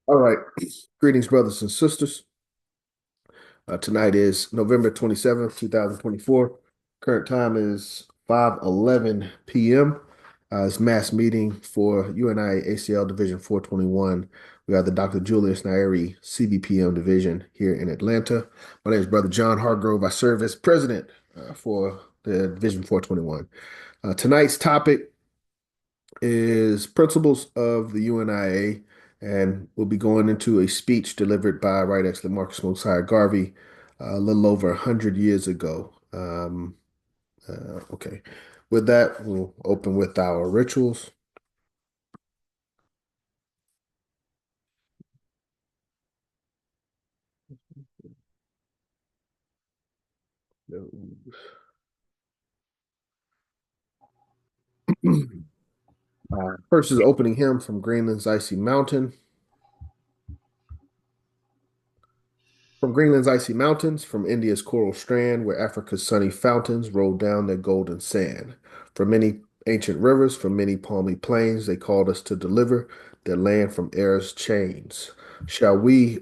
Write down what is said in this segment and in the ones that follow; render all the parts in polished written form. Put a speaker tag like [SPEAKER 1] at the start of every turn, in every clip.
[SPEAKER 1] All right. Greetings, brothers and sisters. Tonight is November 27th, 2024. Current time is 5:11 p.m. It's mass meeting for UNIA-ACL Division 421. We have the Dr. Julius Nyeri CBPM Division here in Atlanta. My name is Brother John Hargrove. I serve as president for the Division 421. Tonight's topic is Principles of the UNIA, and we'll be going into a speech delivered by Right Excellent Marcus Mosiah Garvey a little over 100 years ago. Okay. With that, we'll open with our rituals. First is opening hymn from Greenland's Icy Mountain. From Greenland's icy mountains, from India's coral strand, where Africa's sunny fountains roll down their golden sand. From many ancient rivers, from many palmy plains, they called us to deliver their land from error's chains. Shall we,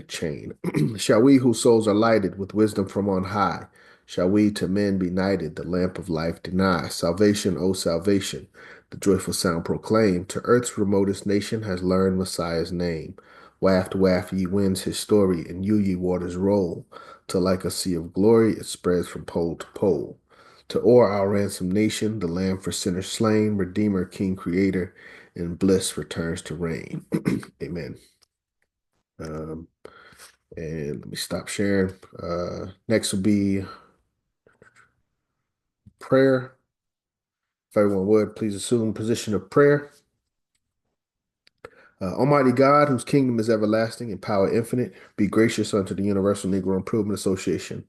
[SPEAKER 1] chain, shall we whose souls are lighted with wisdom from on high, shall we to men benighted the lamp of life deny? Salvation, O salvation, the joyful sound proclaim, to earth's remotest nation has learned Messiah's name. Waft, waft, ye winds his story, and you, ye waters, roll, till like a sea of glory it spreads from pole to pole. To o'er our ransomed nation, the Lamb for sinners slain, Redeemer, King, Creator, in bliss returns to reign. Amen. Um, and let me stop sharing. Next will be prayer. If everyone would, please assume position of prayer. Almighty God, whose kingdom is everlasting and power infinite, be gracious unto the Universal Negro Improvement Association,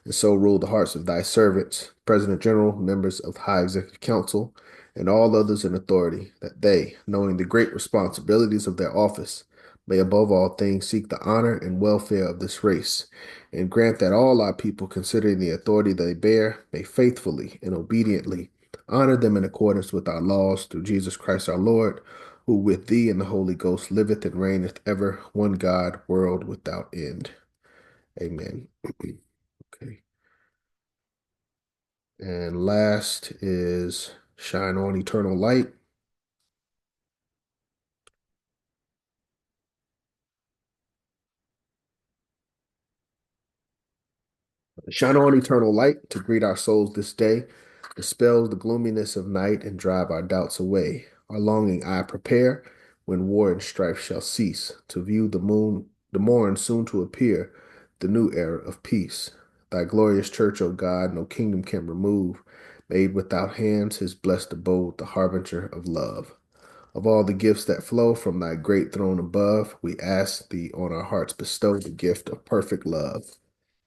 [SPEAKER 1] and so rule the hearts of thy servants, President General, members of High Executive Council, and all others in authority, that they, knowing the great responsibilities of their office, may above all things seek the honor and welfare of this race, and grant that all our people, considering the authority they bear, may faithfully and obediently honor them in accordance with our laws through Jesus Christ our Lord, who with thee and the Holy Ghost liveth and reigneth ever, one God, world without end. Amen. Okay. And last is shine on eternal light. Shine on eternal light to greet our souls this day, dispels the gloominess of night and drive our doubts away. Our longing eye prepare when war and strife shall cease, to view the morn soon to appear, the new era of peace. Thy glorious church, O God, no kingdom can remove, made without hands, his blessed abode, the harbinger of love. Of all the gifts that flow from thy great throne above, we ask thee on our hearts bestow the gift of perfect love.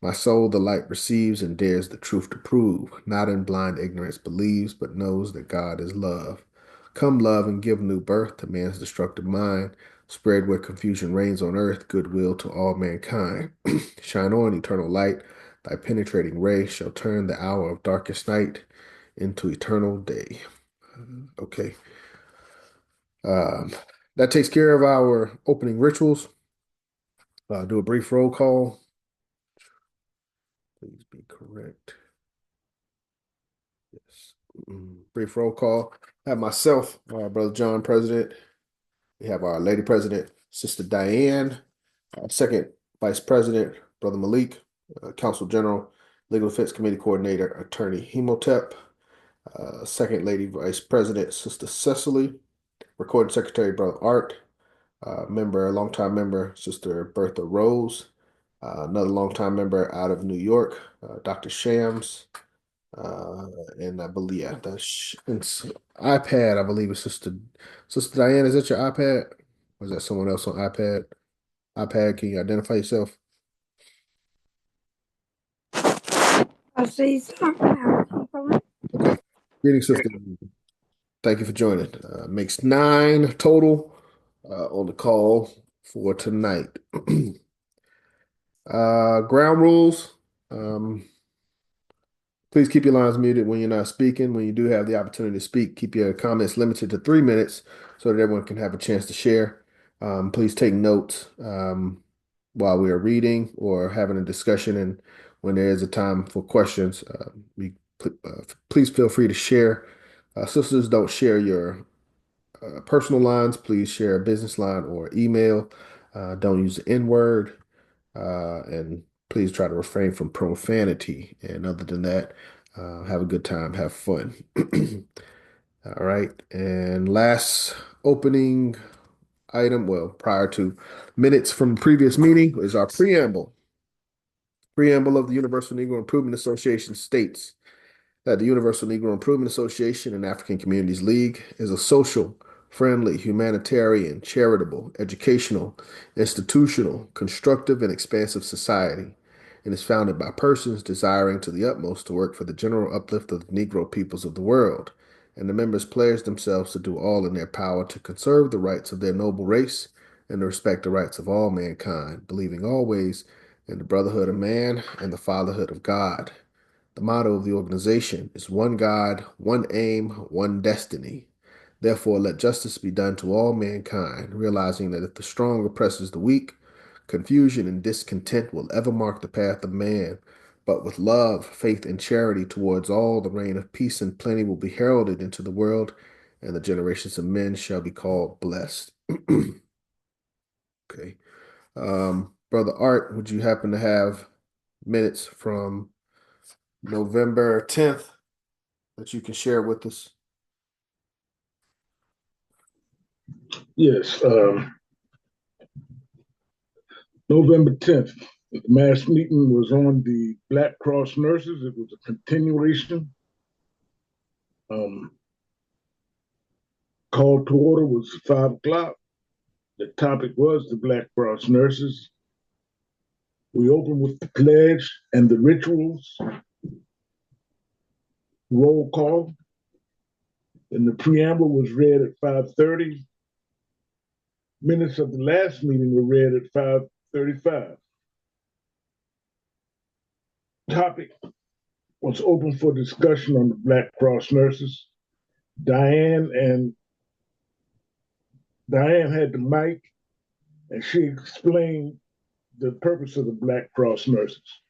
[SPEAKER 1] My soul the light receives and dares the truth to prove, not in blind ignorance believes, but knows that God is love. Come, love, and give new birth to man's destructive mind. Spread where confusion reigns on earth, goodwill to all mankind. Shine on, eternal light. Thy penetrating ray shall turn the hour of darkest night into eternal day. Okay. Um, that takes care of our opening rituals. Do a brief roll call. Please be correct. Yes. Brief roll call. I have myself, Brother John, President. We have our Lady President, Sister Diane, Second Vice President, Brother Malik, Council General, Legal Defense Committee Coordinator, Attorney Hemotep, Second Lady Vice President, Sister Cecily, Recording Secretary, Brother Art, longtime member, Sister Bertha Rose, another longtime member out of New York, Dr. Shams, uh, and I believe it's iPad. I believe it's Sister Diane. Is that your iPad? Or is that someone else on iPad? iPad, can you identify yourself?
[SPEAKER 2] I see something.
[SPEAKER 1] Okay. Greetings, Sister. Thank you for joining. Makes 9 total on the call for tonight. Ground rules. Um, Please keep your lines muted when you're not speaking. When you do have the opportunity to speak, keep your comments limited to 3 minutes so that everyone can have a chance to share. Please take notes while we are reading or having a discussion. And when there is a time for questions, please feel free to share. Sisters, don't share your personal lines. Please share a business line or email. Don't use the N word. And please try to refrain from profanity. And other than that, have a good time, have fun. All right. And last opening item, well, prior to minutes from the previous meeting, is our preamble. Preamble of the Universal Negro Improvement Association states that the Universal Negro Improvement Association and African Communities League is a social, friendly, humanitarian, charitable, educational, institutional, constructive, and expansive society, and is founded by persons desiring to the utmost to work for the general uplift of the Negro peoples of the world, and the members pledge themselves to do all in their power to conserve the rights of their noble race and to respect the rights of all mankind, believing always in the brotherhood of man and the fatherhood of God. The motto of the organization is one God, one aim, one destiny. Therefore, let justice be done to all mankind, realizing that if the strong oppresses the weak, confusion and discontent will ever mark the path of man. But with love, faith, and charity towards all, the reign of peace and plenty will be heralded into the world, and the generations of men shall be called blessed. Okay. Brother Art, would you happen to have minutes from November 10th that you can share with us?
[SPEAKER 3] Yes, November 10th. The mass meeting was on the Black Cross nurses. It was a continuation. Call to order was 5 o'clock. The topic was the Black Cross nurses. We opened with the pledge and the rituals. Roll call. And the preamble was read at 5:30. Minutes of the last meeting were read at 5:35. Topic was open for discussion on the Black Cross nurses. Diane had the mic and she explained the purpose of the Black Cross nurses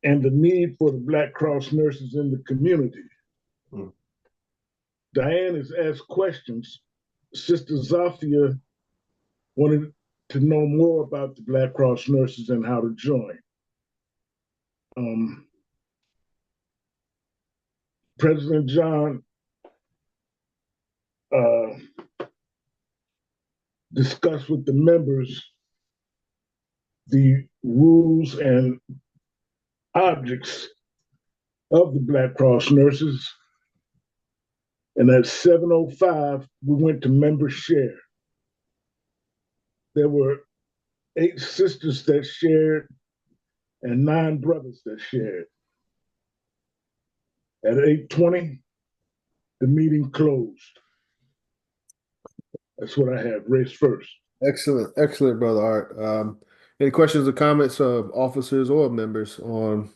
[SPEAKER 3] and the need for the Black Cross nurses in the community. Mm. Diane has asked questions. Sister Zafia wanted to know more about the Black Cross nurses and how to join. President John discussed with the members the rules and objects of the Black Cross nurses. And at 7:05, we went to member share. There were 8 sisters that shared and 9 brothers that shared. At 8:20, the meeting closed. That's what I have. Race first.
[SPEAKER 1] Excellent, excellent, Brother Art. Any questions or comments of officers or members on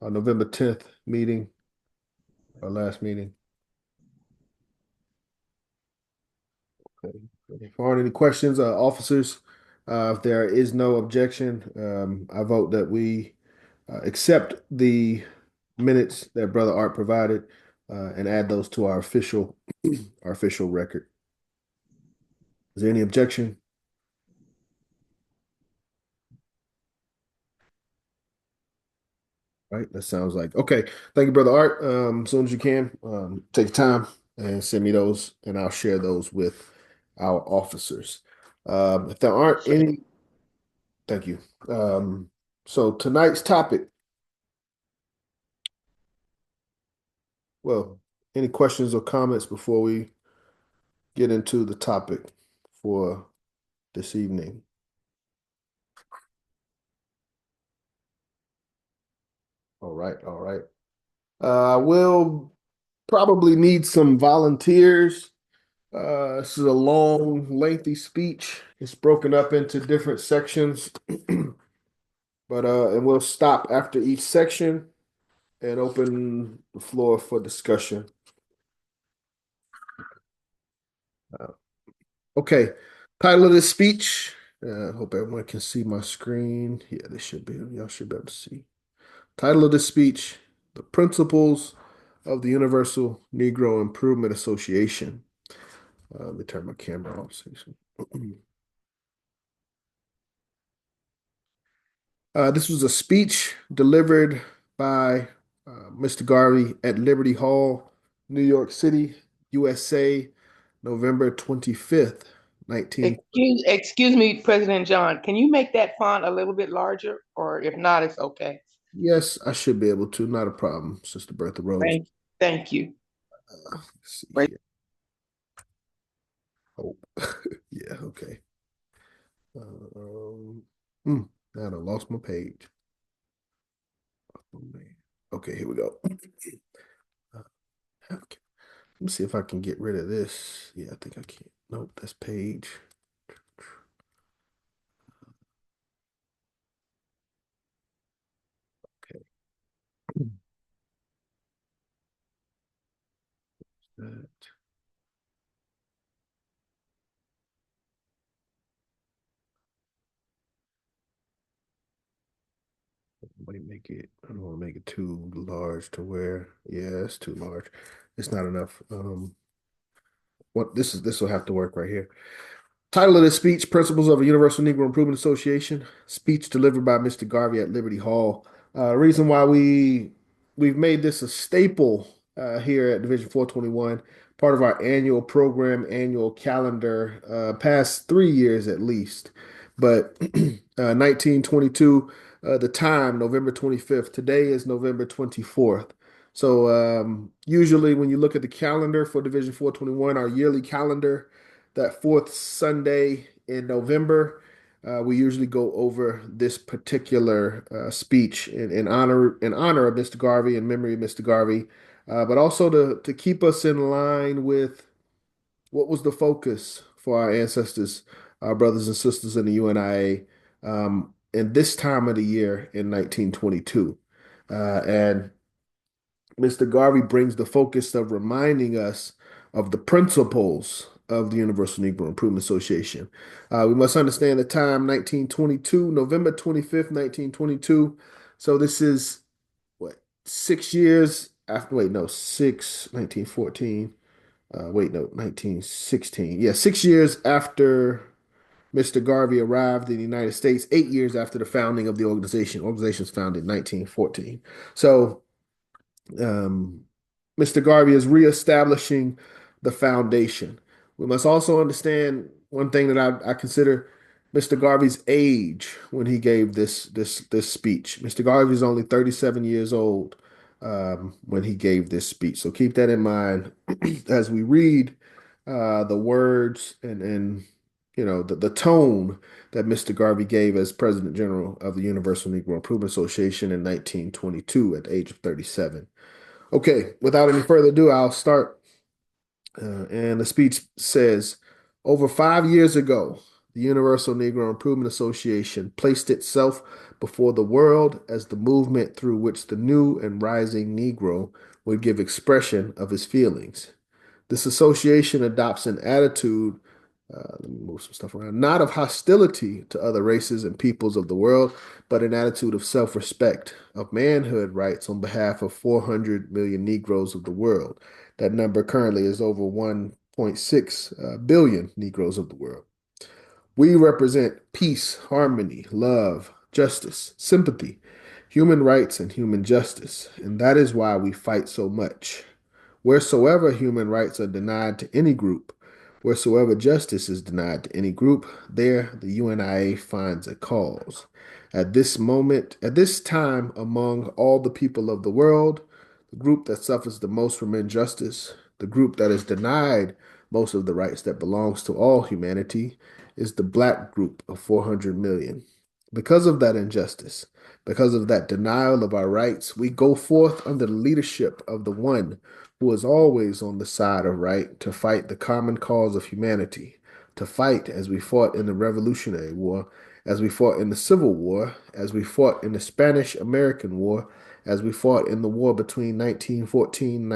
[SPEAKER 1] our November 10th meeting, our last meeting? Okay. If there aren't any questions, officers, if there is no objection, I vote that we accept the minutes that Brother Art provided and add those to our official record. Is there any objection? Right, that sounds like okay. Thank you, Brother Art. As soon as you can, take time and send me those, and I'll share those with our officers. If there aren't any, thank you. So tonight's topic. Well, any questions or comments before we get into the topic for this evening? All right, all right. We'll probably need some volunteers. This is a long, lengthy speech. It's broken up into different sections, And we'll stop after each section and open the floor for discussion. Uh, okay, title of this speech. I hope everyone can see my screen. Yeah, they should be. Y'all should be able to see. Title of this speech: The Principles of the Universal Negro Improvement Association. Let me turn my camera off. This was a speech delivered by Mr. Garvey at Liberty Hall, New York City, USA, November 25th, 19.
[SPEAKER 4] Excuse me, President John. Can you make that font a little bit larger? Or if not, it's okay.
[SPEAKER 1] Yes, I should be able to. Not a problem, Sister Bertha Rose.
[SPEAKER 4] Thank you.
[SPEAKER 1] Let's see
[SPEAKER 4] Right.
[SPEAKER 1] here. Oh, yeah, okay. Now I lost my page. Oh, man. Okay, here we go. Okay. Let me see if I can get rid of this. Yeah, I think I can. Nope, that's page. Okay. That. Might make it. I don't want to make it too large to where. Yeah, it's too large. It's not enough. What this will have to work right here. Title of this speech: Principles of a Universal Negro Improvement Association. Speech delivered by Mr. Garvey at Liberty Hall. Reason why we've made this a staple here at Division 421, part of our annual program, annual calendar, past 3 years at least. But 1922, the time, November 25th. Today is November 24th. So usually when you look at the calendar for Division 421, our yearly calendar, that fourth Sunday in November, we usually go over this particular speech in honor of Mr. Garvey, in memory of Mr. Garvey, but also to keep us in line with what was the focus for our ancestors, our brothers and sisters in the UNIA, in this time of the year in 1922. And Mr. Garvey brings the focus of reminding us of the principles of the Universal Negro Improvement Association. We must understand the time, 1922, November 25th, 1922. So this is what, 6 years after, wait, no, 1914. Wait, no, 1916. Yeah, 6 years after Mr. Garvey arrived in the United States, 8 years after the founding of the organization. Organization's founded in 1914. So um, Mr. Garvey is reestablishing the foundation. We must also understand one thing that I consider Mr. Garvey's age when he gave this speech. Mr. Garvey is only 37 years old when he gave this speech. So keep that in mind as we read the words and the tone that Mr. Garvey gave as President General of the Universal Negro Improvement Association in 1922 at the age of 37. Okay, without any further ado, I'll start. And the speech says, over 5 years ago, the Universal Negro Improvement Association placed itself before the world as the movement through which the new and rising Negro would give expression of his feelings. This association adopts an attitude, let me move some stuff around, not of hostility to other races and peoples of the world, but an attitude of self-respect, of manhood rights on behalf of 400 million Negroes of the world. That number currently is over 1.6 billion Negroes of the world. We represent peace, harmony, love, justice, sympathy, human rights, and human justice, and that is why we fight so much. Wheresoever human rights are denied to any group, wheresoever justice is denied to any group, there the UNIA finds a cause. At this moment, at this time, among all the people of the world, the group that suffers the most from injustice, the group that is denied most of the rights that belongs to all humanity, is the black group of 400 million. Because of that injustice, because of that denial of our rights, we go forth under the leadership of the one who is always on the side of right to fight the common cause of humanity, to fight as we fought in the Revolutionary War, as we fought in the Civil War, as we fought in the Spanish-American War, as we fought in the war between 1914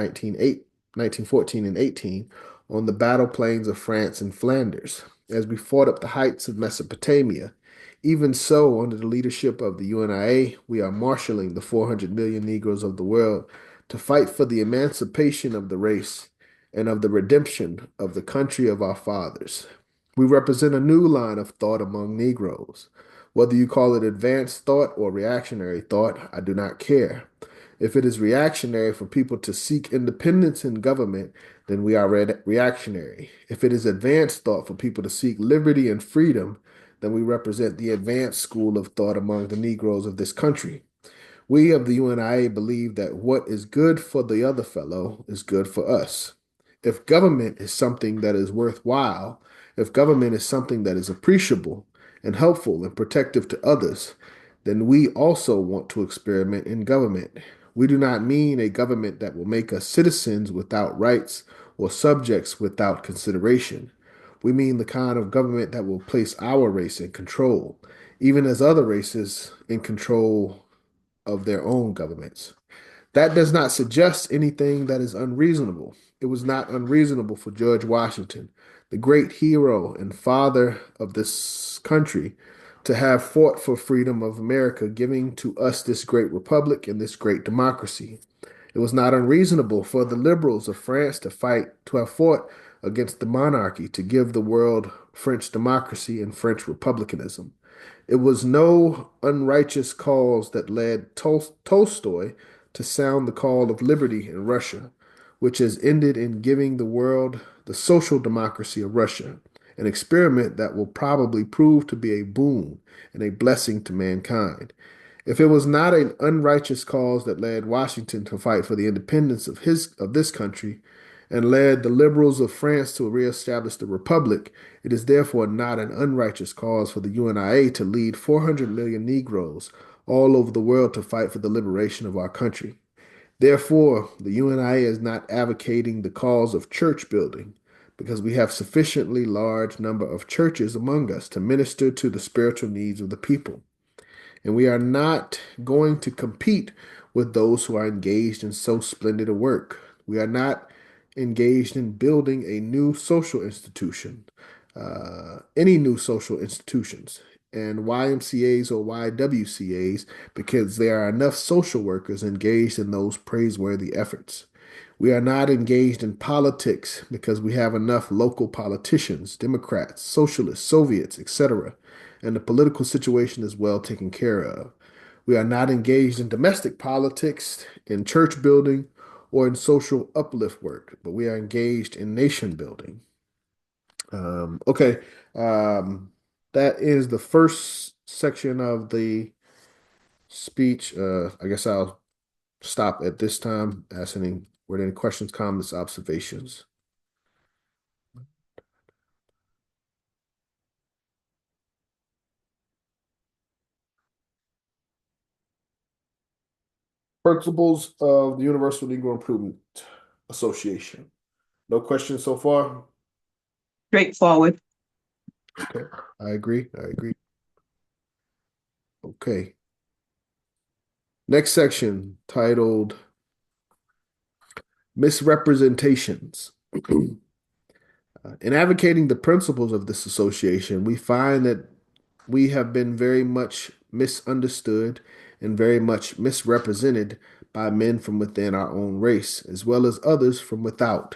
[SPEAKER 1] and 18 on the battle plains of France and Flanders, as we fought up the heights of Mesopotamia. Even so, under the leadership of the UNIA, we are marshaling the 400 million Negroes of the world to fight for the emancipation of the race and of the redemption of the country of our fathers. We represent a new line of thought among Negroes. Whether you call it advanced thought or reactionary thought, I do not care. If it is reactionary for people to seek independence in government, then we are reactionary. If it is advanced thought for people to seek liberty and freedom, then we represent the advanced school of thought among the Negroes of this country. We of the UNIA believe that what is good for the other fellow is good for us. If government is something that is worthwhile, if government is something that is appreciable and helpful and protective to others, then we also want to experiment in government. We do not mean a government that will make us citizens without rights or subjects without consideration. We mean the kind of government that will place our race in control, even as other races in control of their own governments. That does not suggest anything that is unreasonable. It was not unreasonable for George Washington, the great hero and father of this country, to have fought for freedom of America, giving to us this great republic and this great democracy. It was not unreasonable for the liberals of France to have fought against the monarchy, to give the world French democracy and French republicanism. It was no unrighteous cause that led Tolstoy to sound the call of liberty in Russia, which has ended in giving the world the social democracy of Russia, an experiment that will probably prove to be a boon and a blessing to mankind. If it was not an unrighteous cause that led Washington to fight for the independence of this country and led the liberals of France to reestablish the republic, it is therefore not an unrighteous cause for the UNIA to lead 400 million Negroes all over the world to fight for the liberation of our country. Therefore, the UNIA is not advocating the cause of church building because we have sufficiently large number of churches among us to minister to the spiritual needs of the people. And we are not going to compete with those who are engaged in so splendid a work. We are not engaged in building a new social institution, any new social institutions, and YMCAs or YWCAs, because there are enough social workers engaged in those praiseworthy efforts. We are not engaged in politics because we have enough local politicians, Democrats, socialists, Soviets, etc., and the political situation is well taken care of. We are not engaged in domestic politics, in church building, or in social uplift work, but we are engaged in nation building. Okay, that is the first section of the speech. I guess I'll stop at this time. Were there any questions, comments, observations? Principles of the Universal Negro Improvement Association. No questions so far?
[SPEAKER 4] Straightforward.
[SPEAKER 1] Okay, I agree. Okay. Next section titled Misrepresentations. In advocating the principles of this association, we find that we have been very much misunderstood and very much misrepresented by men from within our own race, as well as others from without.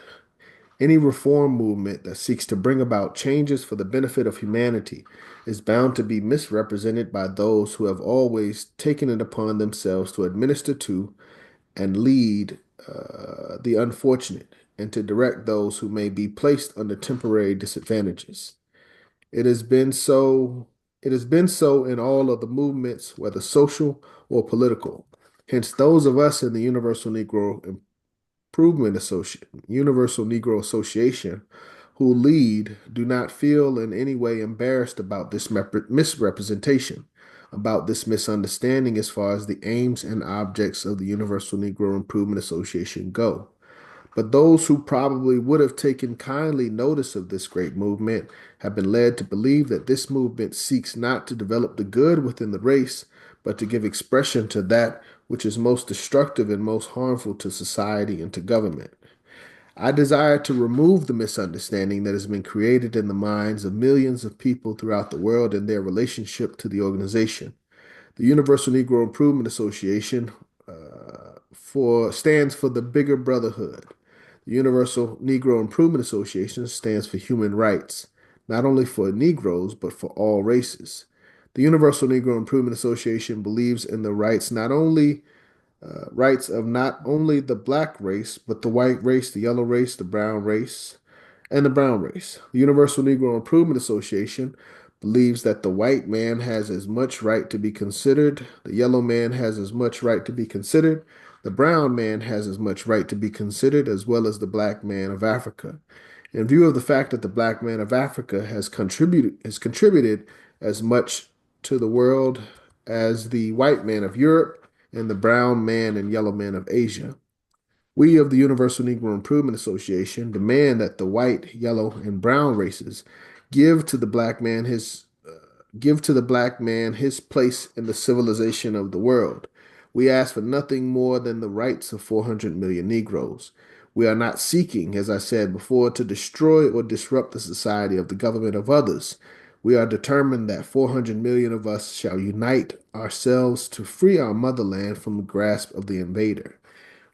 [SPEAKER 1] Any reform movement that seeks to bring about changes for the benefit of humanity is bound to be misrepresented by those who have always taken it upon themselves to administer to and lead the unfortunate and to direct those who may be placed under temporary disadvantages. It has been so. It has been so in all of the movements, whether social or political. Hence, those of us in the Universal Negro Association, who lead, do not feel in any way embarrassed about this misrepresentation, about this misunderstanding as far as the aims and objects of the Universal Negro Improvement Association go. But those who probably would have taken kindly notice of this great movement have been led to believe that this movement seeks not to develop the good within the race, but to give expression to that which is most destructive and most harmful to society and to government. I desire to remove the misunderstanding that has been created in the minds of millions of people throughout the world in their relationship to the organization. The Universal Negro Improvement Association stands for the bigger brotherhood. The Universal Negro Improvement Association stands for human rights, not only for Negroes, but for all races. The Universal Negro Improvement Association believes in the rights of not only the black race, but the white race, the yellow race, the brown race, and the brown race. The Universal Negro Improvement Association believes that the white man has as much right to be considered, the yellow man has as much right to be considered, the brown man has as much right to be considered, as well as the black man of Africa. In view of the fact that the black man of Africa has contributed as much to the world as the white man of Europe and the brown man and yellow man of Asia, we of the Universal Negro Improvement Association demand that the white, yellow, and brown races give to the black man his give to the black man his place in the civilization of the world. We ask for nothing more than the rights of 400 million Negroes. We are not seeking, as I said before, to destroy or disrupt the society of the government of others. We are determined that 400 million of us shall unite ourselves to free our motherland from the grasp of the invader.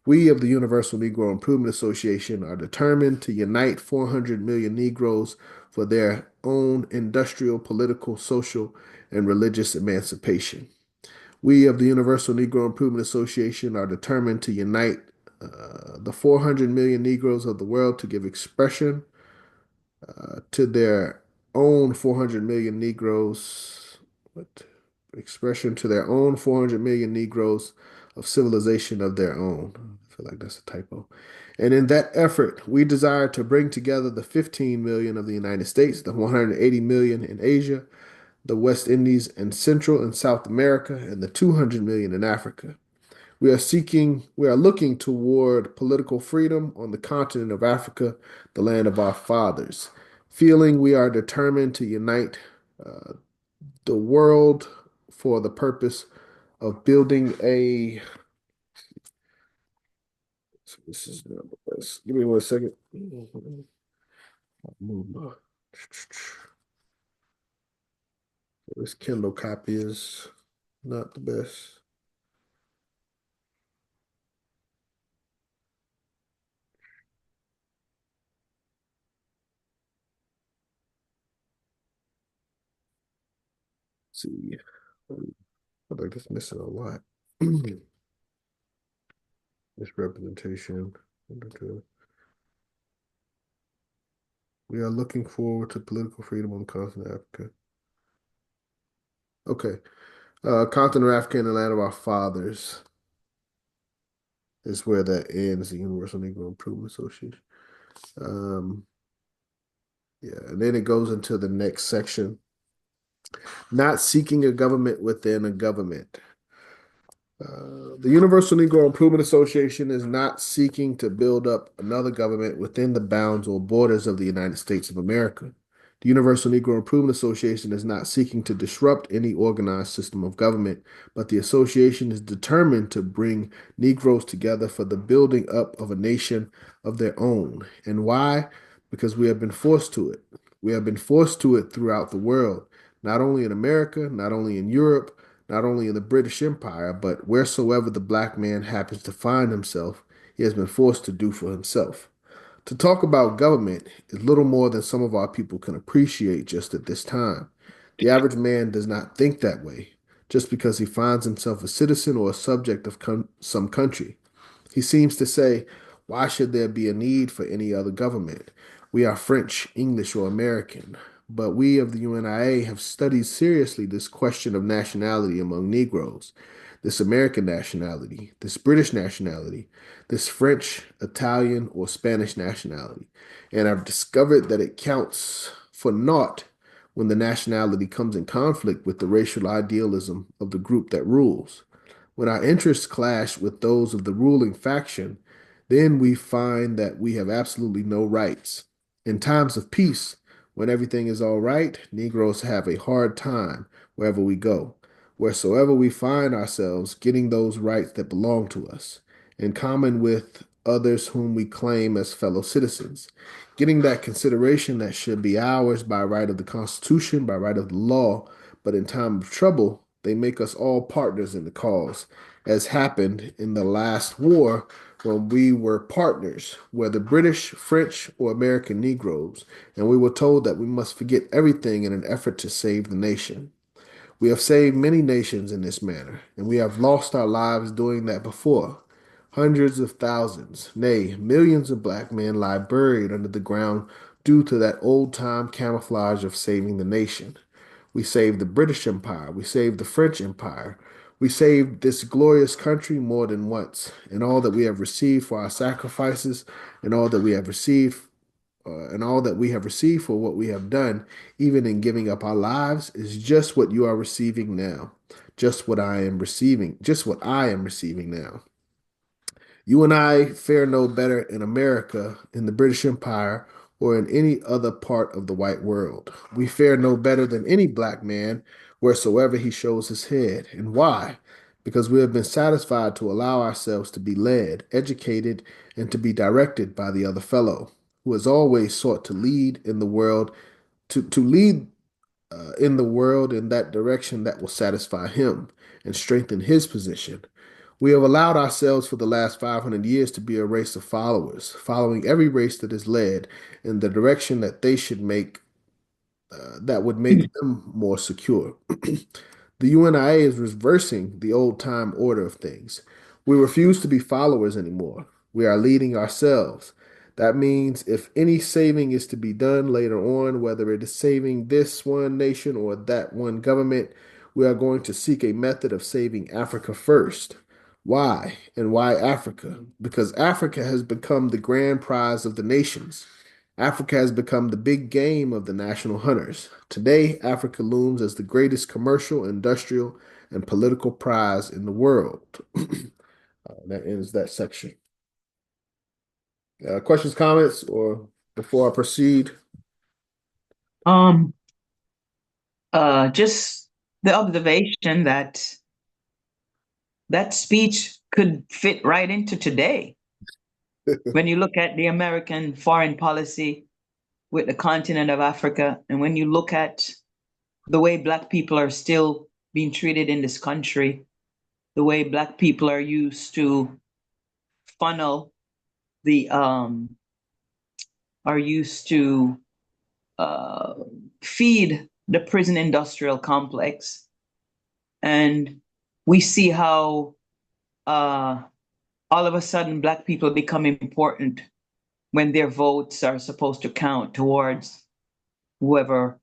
[SPEAKER 1] We of the Universal Negro Improvement Association are determined to unite 400 million Negroes for their own industrial, political, social, and religious emancipation. We of the Universal Negro Improvement Association are determined to unite the 400 million Negroes of the world to give expression to their own 400 million Negroes, what? Expression to their own 400 million Negroes of civilization of their own. I feel like that's a typo. And in that effort, we desire to bring together the 15 million of the United States, the 180 million in Asia, the West Indies and Central and South America, and the 200 million in Africa. We are looking toward political freedom on the continent of Africa, the land of our fathers. Feeling we are determined to unite uh, the world for the purpose of building a. This is not the best. Give me 1 second. This Kindle copy is not the best. Let's see. I feel like it's missing a lot. Misrepresentation. We are looking forward to political freedom on the continent of Africa. Okay. Continent of Africa and the land of our fathers is where that ends, the Universal Negro Improvement Association. Yeah, and then it goes into the next section. Not seeking a government within a government. The Universal Negro Improvement Association is not seeking to build up another government within the bounds or borders of the United States of America. The Universal Negro Improvement Association is not seeking to disrupt any organized system of government, but the association is determined to bring Negroes together for the building up of a nation of their own. And why? Because we have been forced to it. We have been forced to it throughout the world, not only in America, not only in Europe, not only in the British Empire, but wheresoever the black man happens to find himself, he has been forced to do for himself. To talk about government is little more than some of our people can appreciate just at this time. The average man does not think that way, just because he finds himself a citizen or a subject of some country. He seems to say, why should there be a need for any other government? We are French, English, or American. But we of the UNIA have studied seriously this question of nationality among Negroes, this American nationality, this British nationality, this French, Italian, or Spanish nationality, and have discovered that it counts for naught when the nationality comes in conflict with the racial idealism of the group that rules. When our interests clash with those of the ruling faction, Then we find that we have absolutely no rights. In times of peace, when everything is all right, Negroes have a hard time wherever we go, wheresoever we find ourselves getting those rights that belong to us, in common with others whom we claim as fellow citizens, getting that consideration that should be ours by right of the Constitution, by right of the law, but in time of trouble, they make us all partners in the cause, as happened in the last war when we were partners, whether British, French, or American Negroes, and we were told that we must forget everything in an effort to save the nation. We have saved many nations in this manner, and we have lost our lives doing that before. Hundreds of thousands, nay, millions of black men lie buried under the ground due to that old time camouflage of saving the nation. We saved the British Empire. We saved the French Empire. We saved this glorious country more than once, and all that we have received for our sacrifices, and all that we have received, and all that we have received for what we have done, even in giving up our lives, is just what you are receiving now, just what I am receiving now. You and I fare no better in America, in the British Empire, or in any other part of the white world. We fare no better than any black man wheresoever he shows his head. And why? Because we have been satisfied to allow ourselves to be led, educated, and to be directed by the other fellow, who has always sought to lead in the world, to lead in the world in that direction that will satisfy him and strengthen his position. We have allowed ourselves for the last 500 years to be a race of followers, following every race that is led in the direction that they should make, that would make them more secure. The UNIA is reversing the old time order of things. We refuse to be followers anymore. We are leading ourselves. That means if any saving is to be done later on, whether it is saving this one nation or that one government, we are going to seek a method of saving Africa first. Why? And why Africa? Because Africa has become the grand prize of the nations. Africa has become the big game of the national hunters. Today, Africa looms as the greatest commercial, industrial, and political prize in the world. That ends that section. Questions, comments, or before I proceed?
[SPEAKER 5] Um, just the observation that that speech could fit right into today. When you look at the American foreign policy with the continent of Africa, and when you look at the way Black people are still being treated in this country, the way Black people are used to funnel the are used to uh, feed the prison industrial complex, and we see how uh, all of a sudden Black people become important when their votes are supposed to count towards whoever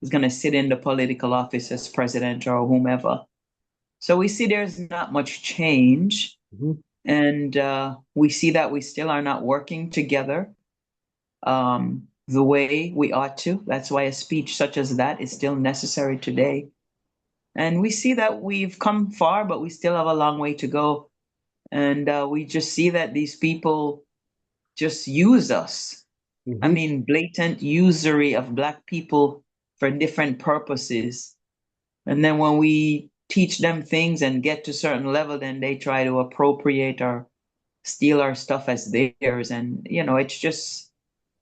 [SPEAKER 5] is going to sit in the political office as president or whomever. So we see there's not much change.
[SPEAKER 1] Mhm.
[SPEAKER 5] And we see that we still are not working together the way we ought to. That's why a speech such as that is still necessary today. And we see that we've come far, but we still have a long way to go. And we just see that these people just use us. I
[SPEAKER 1] Mhm.
[SPEAKER 5] mean, blatant usury of Black people for different purposes. And then when we teach them things and get to a certain level, then they try to appropriate or steal our stuff as theirs. And, you know, it just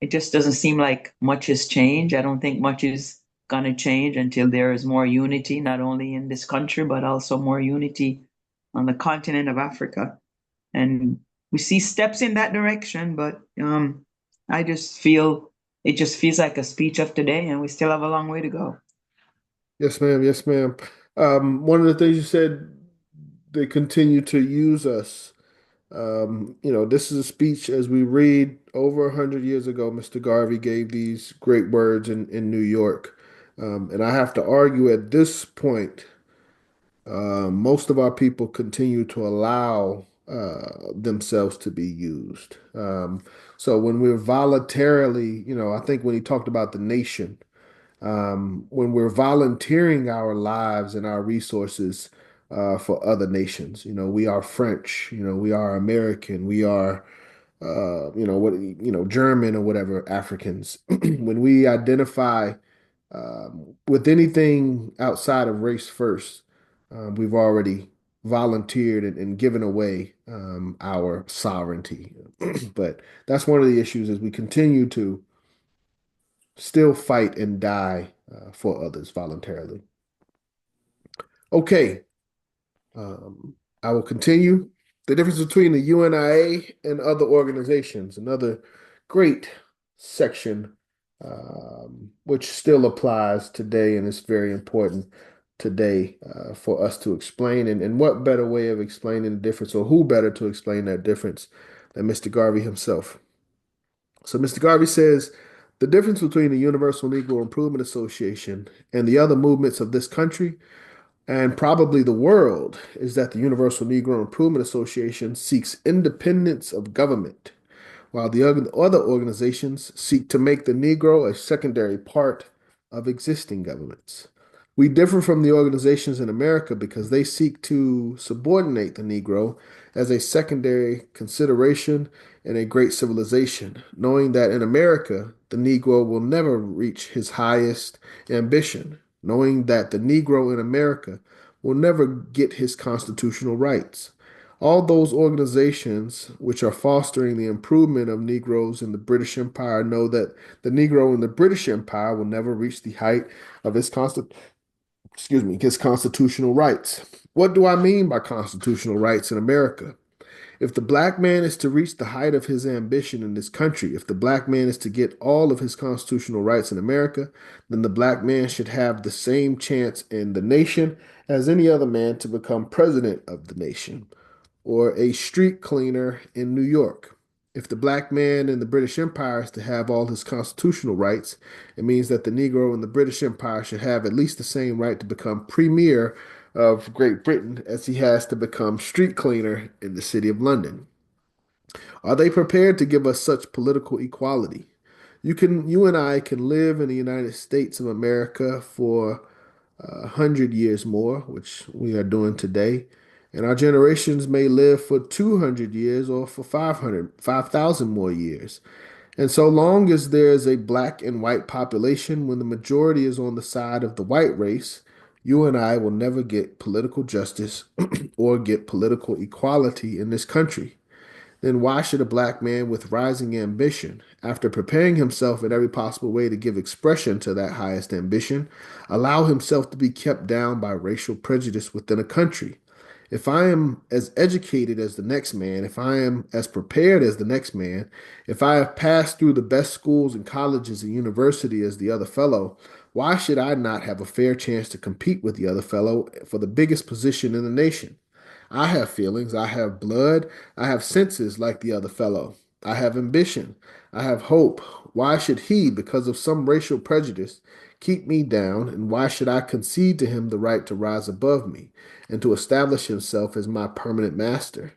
[SPEAKER 5] doesn't seem like much has changed. I don't think much is going to change until there is more unity, not only in this country, but also more unity on the continent of Africa. And we see steps in that direction, but I just feel it just feels like a speech of today, and we still have a long way to go.
[SPEAKER 1] Yes, ma'am. Yes, ma'am. One of the things you said, they continue to use us. This is a speech as we read over 100 years ago. Mr. Garvey gave these great words in New York. And I have to argue at this point, most of our people continue to allow themselves to be used. So when we're voluntarily, I think when he talked about the nation, when we're volunteering our lives and our resources for other nations. We are French, we are American, we are German or whatever Africans. When we identify with anything outside of race first, we've already volunteered and given away our sovereignty. But that's one of the issues as we continue to still fight and die for others voluntarily. Okay, I will continue. The difference between the UNIA and other organizations, another great section, which still applies today and is very important today for us to explain. And what better way of explaining the difference, or who better to explain that difference than Mr. Garvey himself? So Mr. Garvey says, the difference between the Universal Negro Improvement Association and the other movements of this country and probably the world is that the Universal Negro Improvement Association seeks independence of government, while the other organizations seek to make the Negro a secondary part of existing governments. We differ from the organizations in America because they seek to subordinate the Negro as a secondary consideration in a great civilization, knowing that in America, the Negro will never reach his highest ambition, knowing that the Negro in America will never get his constitutional rights. All those organizations which are fostering the improvement of Negroes in the British Empire know that the Negro in the British Empire will never reach the height of his constitutional rights. What do I mean by constitutional rights in America? If the black man is to reach the height of his ambition in this country, if the black man is to get all of his constitutional rights in America, then the black man should have the same chance in the nation as any other man to become president of the nation or a street cleaner in New York. If the black man in the British Empire is to have all his constitutional rights, it means that the Negro in the British Empire should have at least the same right to become premier of Great Britain as he has to become street cleaner in the city of London. Are they prepared to give us such political equality? You and I can live in the United States of America for 100 years more, which we are doing today. And our generations may live for 200 years or for 5,000 more years. And so long as there is a black and white population, when the majority is on the side of the white race, you and I will never get political justice or get political equality in this country. Then why should a black man with rising ambition, after preparing himself in every possible way to give expression to that highest ambition, allow himself to be kept down by racial prejudice within a country? If I am as educated as the next man, if I am as prepared as the next man, if I have passed through the best schools and colleges and university as the other fellow, why should I not have a fair chance to compete with the other fellow for the biggest position in the nation? I have feelings, I have blood, I have senses like the other fellow. I have ambition, I have hope. Why should he, because of some racial prejudice, keep me down, and why should I concede to him the right to rise above me and to establish himself as my permanent master?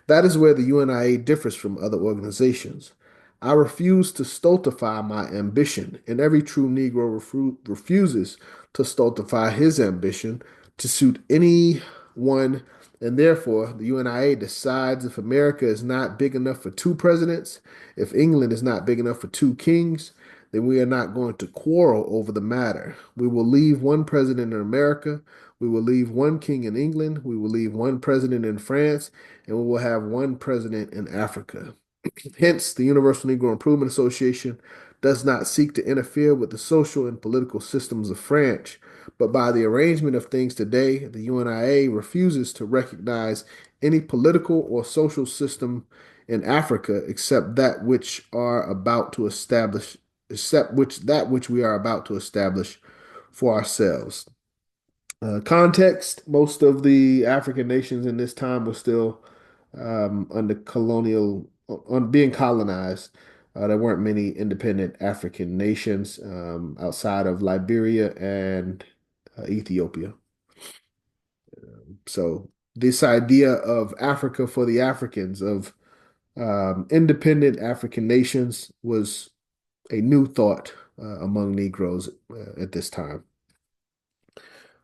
[SPEAKER 1] That is where the UNIA differs from other organizations. I refuse to stultify my ambition, and every true Negro refuses to stultify his ambition to suit anyone, and therefore the UNIA decides if America is not big enough for two presidents, if England is not big enough for two kings, then we are not going to quarrel over the matter. We will leave one president in America, we will leave one king in England, we will leave one president in France, and we will have one president in Africa. Hence, the Universal Negro Improvement Association does not seek to interfere with the social and political systems of France, but by the arrangement of things today, the UNIA refuses to recognize any political or social system in Africa except that which are about to establish, that which we are about to establish for ourselves. Context: most of the African nations in this time were still under colonial, on being colonized. There weren't many independent African nations outside of Liberia and Ethiopia. So this idea of Africa for the Africans, of independent African nations, was a new thought among Negroes at this time.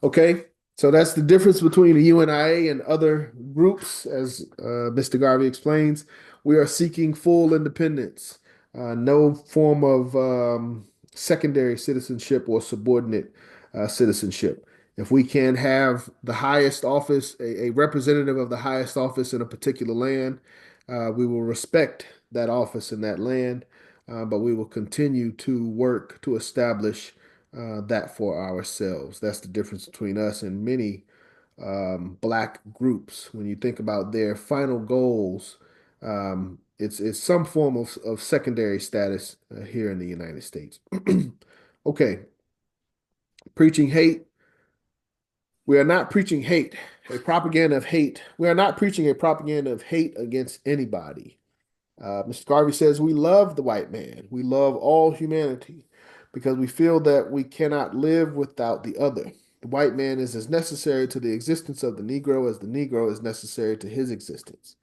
[SPEAKER 1] Okay, so that's the difference between the UNIA and other groups, as Mr. Garvey explains. We are seeking full independence, no form of secondary citizenship or subordinate citizenship. If we can have the highest office, a representative of the highest office in a particular land, we will respect that office in that land, but we will continue to work to establish that for ourselves. That's the difference between us and many black groups. When you think about their final goals, it's some form of secondary status here in the United States. Okay, preaching hate. We are not preaching hate, a propaganda of hate. We are not preaching a propaganda of hate against anybody. Mr. Garvey says, we love the white man. We love all humanity because we feel that we cannot live without the other. The white man is as necessary to the existence of the Negro as the Negro is necessary to his existence.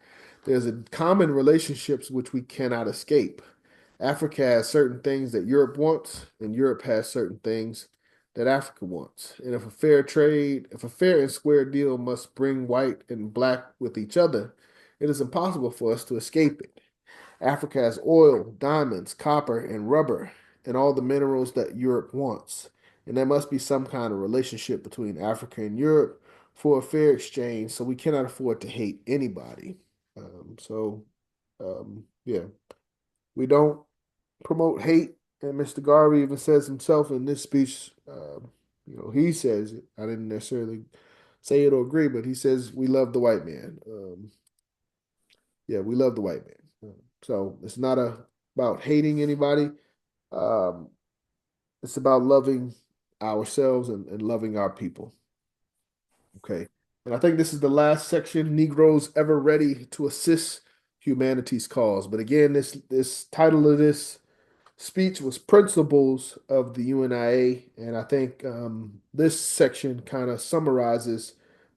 [SPEAKER 1] There's a common relationships which we cannot escape. Africa has certain things that Europe wants, and Europe has certain things that Africa wants. And if a fair and square deal must bring white and black with each other, it is impossible for us to escape it. Africa has oil, diamonds, copper, and rubber, and all the minerals that Europe wants. And there must be some kind of relationship between Africa and Europe for a fair exchange, so we cannot afford to hate anybody. Yeah, we don't promote hate. And Mr. Garvey even says himself in this speech, he says it. I didn't necessarily say it or agree, but he says we love the white man. Yeah, we love the white man. So it's not about hating anybody. Um, it's about loving ourselves and loving our people. Okay. And I think this is the last section, Negroes ever ready to assist humanity's cause. But again, this title of this speech was Principles of the UNIA. And I think this section kind of summarizes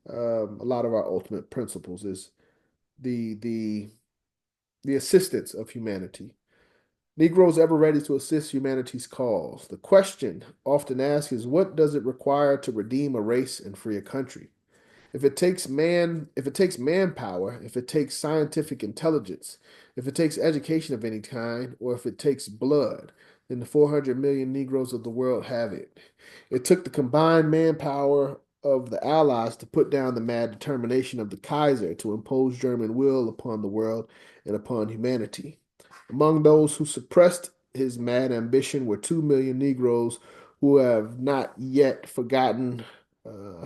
[SPEAKER 1] a lot of our ultimate principles is the assistance of humanity. Negroes ever ready to assist humanity's cause. The question often asked is, what does it require to redeem a race and free a country? If it takes manpower, if it takes scientific intelligence, if it takes education of any kind, or if it takes blood, then the 400 million Negroes of the world have it. It took the combined manpower of the Allies to put down the mad determination of the Kaiser to impose German will upon the world and upon humanity. Among those who suppressed his mad ambition were 2 million Negroes who have not yet forgotten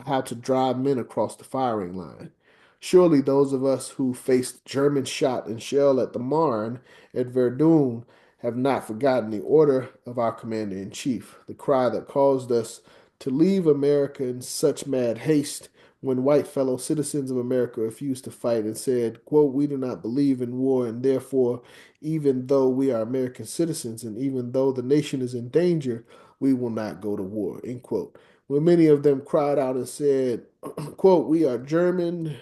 [SPEAKER 1] how to drive men across the firing line. Surely those of us who faced German shot and shell at the Marne, at Verdun, have not forgotten the order of our commander in chief, the cry that caused us to leave America in such mad haste when white fellow citizens of America refused to fight and said, quote, we do not believe in war, and therefore, even though we are American citizens and even though the nation is in danger, we will not go to war, end quote. When many of them cried out and said, quote, we are German,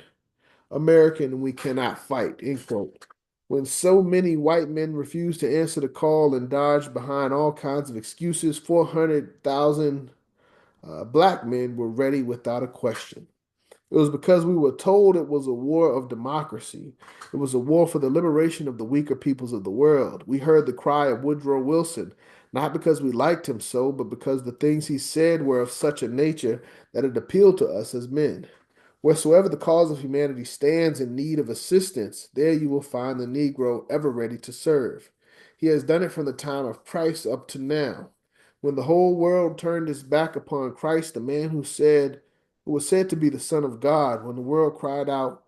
[SPEAKER 1] American, and we cannot fight, end quote. When so many white men refused to answer the call and dodged behind all kinds of excuses, 400,000 black men were ready without a question. It was because we were told it was a war of democracy. It was a war for the liberation of the weaker peoples of the world. We heard the cry of Woodrow Wilson, not because we liked him so, but because the things he said were of such a nature that it appealed to us as men. Wheresoever the cause of humanity stands in need of assistance, there you will find the Negro ever ready to serve. He has done it from the time of Christ up to now. When the whole world turned its back upon Christ, the man who was said to be the Son of God, when the world cried out,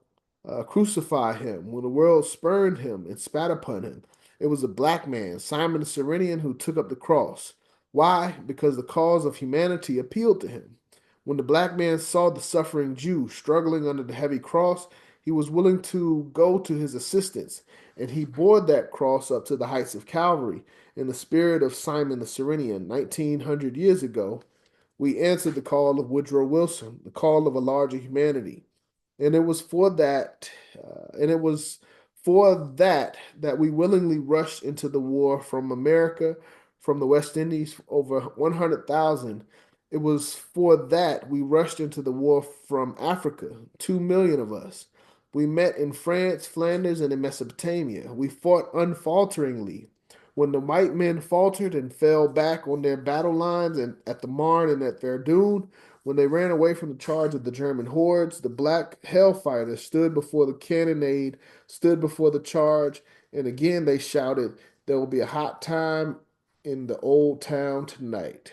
[SPEAKER 1] crucify him, when the world spurned him and spat upon him, it was a black man, Simon the Cyrenian, who took up the cross. Why? Because the cause of humanity appealed to him. When the black man saw the suffering Jew struggling under the heavy cross, he was willing to go to his assistance, and he bore that cross up to the heights of Calvary. In the spirit of Simon the Cyrenian, 1900 years ago, we answered the call of Woodrow Wilson, the call of a larger humanity. And it was for that, that we willingly rushed into the war from America, from the West Indies, over 100,000. It was for that we rushed into the war from Africa, 2 million of us. We met in France, Flanders, and in Mesopotamia. We fought unfalteringly. When the white men faltered and fell back on their battle lines and at the Marne and at Verdun, when they ran away from the charge of the German hordes, the black hellfighters stood before the cannonade, stood before the charge, and again they shouted, "There will be a hot time in the old town tonight."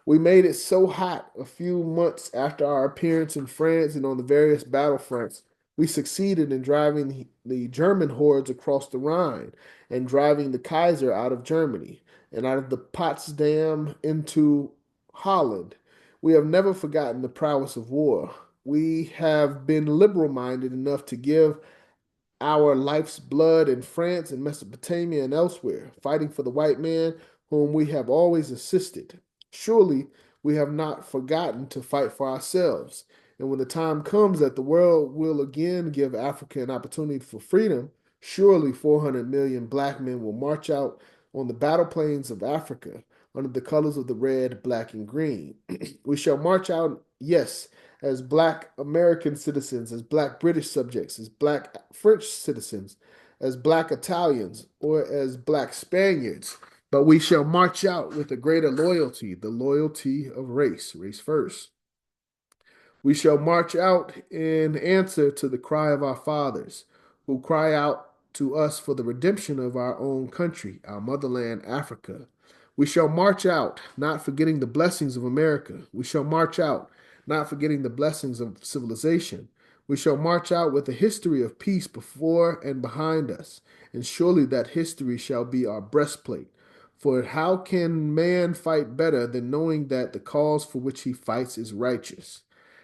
[SPEAKER 1] We made it so hot a few months after our appearance in France and on the various battlefronts. We succeeded in driving the German hordes across the Rhine and driving the Kaiser out of Germany and out of the Potsdam into Holland. We have never forgotten the prowess of war. We have been liberal minded enough to give our life's blood in France and Mesopotamia and elsewhere, fighting for the white man whom we have always assisted. Surely we have not forgotten to fight for ourselves. And when the time comes that the world will again give Africa an opportunity for freedom, surely 400 million black men will march out on the battle plains of Africa under the colors of the red, black, and green. We shall march out, yes, as black American citizens, as black British subjects, as black French citizens, as black Italians, or as black Spaniards. But we shall march out with a greater loyalty, the loyalty of race, race first. We shall march out in answer to the cry of our fathers, who cry out to us for the redemption of our own country, our motherland, Africa. We shall march out, not forgetting the blessings of America. We shall march out, not forgetting the blessings of civilization. We shall march out with a history of peace before and behind us, and surely that history shall be our breastplate. For how can man fight better than knowing that the cause for which he fights is righteous?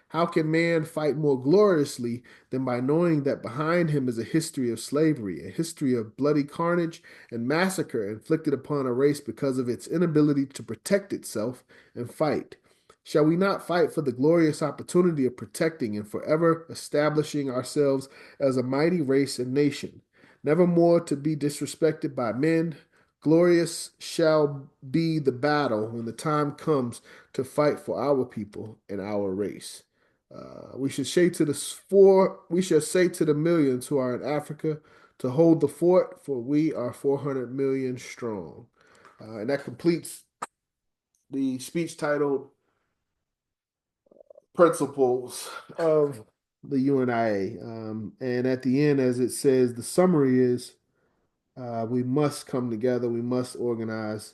[SPEAKER 1] How can man fight more gloriously than by knowing that behind him is a history of slavery, a history of bloody carnage and massacre inflicted upon a race because of its inability to protect itself and fight? Shall we not fight for the glorious opportunity of protecting and forever establishing ourselves as a mighty race and nation, never more to be disrespected by men? Glorious shall be the battle when the time comes to fight for our people and our race. We shall say to the millions who are in Africa to hold the fort, for we are 400 million strong. And that completes the speech titled Principles of the UNIA. And at the end, as it says, the summary is we must come together, we must organize,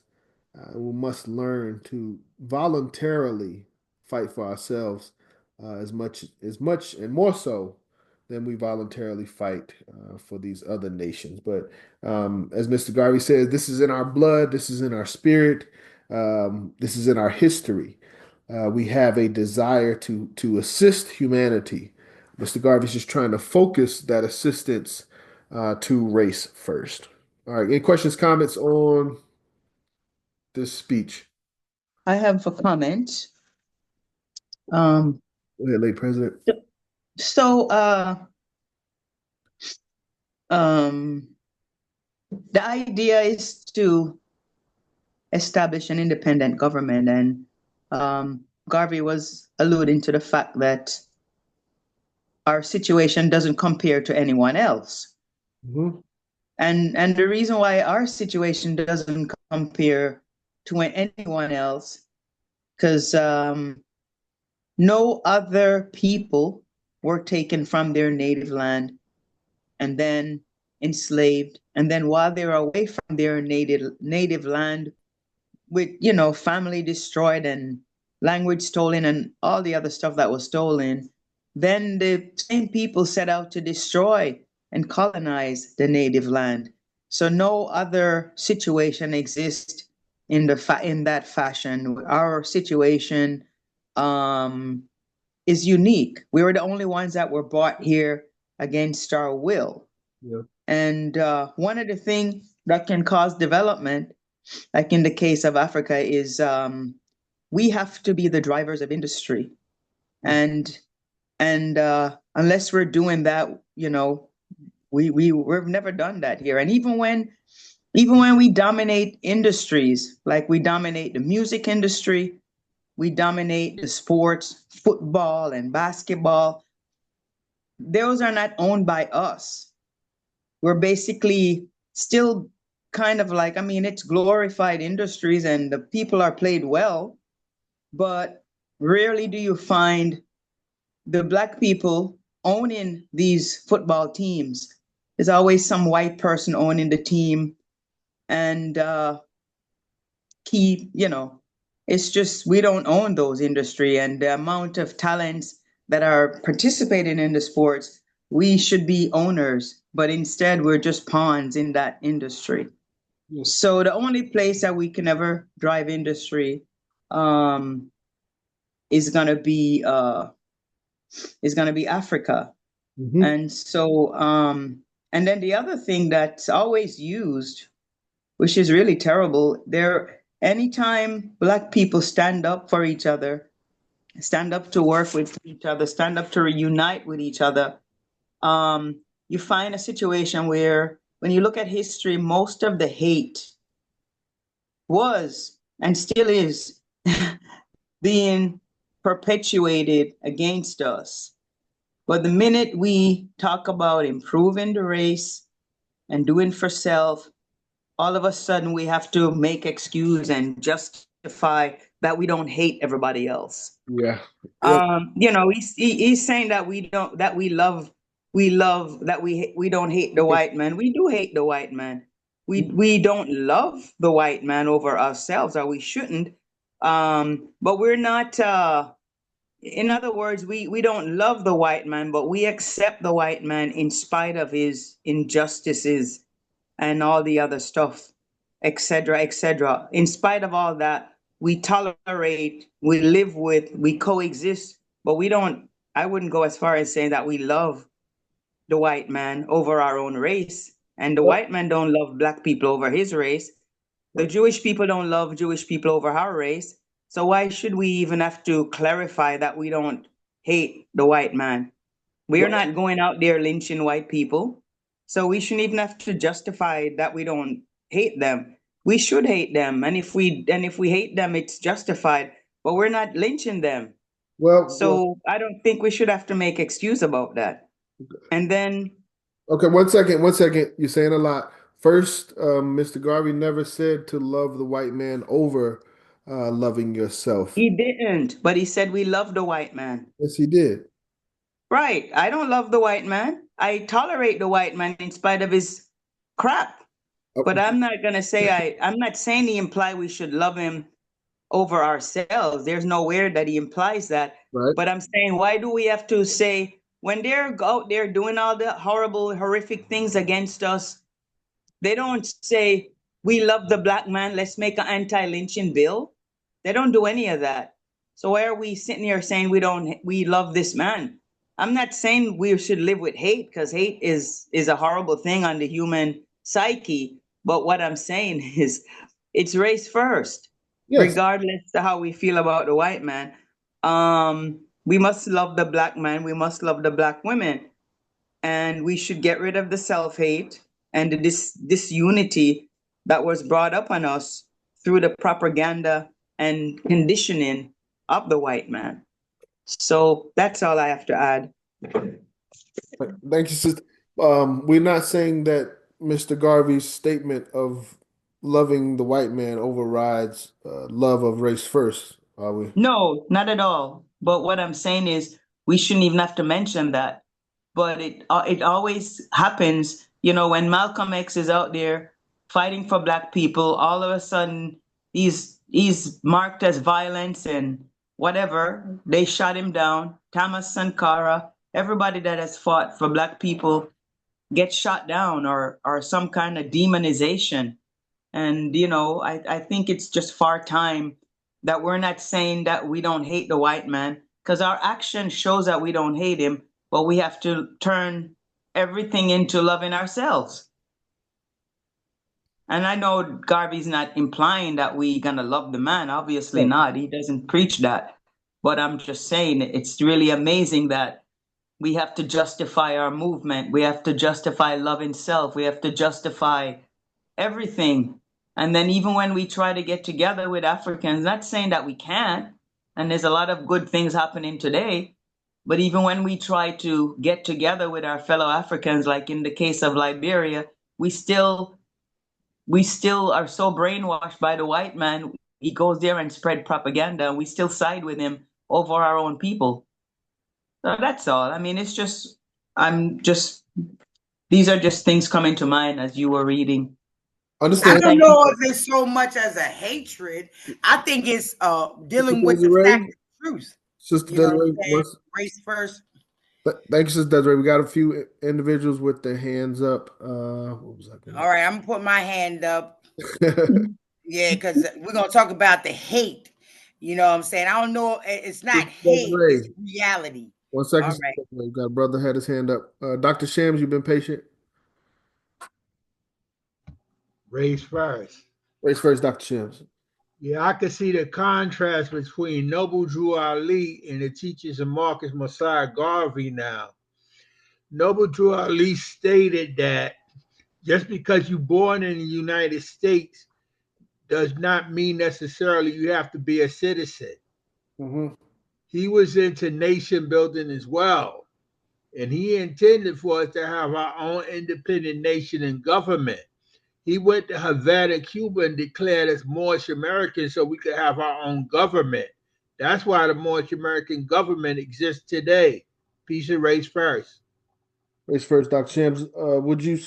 [SPEAKER 1] we must learn to voluntarily fight for ourselves as much and more so than we voluntarily fight for these other nations. But as Mr. Garvey says, this is in our blood, this is in our spirit, this is in our history. We have a desire to assist humanity. Mr. Garvey's just trying to focus that assistance to race first. All right, any questions, comments on this speech?
[SPEAKER 5] I have a comment.
[SPEAKER 1] Go ahead, late president.
[SPEAKER 5] So the idea is to establish an independent government, and Garvey was alluding to the fact that our situation doesn't compare to anyone else.
[SPEAKER 1] Mm-hmm.
[SPEAKER 5] And the reason why our situation doesn't compare to anyone else, because no other people were taken from their native land and then enslaved. And then while they were away from their native land, with, you know, family destroyed and language stolen and all the other stuff that was stolen, then the same people set out to destroy and colonize the native land. So no other situation exists in that fashion. Our situation is unique. We were the only ones that were brought here against our will.
[SPEAKER 1] Yeah.
[SPEAKER 5] And one of the things that can cause development, like in the case of Africa, is we have to be the drivers of industry. And unless we're doing that, you know, we've never done that here. And even when we dominate industries, like we dominate the music industry, we dominate the sports, football and basketball, those are not owned by us. We're basically still kind of like, I mean, it's glorified industries and the people are paid well, but rarely do you find the Black people owning these football teams. There's always some white person owning the team, and it's just we don't own those industry, and the amount of talents that are participating in the sports, we should be owners, but instead we're just pawns in that industry.
[SPEAKER 1] Yes.
[SPEAKER 5] So the only place that we can ever drive industry um, is gonna be Africa.
[SPEAKER 1] Mm-hmm.
[SPEAKER 5] And so and then the other thing that's always used, which is really terrible, anytime Black people stand up for each other, stand up to work with each other, stand up to reunite with each other, you find a situation where when you look at history, most of the hate was and still is being perpetuated against us. But the minute we talk about improving the race and doing for self, all of a sudden we have to make excuse and justify that we don't hate everybody else.
[SPEAKER 1] Yeah. Yep.
[SPEAKER 5] He's saying that we don't hate the white man. We do hate the white man. We don't love the white man over ourselves, or we shouldn't. But we're not. In other words, we don't love the white man, but we accept the white man in spite of his injustices and all the other stuff, etc., etc. In spite of all that, we tolerate, we live with, we coexist, but we don't, I wouldn't go as far as saying that we love the white man over our own race. And the white man don't love Black people over his race. The Jewish people don't love Jewish people over our race. So why should we even have to clarify that we don't hate the white man? We are not going out there lynching white people. So we shouldn't even have to justify that we don't hate them. We should hate them. And if we hate them, it's justified. But we're not lynching them. So I don't think we should have to make excuse about that. And then
[SPEAKER 1] Okay, 1 second, 1 second. You're saying a lot. First, Mr. Garvey never said to love the white man over loving yourself.
[SPEAKER 5] he didn't, but he said we love the white man.
[SPEAKER 1] Yes, he did.
[SPEAKER 5] Right. I don't love the white man. I tolerate the white man in spite of his crap. But I'm not gonna say I'm not saying he imply we should love him over ourselves. There's nowhere that he implies that.
[SPEAKER 1] Right.
[SPEAKER 5] But I'm saying, why do we have to say when they're out there doing all the horrible, horrific things against us, they don't say we love the Black man, let's make an anti-lynching bill. They don't do any of that. So why are we sitting here saying we love this man? I'm not saying we should live with hate, because hate is a horrible thing on the human psyche. But what I'm saying is it's race first. Yes. Regardless of how we feel about the white man. We must love the Black man, we must love the Black women. And we should get rid of the self-hate and the disunity that was brought up on us through the propaganda and conditioning of the white man. So that's all I have to add.
[SPEAKER 1] Thank you, sister. We're not saying that Mr. Garvey's statement of loving the white man overrides love of race first, are we?
[SPEAKER 5] No, not at all. But what I'm saying is we shouldn't even have to mention that. But it always happens, when Malcolm X is out there fighting for Black people, all of a sudden he's marked as violence and whatever. They shot him down. Thomas Sankara, everybody that has fought for Black people gets shot down or some kind of demonization. And, I think it's just far time that we're not saying that we don't hate the white man, because our action shows that we don't hate him, but we have to turn everything into loving ourselves. And I know Garvey's not implying that we're going to love the man. Obviously not. He doesn't preach that. But I'm just saying it's really amazing that we have to justify our movement. We have to justify loving self. We have to justify everything. And then even when we try to get together with Africans, not saying that we can't, and there's a lot of good things happening today, But even when we try to get together with our fellow Africans, like in the case of Liberia, we still are so brainwashed by the white man. He goes there and spread propaganda, and we still side with him over our own people. So that's all. I mean, these are just things coming to mind as you were reading.
[SPEAKER 6] I
[SPEAKER 1] Understand.
[SPEAKER 6] don't know if it's so much as a hatred. I think it's dealing with the fact of the truth.
[SPEAKER 1] Sister
[SPEAKER 6] You know what I'm
[SPEAKER 1] Desiree,
[SPEAKER 6] saying? Race first.
[SPEAKER 1] thank you, Sister Desiree. We got a few individuals with their hands up. What was I
[SPEAKER 6] All right, I'm gonna put my hand up.
[SPEAKER 1] going
[SPEAKER 6] Yeah, because we're gonna talk about the hate. You know what I'm saying? I don't know. It's not
[SPEAKER 1] Sister
[SPEAKER 6] hate, it's
[SPEAKER 1] Desiree,
[SPEAKER 6] reality.
[SPEAKER 1] one second.
[SPEAKER 6] All
[SPEAKER 1] Sister
[SPEAKER 6] right.
[SPEAKER 1] Desiree. We got a brother had his hand up. Dr. Shams, you've been patient.
[SPEAKER 7] Race first.
[SPEAKER 1] Race first, Dr. Shams.
[SPEAKER 7] Yeah, I can see the contrast between Noble Drew Ali and the teachings of Marcus Messiah Garvey now. Noble Drew Ali stated that just because you're born in the United States does not mean necessarily you have to be a citizen.
[SPEAKER 1] Mm-hmm.
[SPEAKER 7] He was into nation building as well. And he intended for us to have our own independent nation and government. He went to Havana, Cuba, and declared us Moorish Americans so we could have our own government. That's why the Moorish American government exists today. Peace and race first.
[SPEAKER 1] Race first, Dr. Shams. Would you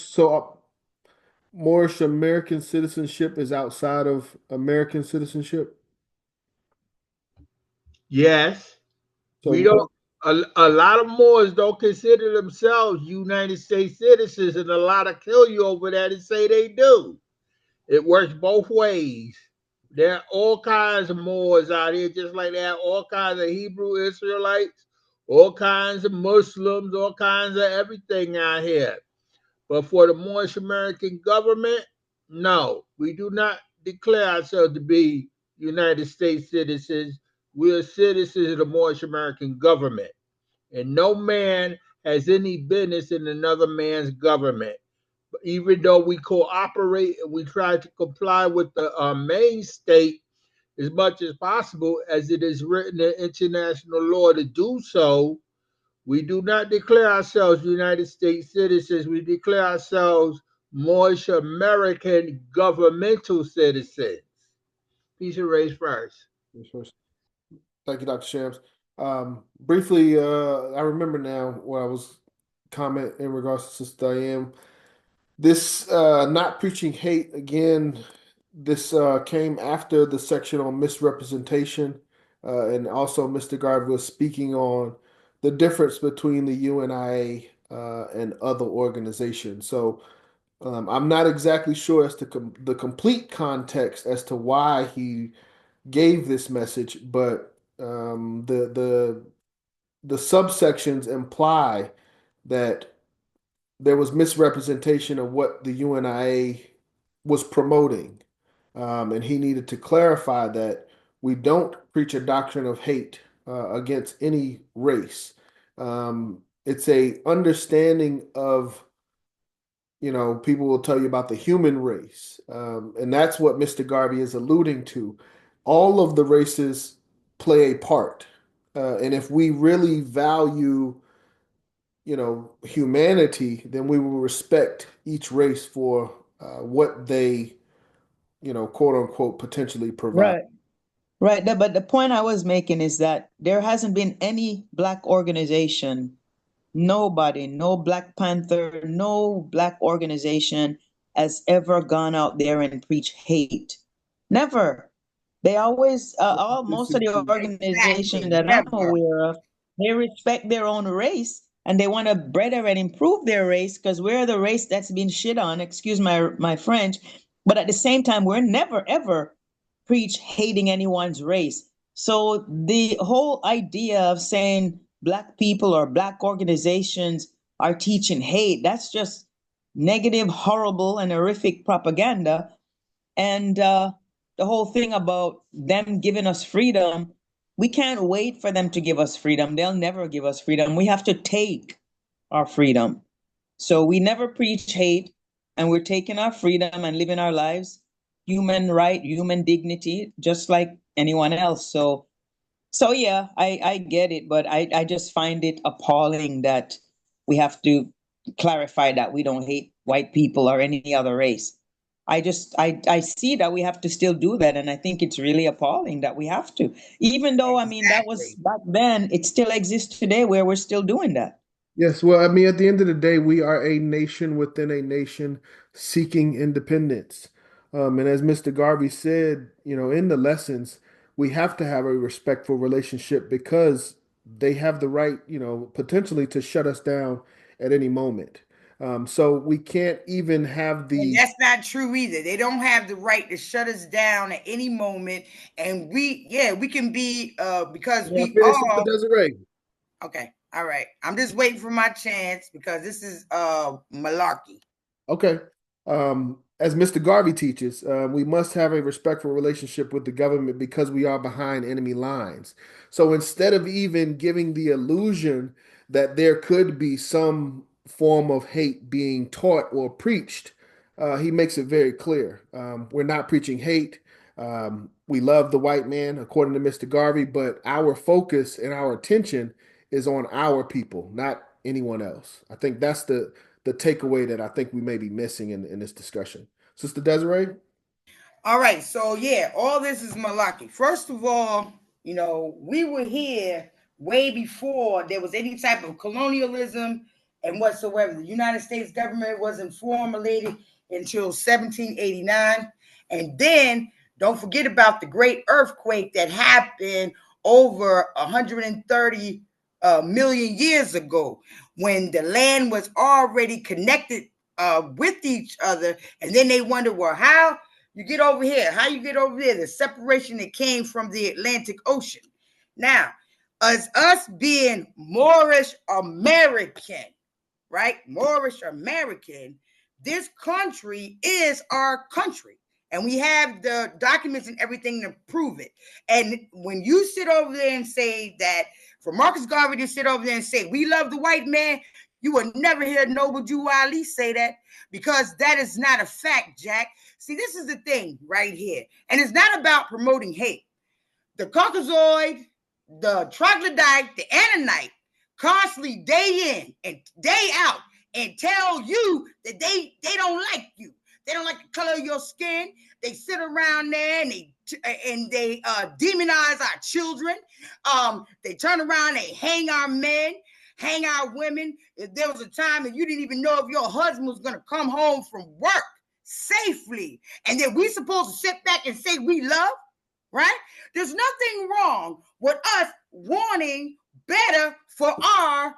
[SPEAKER 1] Moorish American citizenship is outside of American citizenship?
[SPEAKER 7] Yes,
[SPEAKER 1] So
[SPEAKER 7] we don't. A lot of Moors don't consider themselves United States citizens, and a lot of kill you over that and say they do. It works both ways. There are all kinds of Moors out here, just like there are all kinds of Hebrew Israelites, all kinds of Muslims, all kinds of everything out here. But for the Moorish American government, no, we do not declare ourselves to be United States citizens. We are citizens of the Moorish American government. And no man has any business in another man's government. Even though we cooperate and we try to comply with the main state as much as possible, as it is written in international law to do so, we do not declare ourselves United States citizens. We declare ourselves Moorish American governmental citizens. Peace and race first.
[SPEAKER 1] race first. Thank you, Dr. Shams. Briefly, I remember now where I was comment in regards to Sister Diane. This not preaching hate again. This came after the section on misrepresentation, and also Mr. Garvey was speaking on the difference between the UNIA and other organizations. So I'm not exactly sure as to the complete context as to why he gave this message, but the subsections imply that there was misrepresentation of what the UNIA was promoting, and he needed to clarify that we don't preach a doctrine of hate against any race. It's a understanding of, people will tell you about the human race, and that's what Mr. Garvey is alluding to. All of the races play a part, and if we really value, humanity, then we will respect each race for what they, quote unquote, potentially provide.
[SPEAKER 5] Right. Right. But the point I was making is that there hasn't been any Black organization, nobody, no Black Panther, no Black organization has ever gone out there and preached hate. Never. They always, most of the organizations
[SPEAKER 6] Exactly.
[SPEAKER 5] that I'm
[SPEAKER 6] Never.
[SPEAKER 5] aware of, they respect their own race and they want to better and improve their race because we're the race that's been shit on, excuse my French. But at the same time, we're never ever preach hating anyone's race. So the whole idea of saying Black people or Black organizations are teaching hate, that's just negative, horrible, and horrific propaganda. And the whole thing about them giving us freedom, we can't wait for them to give us freedom. They'll never give us freedom. We have to take our freedom. So we never preach hate, and we're taking our freedom and living our lives, human right, human dignity, just like anyone else. So So yeah, I get it, but I just find it appalling that we have to clarify that we don't hate white people or any other race. I see that we have to still do that, and I think it's really appalling that we have to. Even though I mean that was
[SPEAKER 6] Exactly.
[SPEAKER 5] back then, it still exists today where we're still doing that.
[SPEAKER 1] Yes, well, I mean, at the end of the day, we are a nation within a nation seeking independence. And as Mr. Garvey said, in the lessons, we have to have a respectful relationship because they have the right, potentially to shut us down at any moment. So we can't even have
[SPEAKER 6] And
[SPEAKER 1] the.
[SPEAKER 6] that's not true either. They don't have the right to shut us down at any moment. And we can be because
[SPEAKER 1] Yeah,
[SPEAKER 6] we
[SPEAKER 1] finish, Sister
[SPEAKER 6] all
[SPEAKER 1] Desiree.
[SPEAKER 6] okay. All right. I'm just waiting for my chance because this is malarkey.
[SPEAKER 1] Okay. As Mr. Garvey teaches, we must have a respectful relationship with the government because we are behind enemy lines. So instead of even giving the illusion that there could be some form of hate being taught or preached, he makes it very clear. We're not preaching hate. We love the white man, according to Mr. Garvey, but our focus and our attention is on our people, not anyone else. I think that's the takeaway that I think we may be missing in this discussion. Sister Desiree?
[SPEAKER 6] All right, so yeah, all this is malarkey. First of all, we were here way before there was any type of colonialism and whatsoever. The United States government wasn't formulated until 1789. And then don't forget about the great earthquake that happened over 130 million years ago when the land was already connected with each other. And then they wonder, well, how you get over here? How you get over there? The separation that came from the Atlantic Ocean. Now, as us being Moorish American, right? Moorish American, this country is our country. And we have the documents and everything to prove it. And when you sit over there and say that, for Marcus Garvey to sit over there and say, we love the white man, you will never hear Noble Jew Ali say that, because that is not a fact, Jack. See, this is the thing right here. And it's not about promoting hate. The Caucasoid, the troglodyte, the Annanite constantly day in and day out and tell you that they don't like you. They don't like the color of your skin. They sit around there and they demonize our children. They turn around, they hang our men, hang our women. If there was a time that you didn't even know if your husband was going to come home from work safely, and then we supposed to sit back and say we love, right? There's nothing wrong with us wanting better for our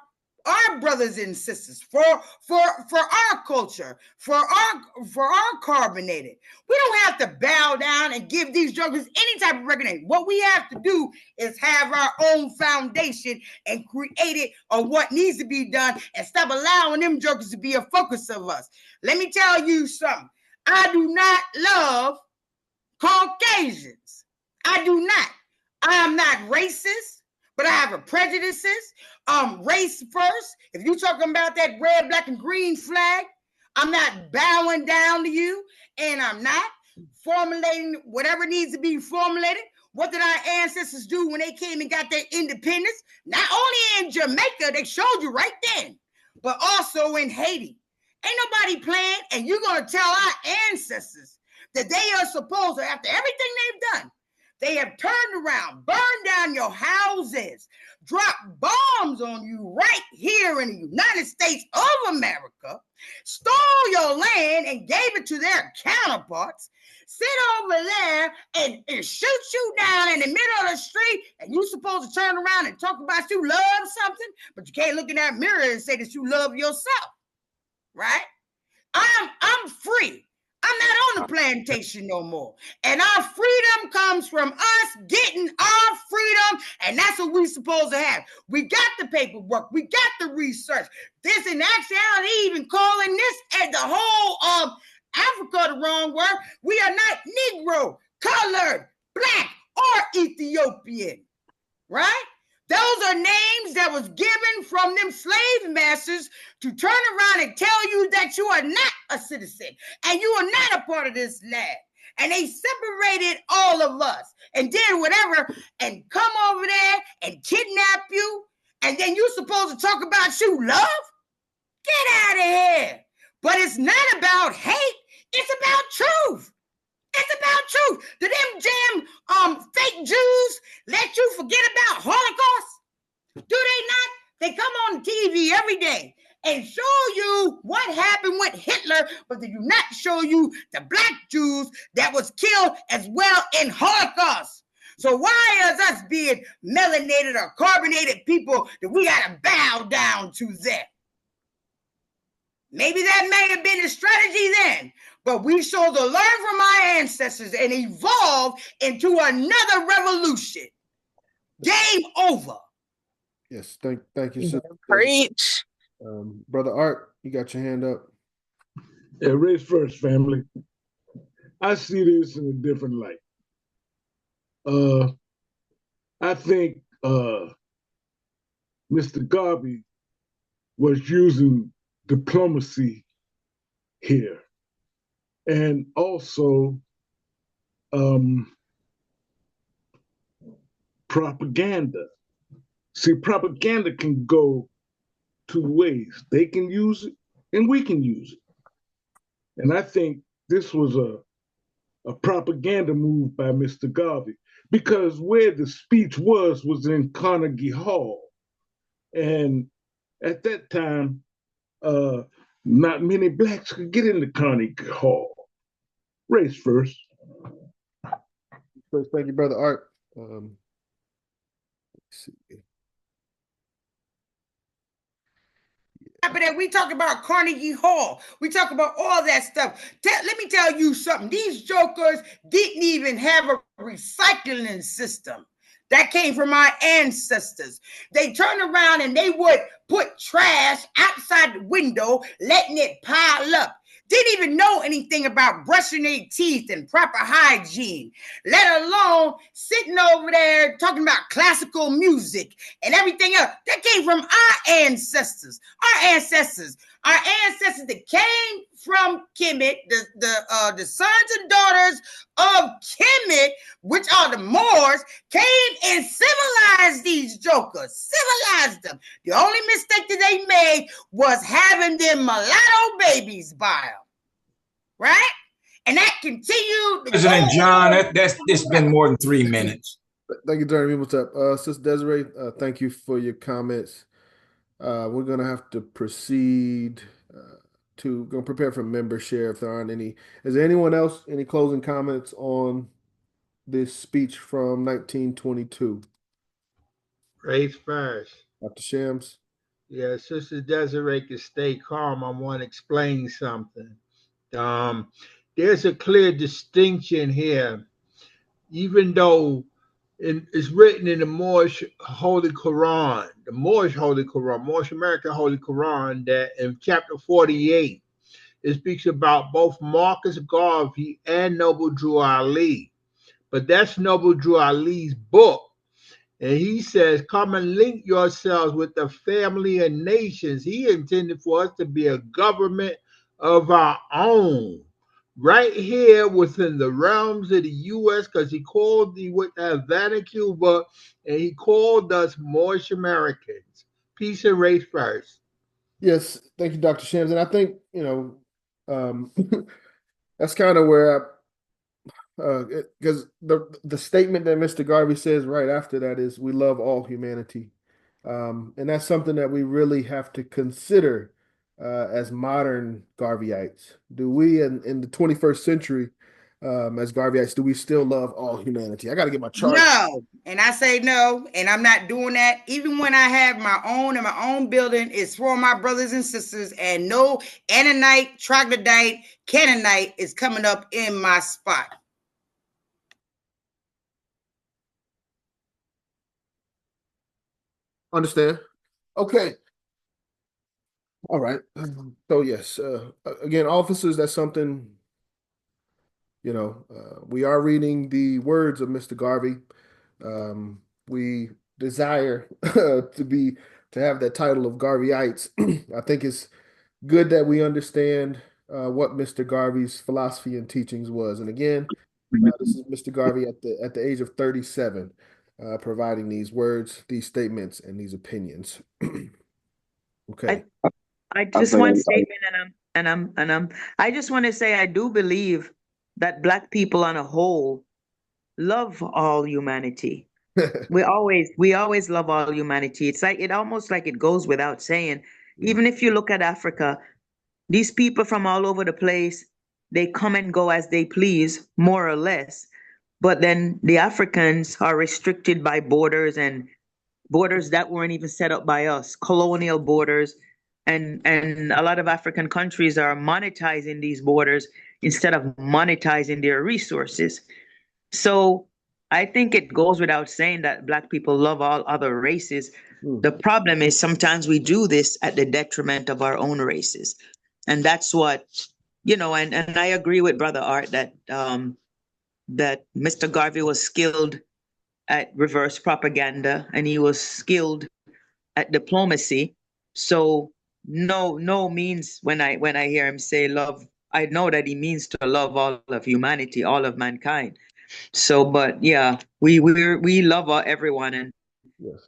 [SPEAKER 6] brothers and sisters, for our culture, for our carbonated. We don't have to bow down and give these jokers any type of recognition. What we have to do is have our own foundation and create it on what needs to be done, and stop allowing them jokers to be a focus of us. Let me tell you something. I do not love Caucasians. I do not. I am not racist, but I have a prejudices. Race first. If you're talking about that red, black, and green flag, I'm not bowing down to you, and I'm not formulating whatever needs to be formulated. What did our ancestors do when they came and got their independence? Not only in Jamaica, they showed you right then, but also in Haiti. Ain't nobody playing, and you're going to tell our ancestors that they are supposed to, after everything they've done, they have turned around, burned down your houses, dropped bombs on you right here in the United States of America, stole your land and gave it to their counterparts, sit over there and shoot you down in the middle of the street, and you supposed to turn around and talk about you love something, but you can't look in that mirror and say that you love yourself, right? I'm free. I'm not on the plantation no more. And our freedom comes from us getting our freedom, and that's what we're supposed to have. We got the paperwork. We got the research. This, in actuality, even calling this as the whole of Africa the wrong word. We are not Negro, colored, black, or Ethiopian, right? Those are names that was given from them slave masters to turn around and tell you that you are not a citizen and you are not a part of this land. and they separated all of us and did whatever and come over there and kidnap you, and then you're supposed to talk about you love? Get out of here. But it's not about hate. It's about truth. It's about truth. Do them damn fake Jews let you forget about Holocaust? Do they not? They come on TV every day and show you what happened with Hitler, but they do not show you the black Jews that was killed as well in Holocaust. So why is us being melanated or carbonated people that we gotta bow down to that? Maybe that may have been a strategy then, but we supposed to learn from our ancestors and evolve into another revolution. Game over.
[SPEAKER 1] Yes, thank you, Sister.
[SPEAKER 8] Preach.
[SPEAKER 1] Brother Art, you got your hand up.
[SPEAKER 3] Yeah, race first, family. I see this in a different light. I think Mr. Garvey was using diplomacy here, and also propaganda. See, propaganda can go two ways. They can use it, and we can use it. And I think this was a propaganda move by Mr. Garvey, because where the speech was in Carnegie Hall. And at that time, not many blacks could get into Carnegie Hall. Race first.
[SPEAKER 1] First, thank you, Brother Art. Let's see.
[SPEAKER 6] That we talk about Carnegie Hall. We talk about all that stuff. Let me tell you something. These jokers didn't even have a recycling system. That came from our ancestors. They turned around and they would put trash outside the window, letting it pile up. Didn't even know anything about brushing their teeth and proper hygiene, let alone sitting over there talking about classical music and everything else. That came from our ancestors. Our ancestors that came from Kemet, the sons and daughters of Kemet, which are the Moors, came and civilized these jokers, civilized them. The only mistake that they made was having them mulatto babies by them, right? And that continued.
[SPEAKER 9] President John, it's been more than 3 minutes.
[SPEAKER 1] Thank you, Jeremy. What's up? Sister Desiree, thank you for your comments. We're going to have to proceed to go prepare for member share if there aren't any. Is there anyone else, any closing comments on this speech from 1922?
[SPEAKER 7] Race first.
[SPEAKER 1] Dr. Shams?
[SPEAKER 7] Yeah, Sister Desiree can stay calm. I want to explain something. There's a clear distinction here, even though it's written in the Moorish Holy Quran, the Moorish Holy Quran, Moorish American Holy Quran, that in chapter 48, it speaks about both Marcus Garvey and Noble Drew Ali. But that's Noble Drew Ali's book. And he says, come and link yourselves with the family and nations. He intended for us to be a government of our own, right here within the realms of the U.S., because he called the Havana, Cuba, and he called us Moorish Americans. Peace and race first.
[SPEAKER 1] Yes, thank you, Dr. Shams. And I think, that's kind of where because the statement that Mr. Garvey says right after that is, we love all humanity. And that's something that we really have to consider as modern Garveyites. Do we, in the 21st century, as Garveyites, do we still love all humanity? I got to get my chart.
[SPEAKER 6] No, and I say no, and I'm not doing that. Even when I have my own and my own building, it's for my brothers and sisters, and no Annanite, Troglodyte, Canaanite is coming up in my spot.
[SPEAKER 1] Understand? Okay. All right. So yes, again, officers, that's something, we are reading the words of Mr. Garvey. We desire to have that title of Garveyites. I think it's good that we understand what Mr. Garvey's philosophy and teachings was. And again, this is Mr. Garvey at the age of 37, providing these words, these statements, and these opinions. Okay.
[SPEAKER 5] I just one statement, I just want to say I do believe that Black people on a whole love all humanity. We always love all humanity. It's like it almost like it goes without saying. Even if you look at Africa, these people from all over the place, they come and go as they please, more or less. But then the Africans are restricted by borders, and borders that weren't even set up by us, colonial borders. And a lot of African countries are monetizing these borders instead of monetizing their resources. So I think it goes without saying that Black people love all other races. The problem is sometimes we do this at the detriment of our own races. And that's what, and I agree with Brother Art that that Mr. Garvey was skilled at reverse propaganda and he was skilled at diplomacy. So no means when I hear him say love, I know that he means to love all of humanity, all of mankind. So, but yeah, we love everyone, and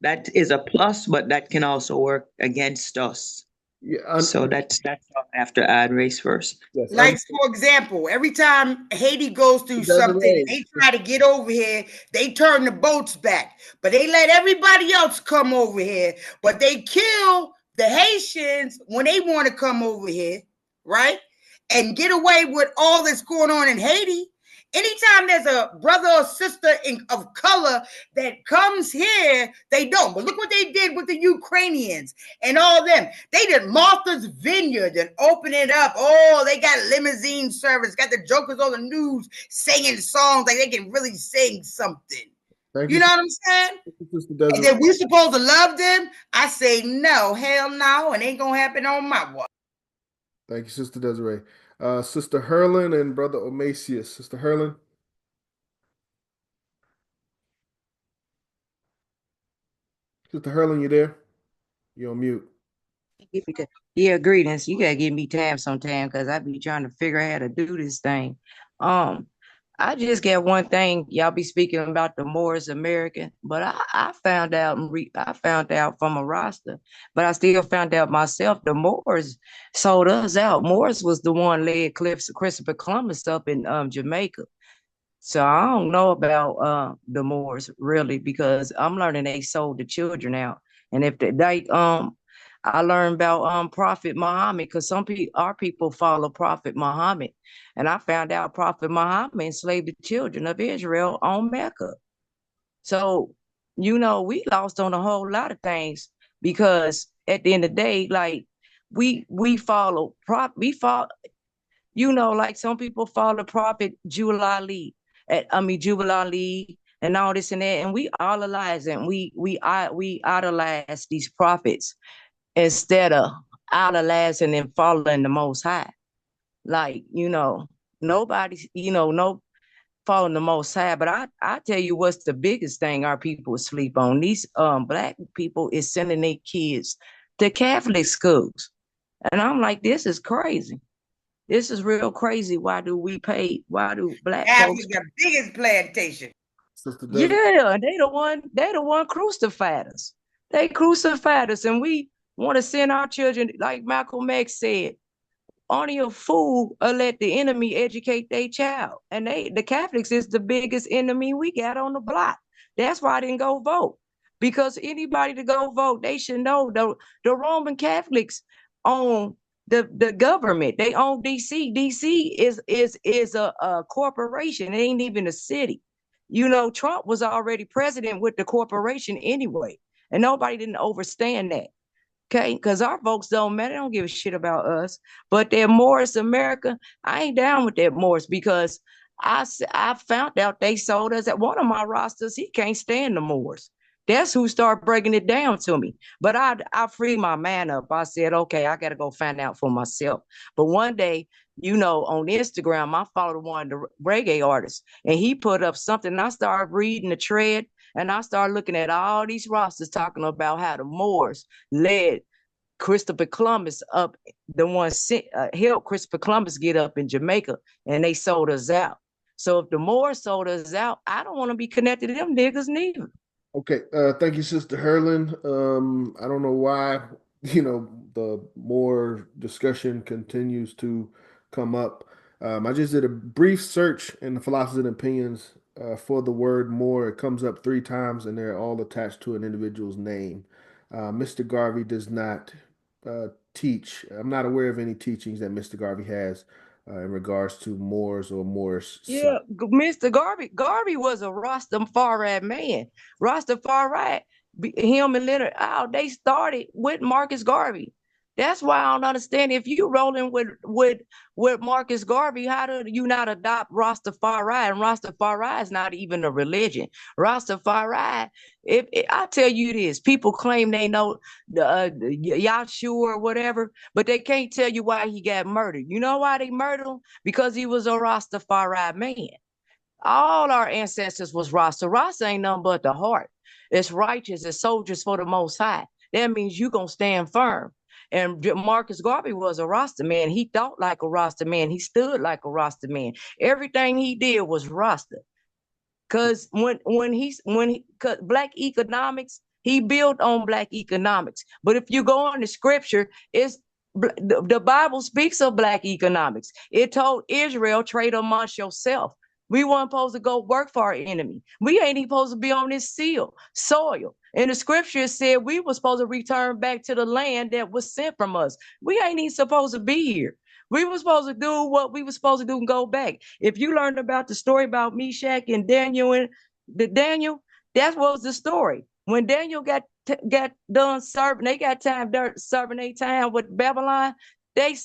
[SPEAKER 5] that is a plus, but that can also work against us.
[SPEAKER 1] Yeah.
[SPEAKER 5] So that's all I have to add race first.
[SPEAKER 1] Yes.
[SPEAKER 6] Like, for example, every time Haiti goes through something, they try to get over here, they turn the boats back, but they let everybody else come over here, but they kill the Haitians when they want to come over here, right? And get away with all that's going on in Haiti. Anytime there's a brother or sister of color that comes here, they don't. But look what they did with the Ukrainians and all them. They did Martha's Vineyard and open it up. Oh, they got limousine service, got the jokers on the news singing songs like they can really sing something. You know what I'm saying? And then we're supposed to love them? I say no, hell no, and ain't gonna happen on my watch.
[SPEAKER 1] Thank you, Sister Desiree. Sister Herlin and Brother Omasius. Sister Herlin. Sister Herlin, you there? You're on mute.
[SPEAKER 8] Yeah, greetings. You gotta give me time sometime because I be trying to figure out how to do this thing. I just get one thing. Y'all be speaking about the Moors American, but I found out from a roster, but I still found out myself the Moors sold us out. Moors was the one led Christopher Columbus up in Jamaica. So I don't know about the Moors really because I'm learning they sold the children out. And if I learned about Prophet Muhammad because our people follow Prophet Muhammad. And I found out Prophet Muhammad enslaved the children of Israel on Mecca. So, we lost on a whole lot of things because at the end of the day, like we follow, like some people follow Prophet Jubilee and all this and that, and we idolize and we idolize these prophets instead of idolizing and following the Most High. Like, nobody's, no following the Most High. But I tell you what's the biggest thing our people sleep on. These Black people is sending their kids to Catholic schools. And I'm like, this is crazy. This is real crazy. Why do Black folks
[SPEAKER 6] the biggest plantation?
[SPEAKER 8] Yeah, they the one crucified us. They crucified us, and we want to send our children, like Malcolm X said, only a fool will let the enemy educate their child. And the Catholics is the biggest enemy we got on the block. That's why I didn't go vote. Because anybody to go vote, they should know the Roman Catholics own the government. They own DC. DC is a corporation. It ain't even a city. Trump was already president with the corporation anyway. And nobody didn't understand that. Okay, because our folks don't matter. They don't give a shit about us. But that Morris America, I ain't down with that Morris because I found out they sold us at one of my rosters. He can't stand the Moors. That's who started breaking it down to me. But I freed my man up. I said, okay, I got to go find out for myself. But one day, on Instagram, I followed one of the reggae artists, and he put up something. And I started reading the thread. And I started looking at all these rosters talking about how the Moors led Christopher Columbus up, the one helped Christopher Columbus get up in Jamaica, and they sold us out. So if the Moors sold us out, I don't want to be connected to them niggas neither.
[SPEAKER 1] Okay, thank you, Sister Herlin. I don't know why, the more discussion continues to come up. I just did a brief search in the Philosophy and Opinions for the word more. It comes up 3 times, and they're all attached to an individual's name. Mr. Garvey does not teach. I'm not aware of any teachings that Mr. Garvey has in regards to Moors or Moorish.
[SPEAKER 8] Yeah, Mr. Garvey was a Rastafari man. Rastafari, him and Leonard, they started with Marcus Garvey. That's why I don't understand, if you rolling with Marcus Garvey, how do you not adopt Rastafari? And Rastafari is not even a religion. Rastafari, if I tell you this, people claim they know Yahshua or whatever, but they can't tell you why he got murdered. You know why they murdered him? Because he was a Rastafari man. All our ancestors was Rasta. Rasta ain't nothing but the heart. It's righteous. It's soldiers for the Most High. That means you gonna stand firm. And Marcus Garvey was a Rasta man. He thought like a Rasta man. He stood like a Rasta man. Everything he did was Rasta. Cause when Black economics, he built on Black economics. But if you go on the scripture, the Bible speaks of Black economics. It told Israel, trade amongst yourself. We weren't supposed to go work for our enemy. We ain't even supposed to be on this soil. And the scripture said we were supposed to return back to the land that was sent from us. We ain't even supposed to be here. We were supposed to do what we were supposed to do and go back. If you learned about the story about Meshach and Daniel that was the story. When Daniel got done serving, they got time serving their time with Babylon.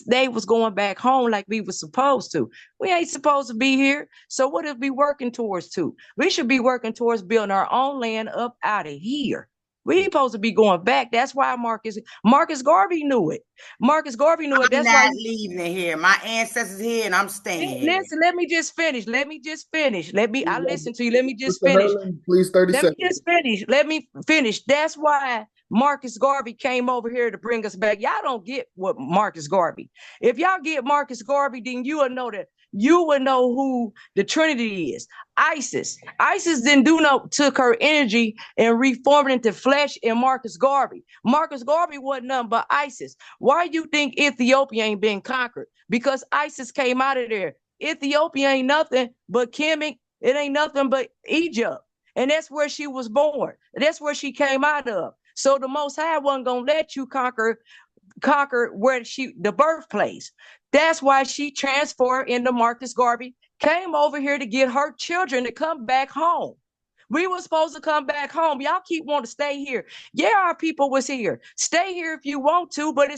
[SPEAKER 8] They was going back home like we were supposed to. We ain't supposed to be here. So what are we working towards to? We should be working towards building our own land up out of here. We ain't supposed to be going back. That's why Marcus Garvey knew it. Marcus Garvey knew it. That's
[SPEAKER 6] I'm
[SPEAKER 8] why
[SPEAKER 6] not leaving here. My ancestors here, and I'm staying here.
[SPEAKER 8] Listen, let me just finish. I listen to you. Let me just
[SPEAKER 1] Mr.
[SPEAKER 8] finish.
[SPEAKER 1] Herlin, please, 30
[SPEAKER 8] Let
[SPEAKER 1] seconds.
[SPEAKER 8] me just finish. Let me finish. That's why Marcus Garvey came over here to bring us back. Y'all don't get what Marcus Garvey. If y'all get Marcus Garvey, then you will know who the Trinity is. ISIS didn't took her energy and reformed it into flesh in Marcus Garvey. Marcus Garvey wasn't nothing but ISIS. Why you think Ethiopia ain't been conquered? Because ISIS came out of there. Ethiopia ain't nothing but Kemet. It ain't nothing but Egypt. And that's where she was born. That's where she came out of. So the Most High wasn't gonna let you conquer where the birthplace. That's why she transferred into Marcus Garvey, came over here to get her children to come back home. We were supposed to come back home. Y'all keep wanting to stay here. Yeah, our people was here. Stay here if you want to, but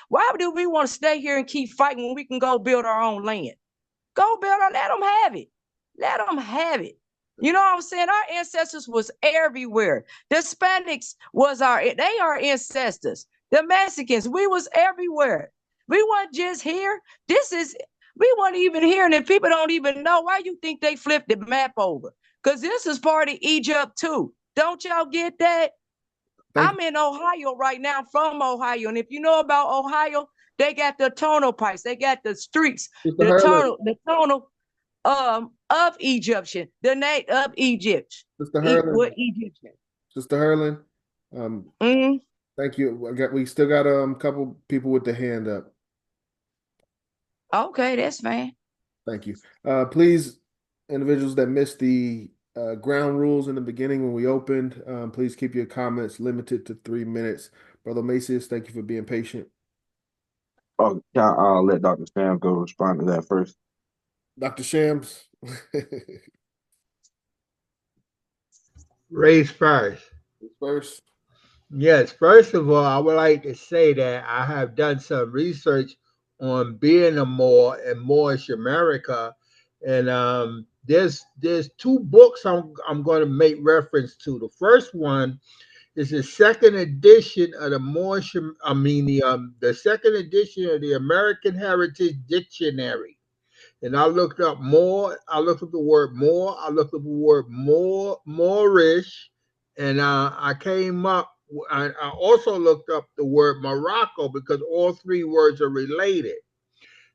[SPEAKER 8] why do we want to stay here and keep fighting when we can go build our own land? Go build it. Let them have it. Let them have it. You know what I'm saying? Our ancestors was everywhere. The Hispanics they are ancestors. The Mexicans, we was everywhere. We weren't just here. We weren't even here, and if people don't even know, why you think they flipped the map over? Because this is part of Egypt too. Don't y'all get that? I'm in Ohio right now, from Ohio, and if you know about Ohio, they got the tonal pipes. They got the streets, the tonal of Egyptian, the name of Egypt.
[SPEAKER 1] Mr. Herlin.
[SPEAKER 8] Egyptian.
[SPEAKER 1] Sister Herlin. Thank you. We still got a couple people with the hand up.
[SPEAKER 8] Okay, that's fine.
[SPEAKER 1] Thank you. Please, individuals that missed the ground rules in the beginning when we opened, please keep your comments limited to 3 minutes. Brother Macias, thank you for being patient.
[SPEAKER 10] Oh, I'll let Dr. Sam go respond to that first.
[SPEAKER 1] Dr. Shams.
[SPEAKER 7] Raise first.
[SPEAKER 1] First.
[SPEAKER 7] Yes, first of all, I would like to say that I have done some research on being a Moor and Moorish America, and there's 2 books I'm going to make reference to. The first one is the second edition of the the second edition of the American Heritage Dictionary. And I looked up Moor, I looked up the word Moor, I looked up the word Moorish, and I came up I also looked up the word Morocco because all three words are related.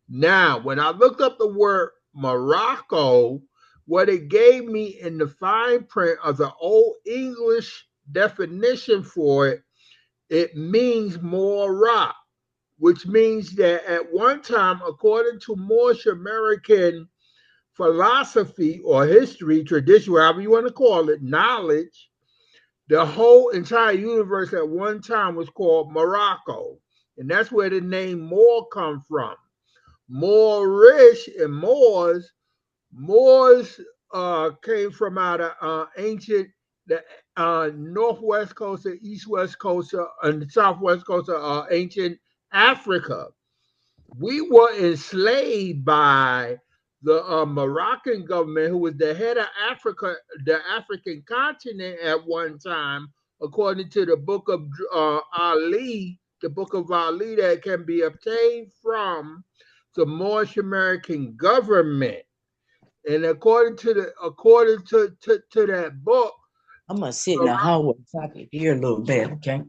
[SPEAKER 7] Now, when I looked up the word Morocco, what it gave me in the fine print of the Old English definition for it, it means Morocco, which means that at one time, according to Moorish American philosophy or history, tradition, whatever you want to call it, knowledge, the whole entire universe at one time was called Morocco. And that's where the name Moor come from. Moorish and Moors came from out of ancient, the northwest coast, the east west coast, and the southwest coast of ancient Africa. We were enslaved by the Moroccan government, who was the head of Africa, the African continent at one time, according to the book of Ali, the book of Ali that can be obtained from the Moorish American government. And according to that book,
[SPEAKER 8] I'm gonna sit in the hallway so I can hear a little better, okay?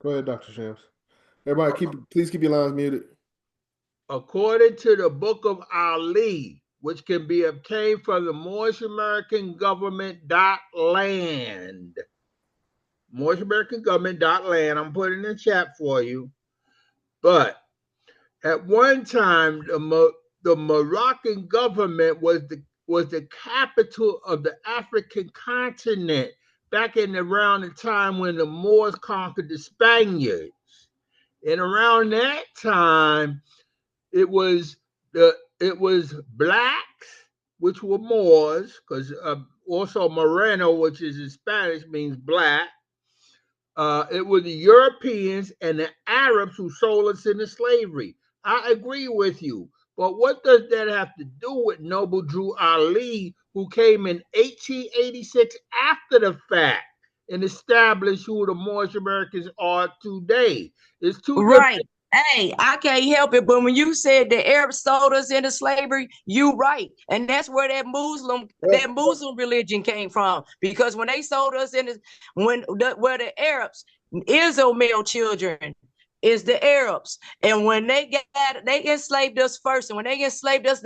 [SPEAKER 1] Go ahead, Dr. Shams. Everybody, please keep your lines muted.
[SPEAKER 7] According to the book of Ali, which can be obtained from the Moorish American government.land. Moorish American government.land. I'm putting in the chat for you. But at one time, the Moroccan government was the capital of the African continent back in around the time when the Moors conquered the Spaniards. And around that time, it was blacks, which were Moors, because also Moreno, which is in Spanish, means black. It was the Europeans and the Arabs who sold us into slavery. I agree with you. But what does that have to do with Noble Drew Ali, who came in 1886 after the fact and established who the Moorish Americans are today? It's two different.
[SPEAKER 8] Right. Hey, I can't help it, but when you said the Arabs sold us into slavery, you right. And that's where that Muslim religion came from. Because when they sold us into where the Arabs, Israel male children is the Arabs. And when they enslaved us first. And when they enslaved us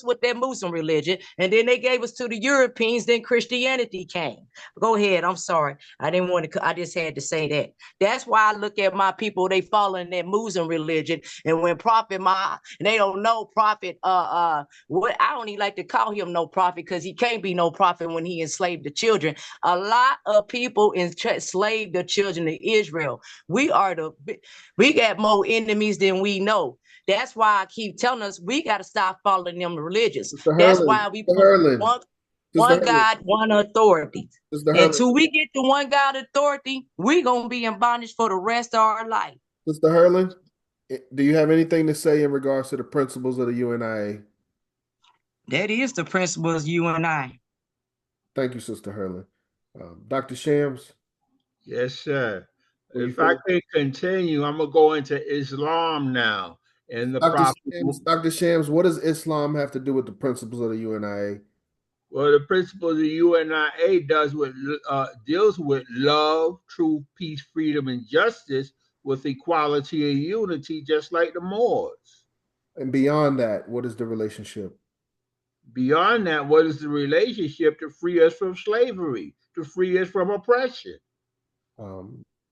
[SPEAKER 8] with their Muslim religion. And then they gave us to the Europeans, then Christianity came. Go ahead. I'm sorry. I didn't want to, I just had to say that. That's why I look at my people, they fall in that Muslim religion. And when Prophet and they don't know Prophet, what I don't even like to call him no prophet because he can't be no prophet when he enslaved the children. A lot of people enslaved the children of Israel. We got more enemies than we know. That's why I keep telling us we got to stop following them religions. That's why we put one God, one authority. Until we get to one God authority, we're going to be in bondage for the rest of our life.
[SPEAKER 1] Sister Hurlin, do you have anything to say in regards to the principles of the UNIA?
[SPEAKER 8] That is the principles UNI.
[SPEAKER 1] Thank you, Sister Hurlin. Dr. Shams?
[SPEAKER 7] Yes, sir. If I can continue, I'm going to go into Islam now. And the
[SPEAKER 1] Dr. Shams, what does Islam have to do with the principles of the UNIA?
[SPEAKER 7] Well, the principles of the UNIA deals with love, truth, peace, freedom, and justice with equality and unity, just like the Moors.
[SPEAKER 1] And beyond that, what is the relationship?
[SPEAKER 7] Beyond that, what is the relationship to free us from slavery, to free us from oppression?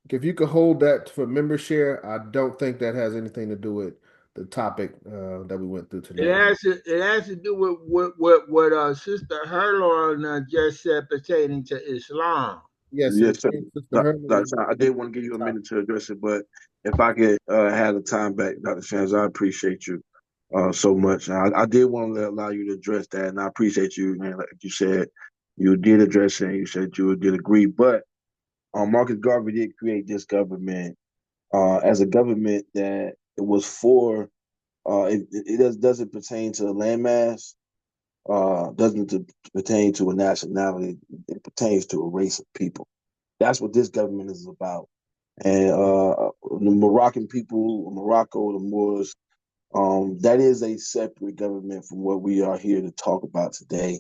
[SPEAKER 1] If you could hold that for membership, I don't think that has anything to do with the topic that we went through today.
[SPEAKER 7] It has to do with what Sister Hurlin just said pertaining to Islam.
[SPEAKER 10] Yes, sir. I did want to give you a minute to address it, but if I could have the time back, Dr. Shams, I appreciate you so much. I did want to allow you to address that, and I appreciate you, man. Like you said, you did address it, and you said you did agree, but Marcus Garvey did create this government as a government that it was for. It doesn't pertain to a landmass. Doesn't pertain to a nationality. It pertains to a race of people. That's what this government is about. And the Moroccan people, Morocco, the Moors, that is a separate government from what we are here to talk about today.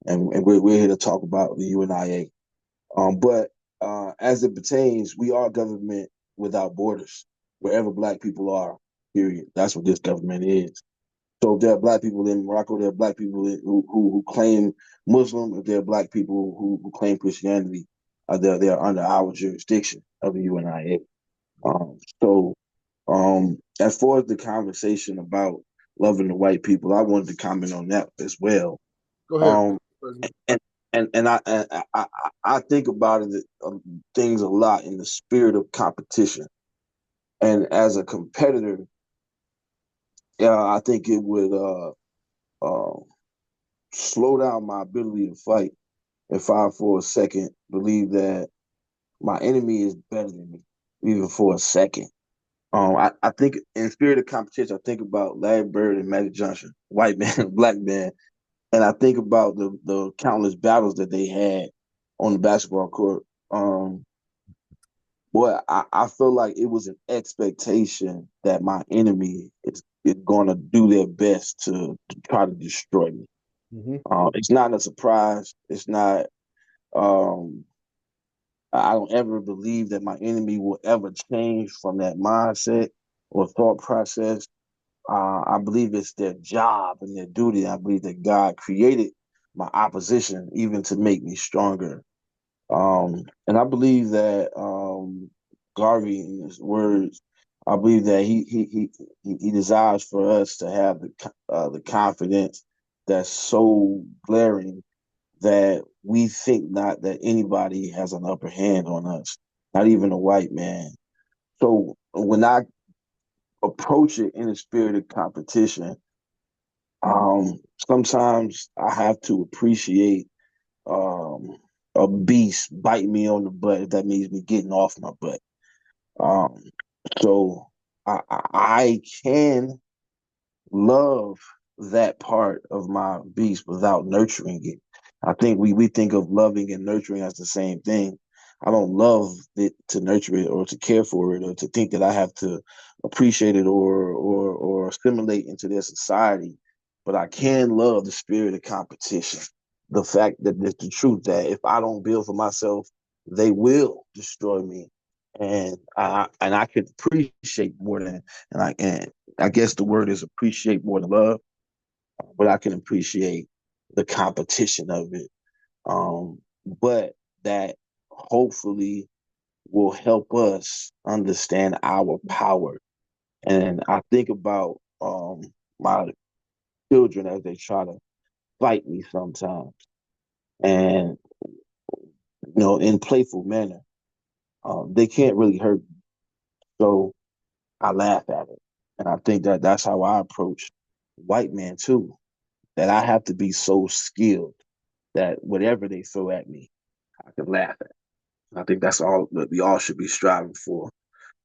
[SPEAKER 10] And we're here to talk about the UNIA. But as it pertains, we are government without borders. Wherever Black people are, period. That's what this government is. So if there are Black people in Morocco, there are Black people who claim Muslim. If there are Black people who claim Christianity, they are under our jurisdiction of the UNIA. So as far as the conversation about loving the white people, I wanted to comment on that as well.
[SPEAKER 1] Go ahead,
[SPEAKER 10] Um,
[SPEAKER 1] President.
[SPEAKER 10] I think about it things a lot in the spirit of competition, and as a competitor, I think it would slow down my ability to fight if I, for a second, believe that my enemy is better than me, even for a second. I think in spirit of competition, I think about Larry Bird and Magic Johnson, white man, black man, and I think about the countless battles that they had on the basketball court. Boy, I feel like it was an expectation that my enemy is going to do their best to try to destroy me. It's not a surprise. It's not. I don't ever believe that my enemy will ever change from that mindset or thought process. I believe it's their job and their duty. I believe that God created my opposition even to make me stronger. And I believe that Garvey, in his words, I believe that he desires for us to have the confidence that's so glaring that we think not that anybody has an upper hand on us, not even a white man. So when I approach it in a spirit of competition, sometimes I have to appreciate um, a beast biting me on the butt if that means me getting off my butt. Um, so I can love that part of my beast without nurturing it. I think we think of loving and nurturing as the same thing. I don't love it to nurture it or to care for it or to think that I have to appreciate it or assimilate into their society. But I can love the spirit of competition. The fact that it's the truth that if I don't build for myself, they will destroy me. And I could appreciate more than and I guess the word is appreciate more than love, but I can appreciate the competition of it. But that hopefully will help us understand our power. And I think about my children as they try to fight me sometimes, and in playful manner. They can't really hurt me, so I laugh at it, and I think that that's how I approach white men too. That I have to be so skilled that whatever they throw at me, I can laugh at. I think that's all that we all should be striving for,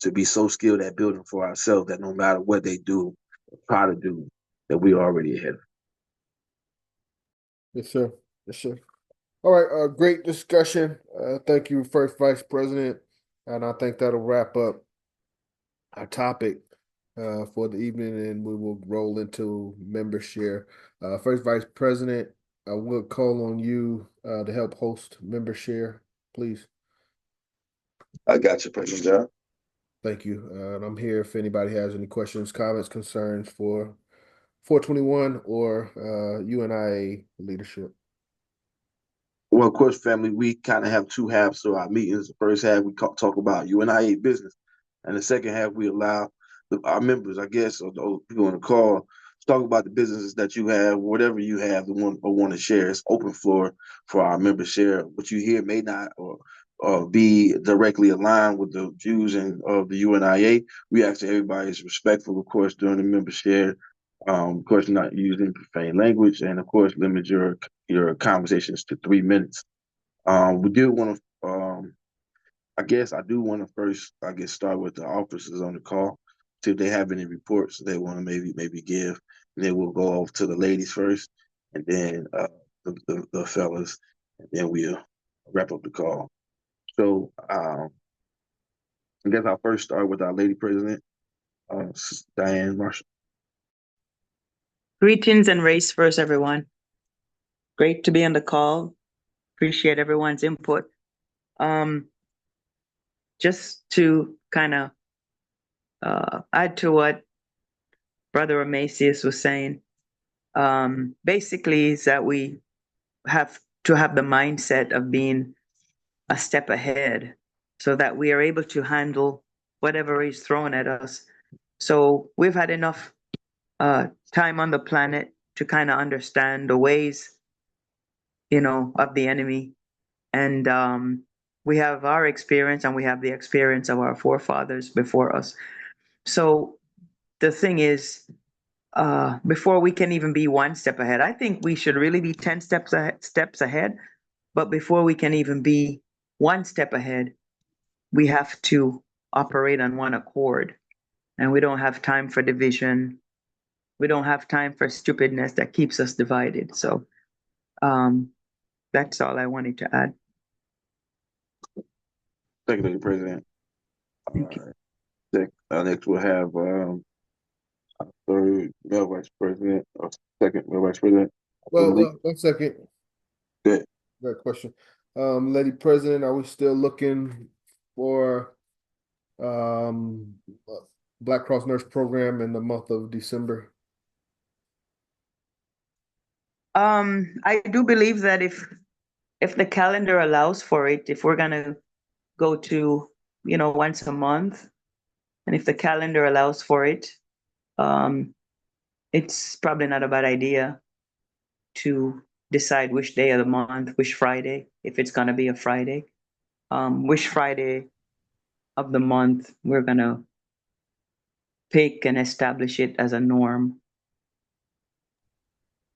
[SPEAKER 10] to be so skilled at building for ourselves that no matter what they do or try to do, that we're already ahead.
[SPEAKER 1] Yes, sir. Yes, sir. All right. Great discussion. Thank you, First Vice President. And I think that'll wrap up our topic for the evening, and we will roll into member share. First Vice President, I will call on you to help host member share, please.
[SPEAKER 10] I got you, President John.
[SPEAKER 1] Thank you. And I'm here if anybody has any questions, comments, concerns for 421 or UNIA leadership.
[SPEAKER 10] Well, of course, family, we kind of have two halves to our meetings. The first half, we talk about UNIA business. And the second half, we allow our members, I guess, or those people on the call, to talk about the businesses that you have, whatever you have to want to share. It's open floor for our members share. What you hear may not or be directly aligned with the views of the UNIA. We ask that everybody is respectful, of course, during the member share. Of course, not using profane language, and of course, limit your conversations to 3 minutes. We do want to, I do want to first, start with the officers on the call, see if they have any reports they want to maybe give. And then we'll go over to the ladies first, and then the fellas, and then we'll wrap up the call. So I guess I'll first start with our lady president, Diane Marshall.
[SPEAKER 5] Greetings and race first, everyone. Great to be on the call. Appreciate everyone's input. just to kind of add to what Brother Amacius was saying, basically is that we have to have the mindset of being a step ahead so that we are able to handle whatever is thrown at us. So we've had enough time on the planet to kind of understand the ways, of the enemy. And we have our experience and we have the experience of our forefathers before us. So the thing is, before we can even be one step ahead, I think we should really be 10 steps ahead. But before we can even be one step ahead, we have to operate on one accord. And we don't have time for division. We don't have time for stupidness that keeps us divided. So that's all I wanted to add.
[SPEAKER 10] Thank you, Mr. President.
[SPEAKER 5] Thank you.
[SPEAKER 10] Next we'll have third male vice president, or second male vice president.
[SPEAKER 1] Well, 1 second.
[SPEAKER 10] Good.
[SPEAKER 1] That question. Lady President, are we still looking for Black Cross Nurse Program in the month of December?
[SPEAKER 5] I do believe that if the calendar allows for it, if we're gonna go to, once a month, and if the calendar allows for it, it's probably not a bad idea to decide which day of the month, which Friday, if it's gonna be a Friday, which Friday of the month we're gonna pick and establish it as a norm.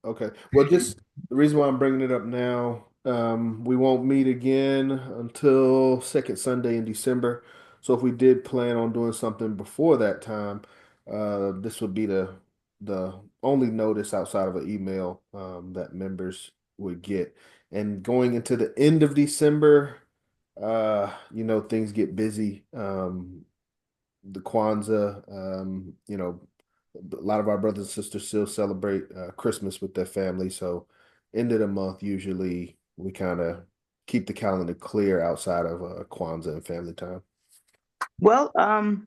[SPEAKER 1] Okay. Well, just the reason why I'm bringing it up now, we won't meet again until second Sunday in December. So if we did plan on doing something before that time, this would be the only notice outside of an email that members would get. And going into the end of December, things get busy. The Kwanzaa, a lot of our brothers and sisters still celebrate Christmas with their family. So end of the month, usually we kind of keep the calendar clear outside of Kwanzaa and family time.
[SPEAKER 5] Well,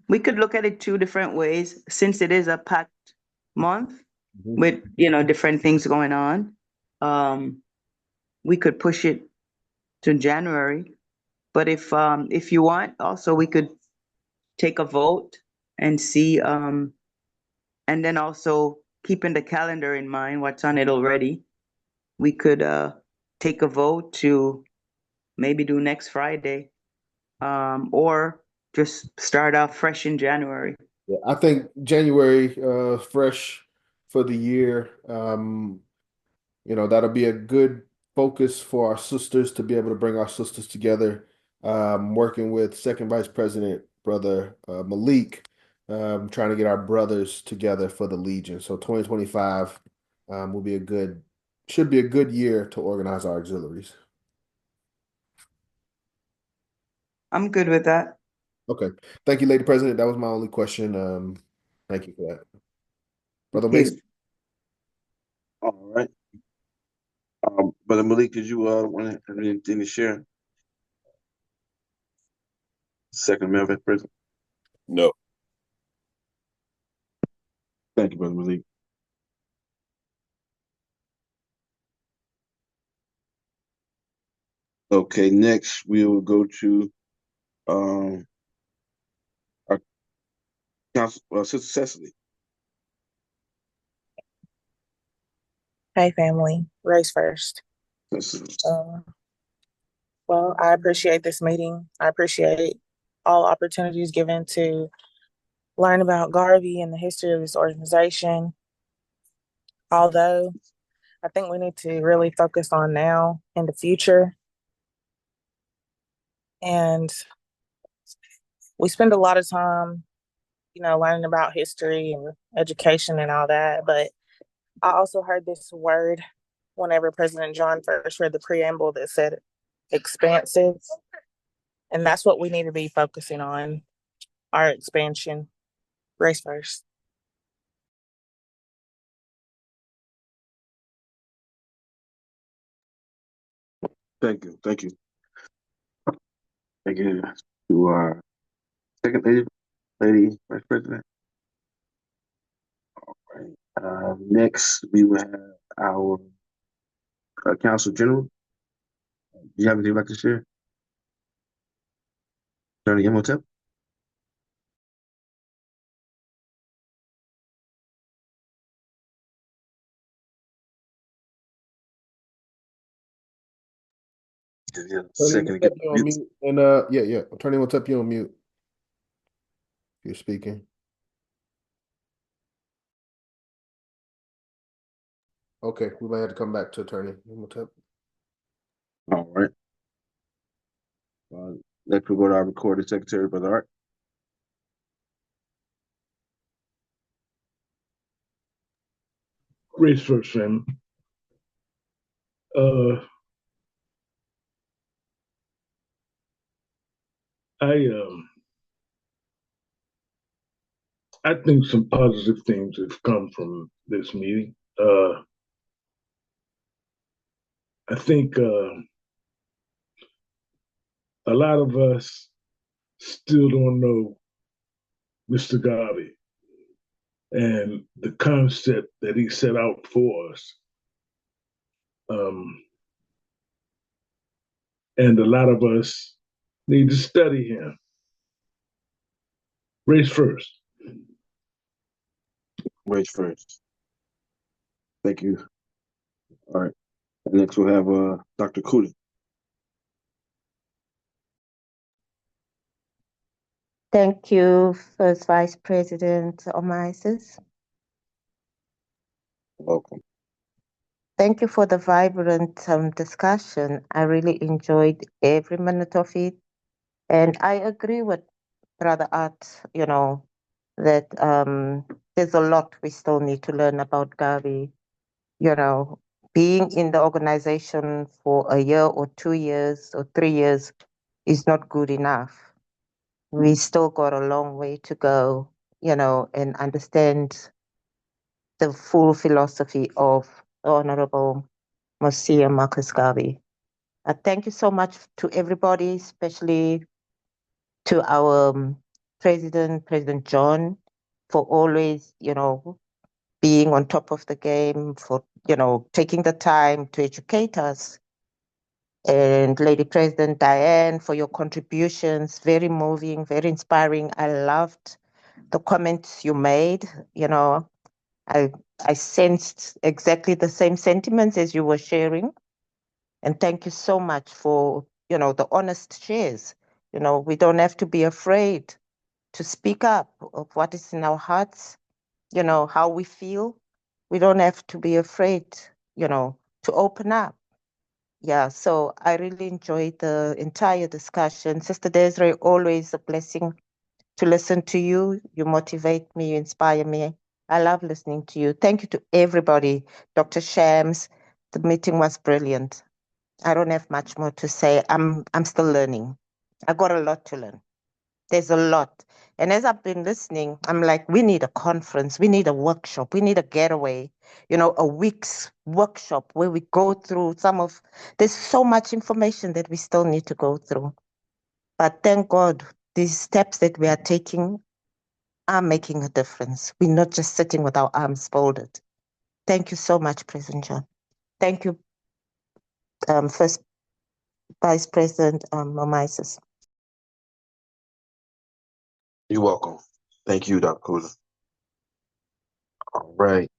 [SPEAKER 5] we could look at it two different ways since it is a packed month with, different things going on. We could push it to January, but if you want, also we could take a vote and see, and then also keeping the calendar in mind, what's on it already, we could take a vote to maybe do next Friday, or just start out fresh in January.
[SPEAKER 1] Yeah, I think January, fresh for the year. That'll be a good focus for our sisters to be able to bring our sisters together. Working with Second Vice President, Brother Malik, trying to get our brothers together for the Legion. So 2025 should be a good year to organize our auxiliaries.
[SPEAKER 5] I'm good with that.
[SPEAKER 1] Okay. Thank you, Lady President. That was my only question. Thank you for that. Brother
[SPEAKER 5] Thank you.
[SPEAKER 1] Mason.
[SPEAKER 10] All right. Brother Malik, did you want to have anything to share? Second male vice president.
[SPEAKER 11] No.
[SPEAKER 10] Thank you, Brother Malik. Okay, next we will go to our council, Sister Cecily.
[SPEAKER 12] Hey, family. Race first. Well, I appreciate this meeting. I appreciate all opportunities given to learn about Garvey and the history of this organization. Although I think we need to really focus on now and the future. And we spend a lot of time, learning about history and education and all that. But I also heard this word whenever President John first read the preamble that said expansive. And that's what we need to be focusing on, our expansion. Race first.
[SPEAKER 10] Thank you. Thank you. Thank you. To our second lady Vice President. All right. Next, we will have our Council General. Do you have anything you'd like to share? Attorney Imhotep?
[SPEAKER 1] Attorney
[SPEAKER 10] Second to get
[SPEAKER 1] you on
[SPEAKER 10] mute.
[SPEAKER 1] mute. And yeah. Attorney Imhotep, you on mute. If you're speaking. Okay, we might have to come back to Attorney Imhotep.
[SPEAKER 10] All right. Next, we'll go to our recording secretary, Brother Art.
[SPEAKER 3] Race first, family. I think some positive things have come from this meeting. I think a lot of us still don't know Mr. Garvey and the concept that he set out for us. And a lot of us need to study him. Race first.
[SPEAKER 10] Race first. Thank you. All right. Next, we'll have Dr. Cooley.
[SPEAKER 11] Thank you, First Vice President Omaisis.
[SPEAKER 10] Welcome.
[SPEAKER 11] Thank you for the vibrant discussion. I really enjoyed every minute of it. And I agree with Brother Art, that there's a lot we still need to learn about Garvey. Being in the organization for a year or 2 years or 3 years is not good enough. We still got a long way to go, and understand the full philosophy of the Honorable Monsieur Marcus Garvey. Thank you so much to everybody, especially to our President John, for always, being on top of the game, for, taking the time to educate us. And Lady President Diane, for your contributions, very moving, very inspiring. I loved the comments you made. I sensed exactly the same sentiments as you were sharing. And thank you so much for, the honest shares. We don't have to be afraid to speak up of what is in our hearts, how we feel. We don't have to be afraid, to open up. Yeah, so I really enjoyed the entire discussion. Sister Desiree, always a blessing to listen to you. You motivate me, you inspire me. I love listening to you. Thank you to everybody. Dr. Shams, the meeting was brilliant. I don't have much more to say. I'm still learning. I got a lot to learn. There's a lot. And as I've been listening, I'm like, we need a conference. We need a workshop. We need a getaway, a week's workshop where we go through there's so much information that we still need to go through. But thank God, these steps that we are taking are making a difference. We're not just sitting with our arms folded. Thank you so much, President John. Thank you, First Vice President Omaisis.
[SPEAKER 10] You're welcome. Thank you, Dr. Cooley. All right.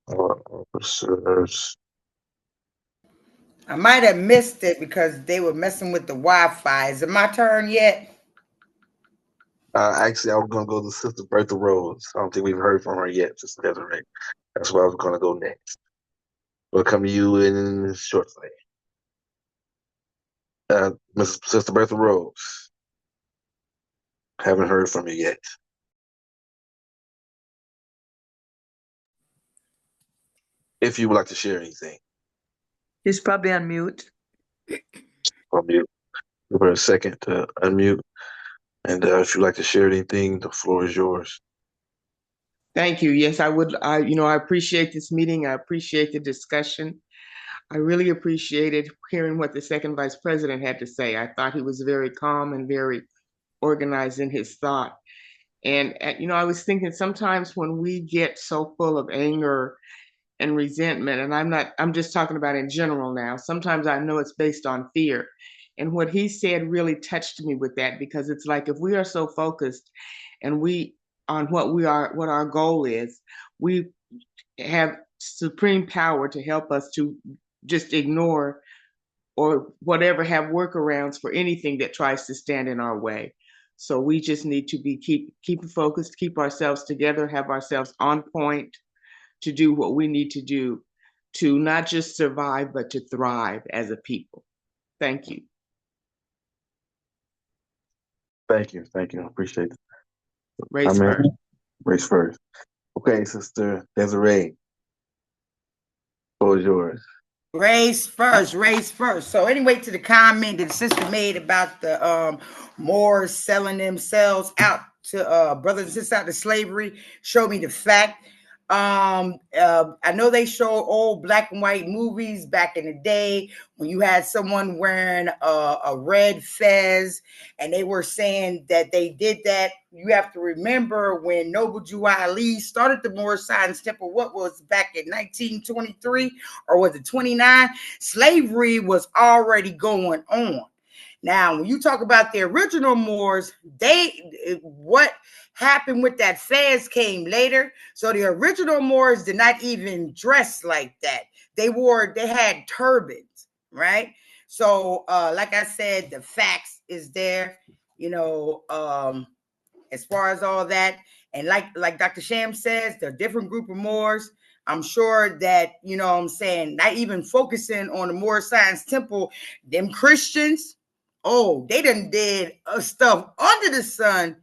[SPEAKER 10] Our officers.
[SPEAKER 6] I might have missed it because they were messing with the Wi-Fi. Is it my turn yet?
[SPEAKER 10] Actually, I was going to go to Sister Bertha Rose. I don't think we've heard from her yet, Sister Desiree. That's where I was going to go next. We'll come to you in shortly. Sister Bertha Rose. Haven't heard from you yet. If you would like to share anything.
[SPEAKER 5] He's probably on mute.
[SPEAKER 10] On mute. Give her a second to unmute. And if you'd like to share anything, the floor is yours.
[SPEAKER 4] Thank you. Yes, I would. I appreciate this meeting. I appreciate the discussion. I really appreciated hearing what the second vice president had to say. I thought he was very calm and very organized in his thought. And, I was thinking sometimes when we get so full of anger and resentment, and I'm just talking about in general now, sometimes I know it's based on fear. And what he said really touched me with that, because it's like if we are so focused and on what our goal is, we have supreme power to help us to just ignore or whatever, have workarounds for anything that tries to stand in our way. So we just need to keep focused, keep ourselves together, have ourselves on point to do what we need to do to not just survive, but to thrive as a people. Thank you.
[SPEAKER 10] Thank you. Thank you. I appreciate it.
[SPEAKER 4] Race first.
[SPEAKER 10] Race first. Okay, Sister Desiree. Floor is yours.
[SPEAKER 6] Race first. So anyway, to the comment that the sister made about the Moors selling themselves out to brothers and sisters out to slavery, show me the fact. I know they show old black and white movies back in the day when you had someone wearing a red fez, and they were saying that they did that. You have to remember when Noble Jew Ali started the Moorish Science Temple, what was back in 1923 or was it 29? Slavery was already going on. Now, when you talk about the original Moors, what happened with that fez came later. So the original Moors did not even dress like that. They had turbans, right? So, like I said, the facts is there, as far as all that. And like Dr. Sham says, they're a different group of Moors. I'm sure that, not even focusing on the Moorish Science Temple, them Christians, they done did stuff under the sun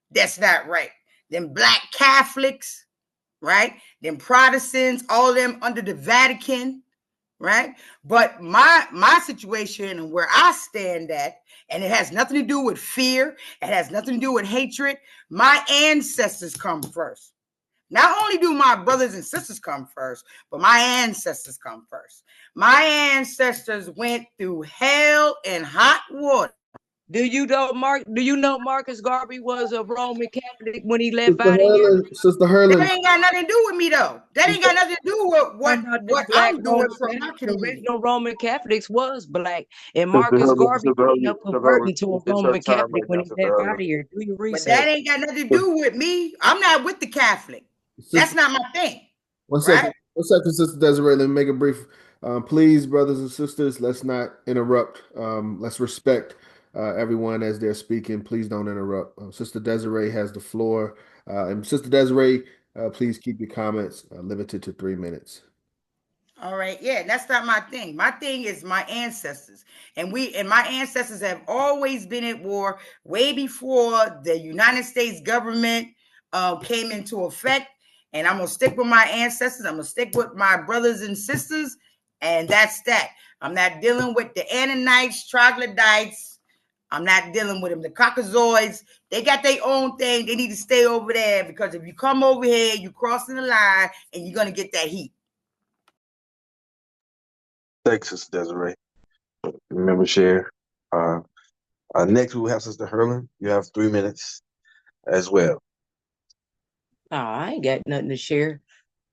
[SPEAKER 6] that's not right. Them black Catholics, right? Them Protestants, all them under the Vatican, right? But my situation and where I stand at, and it has nothing to do with fear, it has nothing to do with hatred. My ancestors come first. Not only do my brothers and sisters come first, but my ancestors come first. My ancestors went through hell and hot water.
[SPEAKER 8] Do you know Marcus Garvey was a Roman Catholic when he left out of here?
[SPEAKER 1] Sister Hurlin.
[SPEAKER 6] That ain't got nothing to do with me, though. That ain't got nothing to do with what I'm doing for my community.
[SPEAKER 8] The original Roman Catholics was black, and Marcus Garvey ended up converting to a Roman Catholic when he left out of here. Do your research.
[SPEAKER 6] But that ain't got nothing to do with me. I'm not with the Catholic. That's not my thing.
[SPEAKER 1] One second, Sister Desiree. Let me make it brief. Please, brothers and sisters, let's not interrupt. Let's respect everyone as they're speaking. Please don't interrupt. Sister Desiree has the floor. And Sister Desiree, please keep your comments limited to 3 minutes.
[SPEAKER 6] All right. Yeah, that's not my thing. My thing is my ancestors. And my ancestors have always been at war way before the United States government came into effect. And I'm going to stick with my ancestors. I'm going to stick with my brothers and sisters. And that's that. I'm not dealing with the Ananites, troglodytes. I'm not dealing with them. The Caucasoids, they got their own thing. They need to stay over there, because if you come over here, you're crossing the line and you're going to get that heat.
[SPEAKER 10] Thanks, Sister Desiree. Remember, share. Next, we will have Sister Hurlin. You have 3 minutes as well.
[SPEAKER 8] No, I ain't got nothing to share.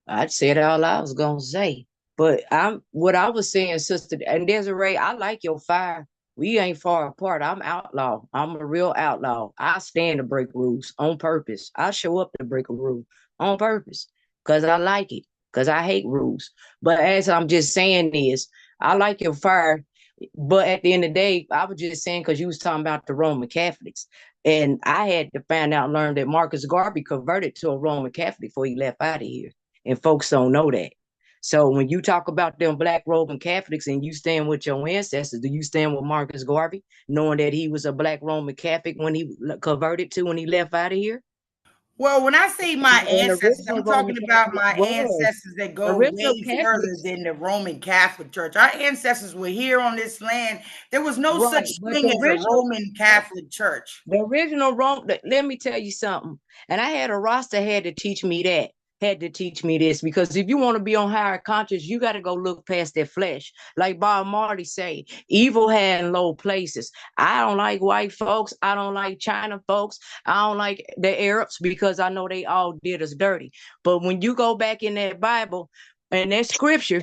[SPEAKER 8] I said all I was gonna say. But what I was saying, Sister, and Desiree, I like your fire. We ain't far apart. I'm outlaw. I'm a real outlaw. I stand to break rules on purpose. I show up to break a rule on purpose because I like it, because I hate rules. But as I'm just saying is, I like your fire. But at the end of the day, I was just saying, because you was talking about the Roman Catholics. And I had to find out and learn that Marcus Garvey converted to a Roman Catholic before he left out of here. And folks don't know that. So when you talk about them black Roman Catholics and you stand with your ancestors, do you stand with Marcus Garvey, knowing that he was a black Roman Catholic when he converted to when he left out of here?
[SPEAKER 6] Well, when I say my ancestors, I'm talking about my ancestors that go way further than the Roman Catholic Church. Our ancestors were here on this land. There was no such thing as a Roman Catholic Church.
[SPEAKER 8] The original Rome. Let me tell you something. And I had a roster had to teach me that. had to teach me this, because if you want to be on higher conscience, you got to go look past that flesh. Like Bob Marley say, evil had in low places. I don't like white folks. I don't like China folks. I don't like the Arabs because I know they all did us dirty. But when you go back in that Bible and that scripture,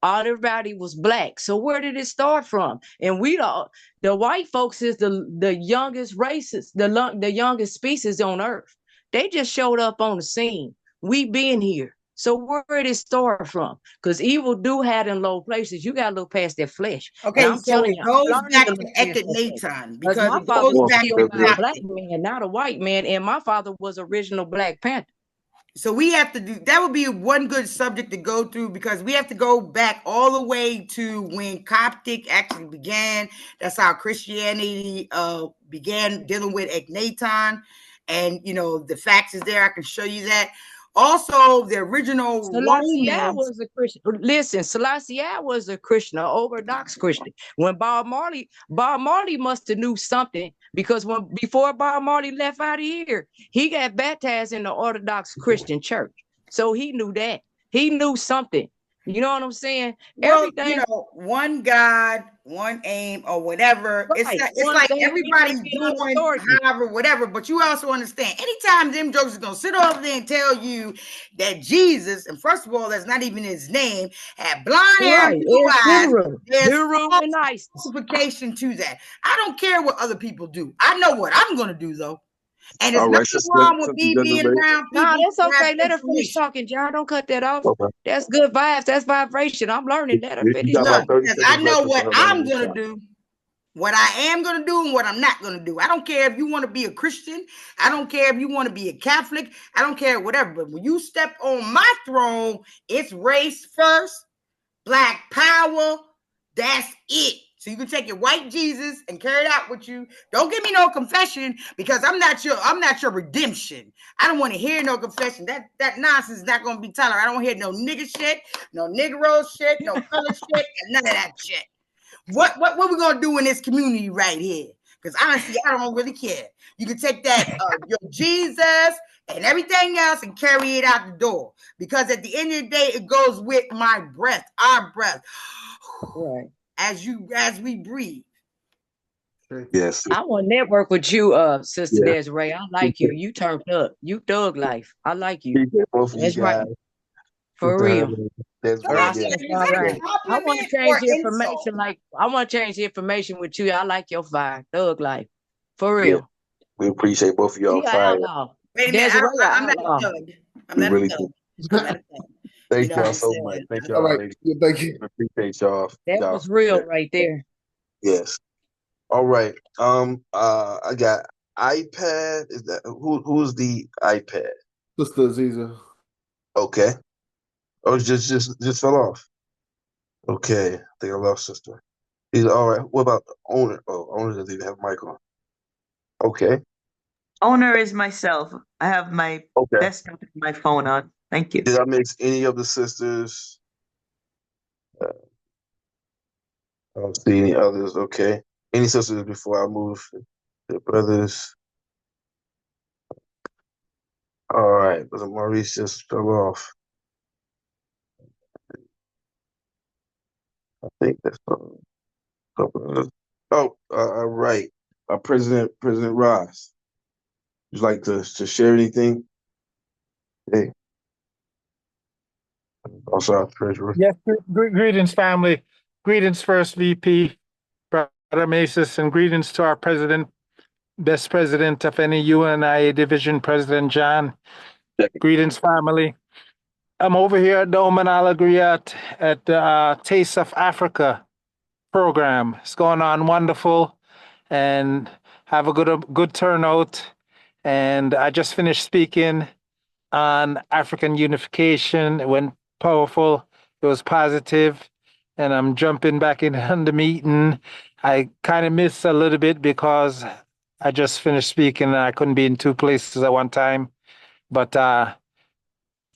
[SPEAKER 8] everybody was black. So where did it start from? And the white folks is the youngest races, the youngest species on earth. They just showed up on the scene. We been here. So where did it start from? Because evil do have in low places. You got to look past that flesh.
[SPEAKER 6] Okay,
[SPEAKER 8] and I'm
[SPEAKER 6] so
[SPEAKER 8] telling
[SPEAKER 6] it
[SPEAKER 8] you,
[SPEAKER 6] goes
[SPEAKER 8] I'm learning
[SPEAKER 6] back
[SPEAKER 8] to
[SPEAKER 6] to
[SPEAKER 8] look past that flesh.
[SPEAKER 6] Eknaton
[SPEAKER 8] Because
[SPEAKER 6] because
[SPEAKER 8] my
[SPEAKER 6] it
[SPEAKER 8] father
[SPEAKER 6] goes
[SPEAKER 8] was
[SPEAKER 6] back
[SPEAKER 8] killed
[SPEAKER 6] to
[SPEAKER 8] by a black
[SPEAKER 6] Coptic.
[SPEAKER 8] man, not a white man, and my father was original Black Panther.
[SPEAKER 6] So we have to do that. Would be one good subject to go through, because we have to go back all the way to when Coptic actually began. That's how Christianity began dealing with Eknaton, and the facts is there. I can show you that. Also, the original
[SPEAKER 8] Selassie
[SPEAKER 6] Romans.
[SPEAKER 8] was a Christian. Listen, Selassie was a Christian, an Orthodox Christian. When Bob Marley must have knew something, because before Bob Marley left out of here, he got baptized in the Orthodox Christian church. So he knew that. He knew something. You know what I'm saying?
[SPEAKER 6] Well,
[SPEAKER 8] Everything.
[SPEAKER 6] one God, one aim, or whatever.
[SPEAKER 8] Right.
[SPEAKER 6] It's like everybody's doing however, whatever. But you also understand, anytime them jokes is gonna sit over there and tell you that Jesus, and first of all, that's not even his name, had blonde hair and blue eyes. There's falsification to that. I don't care what other people do. I know what I'm gonna do though. And there's nothing wrong with me being around people.
[SPEAKER 8] No, that's okay. Let her finish talking, John. Don't cut that off. Okay. That's good vibes. That's vibration. I'm learning. Let her finish.
[SPEAKER 6] Because I know what I'm going to do, what I am going to do, and what I'm not going to do. I don't care if you want to be a Christian. I don't care if you want to be a Catholic. I don't care whatever. But when you step on my throne, it's race first, Black power. That's it. So you can take your white Jesus and carry it out with you. Don't give me no confession, because I'm not your redemption. I don't want to hear no confession. That nonsense is not going to be tolerated. I don't want to hear no nigga shit, no Negro shit, no color shit, and none of that shit. What we gonna do in this community right here? Because honestly, I don't really care. You can take that your Jesus and everything else and carry it out the door. Because at the end of the day, it goes with my breath, our breath.
[SPEAKER 8] Right.
[SPEAKER 6] As we breathe.
[SPEAKER 10] Yes.
[SPEAKER 8] I want to network with you, Sister Desiree. I like you. You turned up. You thug life. I like you. That's right. For real.
[SPEAKER 10] That's
[SPEAKER 8] all right. I want to change the information. I want to change the information with you. I like your fire. Thug life. For real.
[SPEAKER 10] Yeah. We appreciate both of y'all.
[SPEAKER 6] Wait a minute. I'm not a thug. I'm not a thug.
[SPEAKER 10] Thank y'all so much. Thank y'all.
[SPEAKER 1] All right. Thank you.
[SPEAKER 10] Appreciate y'all.
[SPEAKER 8] That was real right there.
[SPEAKER 10] Yes. All right. I got iPad. Is that who's the iPad?
[SPEAKER 1] Sister Aziza.
[SPEAKER 10] Okay. Oh, just fell off. Okay. I think I lost sister. He's all right. What about the owner? Oh, owner doesn't even have a mic on. Okay.
[SPEAKER 5] Owner is myself. I have my desktop and my phone on. Thank you.
[SPEAKER 10] Did I miss any of the sisters? I don't see any others. Okay. Any sisters before I move to the brothers? All right. Brother Maurice just fell off. I think that's all. All right. President Ross. Would you like to share anything? Hey. Also, our treasurer.
[SPEAKER 13] Yes, greetings, family. Greetings, First VP, Brother Masis, and greetings to our president, best president of any UNIA division, President John. Greetings, family. I'm over here at Dome and Alagriat at the Taste of Africa program. It's going on wonderful, and have a good turnout. And I just finished speaking on African unification. It went powerful. It was positive, and I'm jumping back in on the meeting. I kind of missed a little bit because I just finished speaking and I couldn't be in two places at one time. But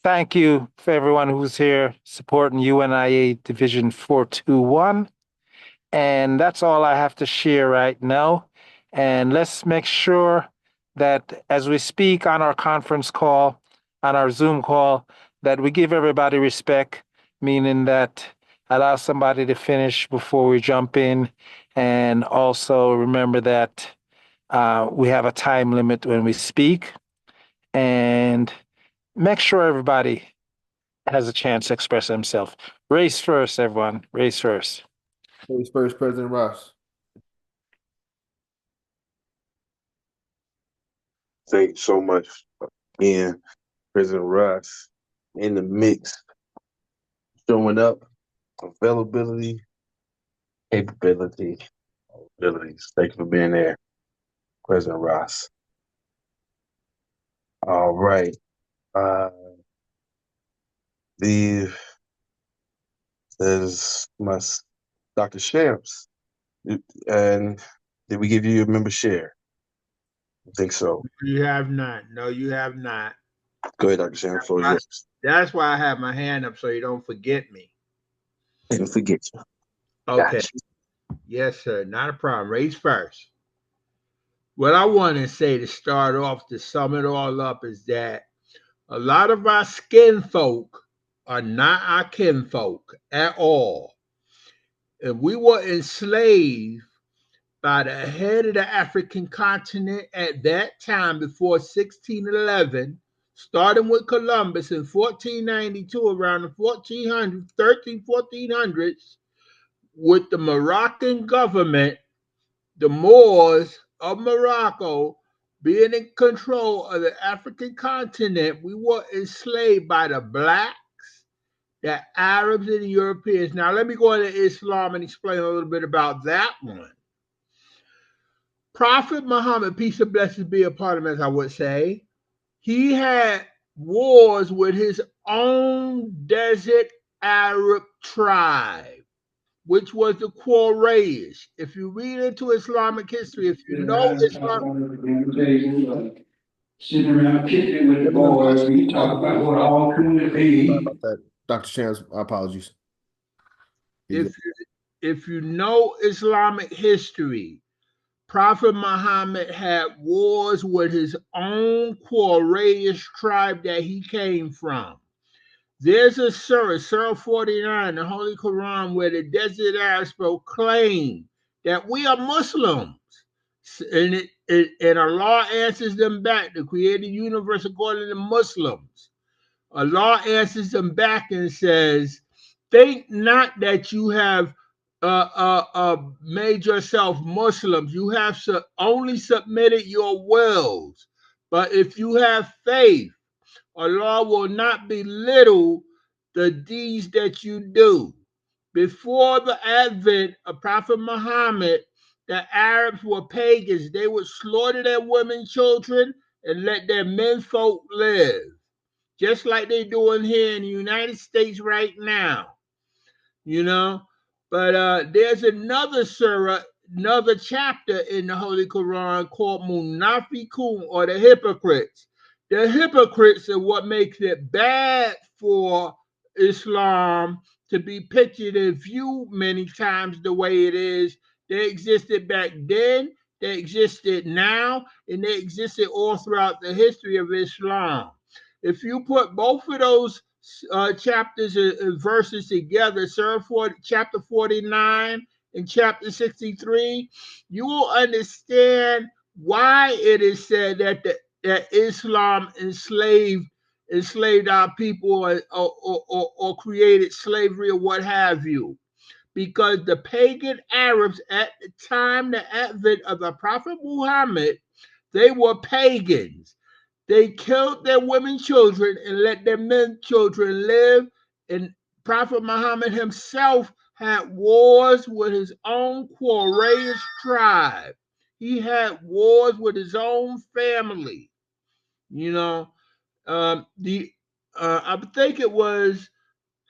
[SPEAKER 13] thank you for everyone who's here supporting UNIA Division 421. And that's all I have to share right now. And let's make sure that as we speak on our conference call, on our Zoom call, that we give everybody respect, meaning that allow somebody to finish before we jump in. And also remember that we have a time limit when we speak. And make sure everybody has a chance to express themselves. Race first, everyone. Race first.
[SPEAKER 1] Race first, President Ross.
[SPEAKER 10] Thank you so much. And President Ross in the mix, showing up, availability, capability, abilities. Thank you for being there, President Ross. All right. There's my Dr. Shamps. And did we give you your member share? I think so.
[SPEAKER 7] You have not. No, you have not.
[SPEAKER 10] Go ahead, Dr. Shamps.
[SPEAKER 7] That's why I have my hand up, so you don't forget me.
[SPEAKER 10] Didn't forget you.
[SPEAKER 7] Okay.
[SPEAKER 10] Gotcha.
[SPEAKER 7] Yes, sir. Not a problem. Raise first. What I want to say to start off, to sum it all up, is that a lot of our skin folk are not our kinfolk at all. And we were enslaved by the head of the African continent at that time before 1611, starting with Columbus in 1492, around the 1400s, with the Moroccan government, the Moors of Morocco being in control of the African continent. We were enslaved by the blacks, the Arabs, and the Europeans. Now, let me go into Islam and explain a little bit about that one. Prophet Muhammad, peace and blessings be upon him, as I would say, he had wars with his own desert Arab tribe, which was the Quraysh. If you read into Islamic history, if you know Islam,
[SPEAKER 9] sitting around kicking with the boys, we talk about what all could
[SPEAKER 1] Sorry
[SPEAKER 9] be.
[SPEAKER 1] about that. Dr. Shamps, apologies.
[SPEAKER 7] If you know Islamic history, Prophet Muhammad had wars with his own Quraysh tribe that he came from. There's a Surah 49, the Holy Quran, where the desert Arabs proclaim that we are Muslims. And Allah answers them back, the created universe according to Muslims. Allah answers them back and says, think not that you have made yourself Muslims. You have only submitted your wills. But if you have faith, Allah will not belittle the deeds that you do. Before the advent of Prophet Muhammad, the Arabs were pagans. They would slaughter their women, children, and let their menfolk live, just like they're doing here in the United States right now. You know, but there's another surah, another chapter in the Holy Quran called Munafiqun, or the hypocrites. The hypocrites are what makes it bad for Islam to be pictured and viewed many times the way it is. They existed back then, they existed now, and they existed all throughout the history of Islam. If you put both of those chapters and verses together, chapter 49 and chapter 63, you will understand why it is said that Islam enslaved our people, or created slavery, or what have you. Because the pagan Arabs at the time, the advent of the Prophet Muhammad, they were pagans. They killed their women, children, and let their men, children live. And Prophet Muhammad himself had wars with his own Quraysh tribe. He had wars with his own family. You know, I think it was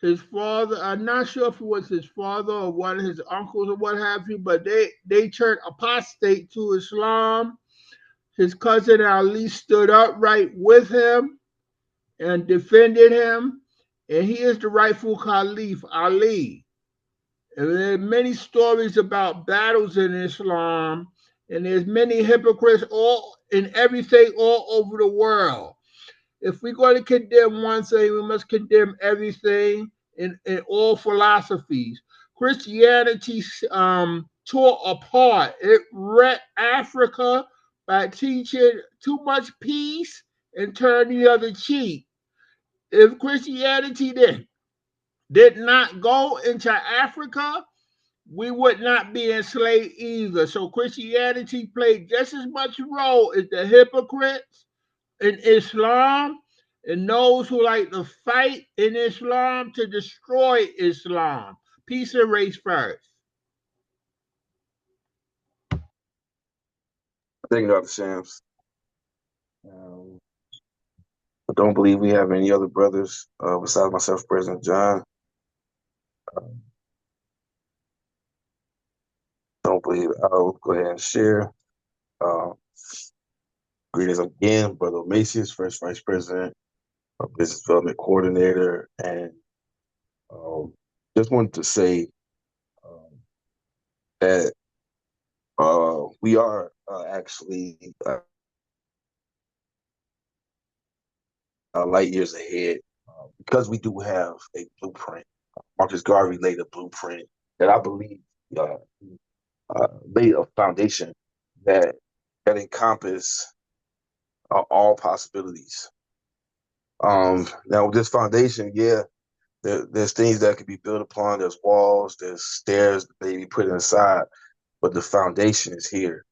[SPEAKER 7] his father. I'm not sure if it was his father or one of his uncles or what have you, but they turned apostate to Islam. His cousin Ali stood upright with him and defended him, and he is the rightful Caliph, Ali. And there are many stories about battles in Islam, and there's many hypocrites all in everything all over the world. if we're going to condemn one thing, we must condemn everything in all philosophies. Christianity tore apart. It wrecked Africa by teaching too much peace and turn the other cheek. If Christianity did not go into Africa, we would not be enslaved either. So Christianity played just as much role as the hypocrites in Islam and those who like to fight in Islam to destroy Islam. Peace and race first.
[SPEAKER 10] Thank you, Dr. Shams. I don't believe we have any other brothers besides myself, President John. Don't believe I'll go ahead and share. Greetings again, Brother Macy's, First Vice President, Business Development Coordinator, and just wanted to say that we are actually light years ahead because we do have a blueprint. Marcus Garvey laid a blueprint that I believe laid a foundation that encompass all possibilities. Now with this foundation, there's things that could be built upon. There's walls, there's stairs that may be put inside, but the foundation is here.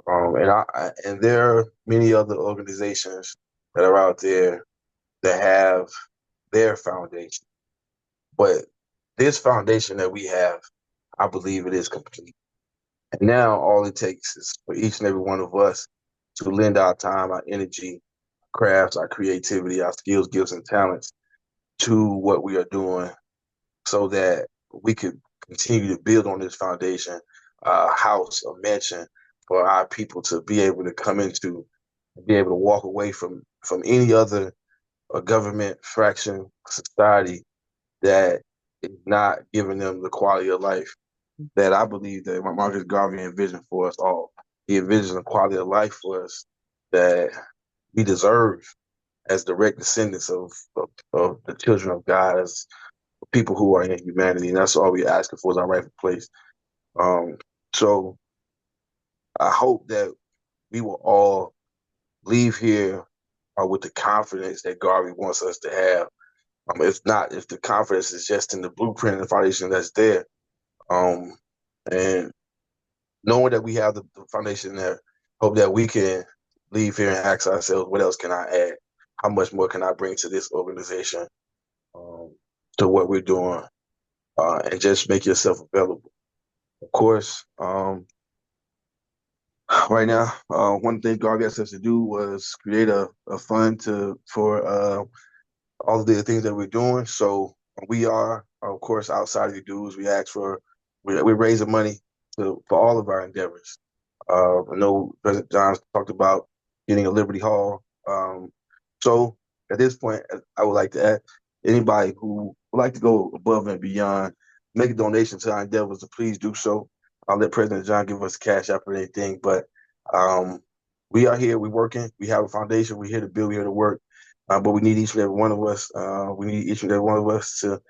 [SPEAKER 10] And there are many other organizations that are out there that have their foundation. But this foundation that we have, I believe it is complete. And now all it takes is for each and every one of us to lend our time, our energy, crafts, our creativity, our skills, gifts, and talents to what we are doing so that we could continue to build on this foundation, a house, a mansion for our people to be able to come into, be able to walk away from any other government, fraction, society that is not giving them the quality of life that I believe that Marcus Garvey envisioned for us all. He envisioned a quality of life for us that we deserve as direct descendants of the children of God, as people who are in humanity. And that's all we're asking for is our rightful place. So I hope that we will all leave here with the confidence that Garvey wants us to have. If the confidence is just in the blueprint and the foundation that's there, and knowing that we have the foundation there, hope that we can leave here and ask ourselves, what else can I add? How much more can I bring to this organization, to what we're doing, and just make yourself available. Of course, right now, one thing Garvey asked us to do was create a fund for all of the things that we're doing. So we are, of course, outside of the dues. We're raising money for all of our endeavors. I know President John talked about getting a Liberty Hall. So at this point, I would like to add anybody who would like to go above and beyond, make a donation to our endeavors, to please do so. I'll let President John give us cash after anything, but we are here, we're working, we have a foundation, we're here to build, we're here to work, but we need each and every one of us. We need each and every one of us to,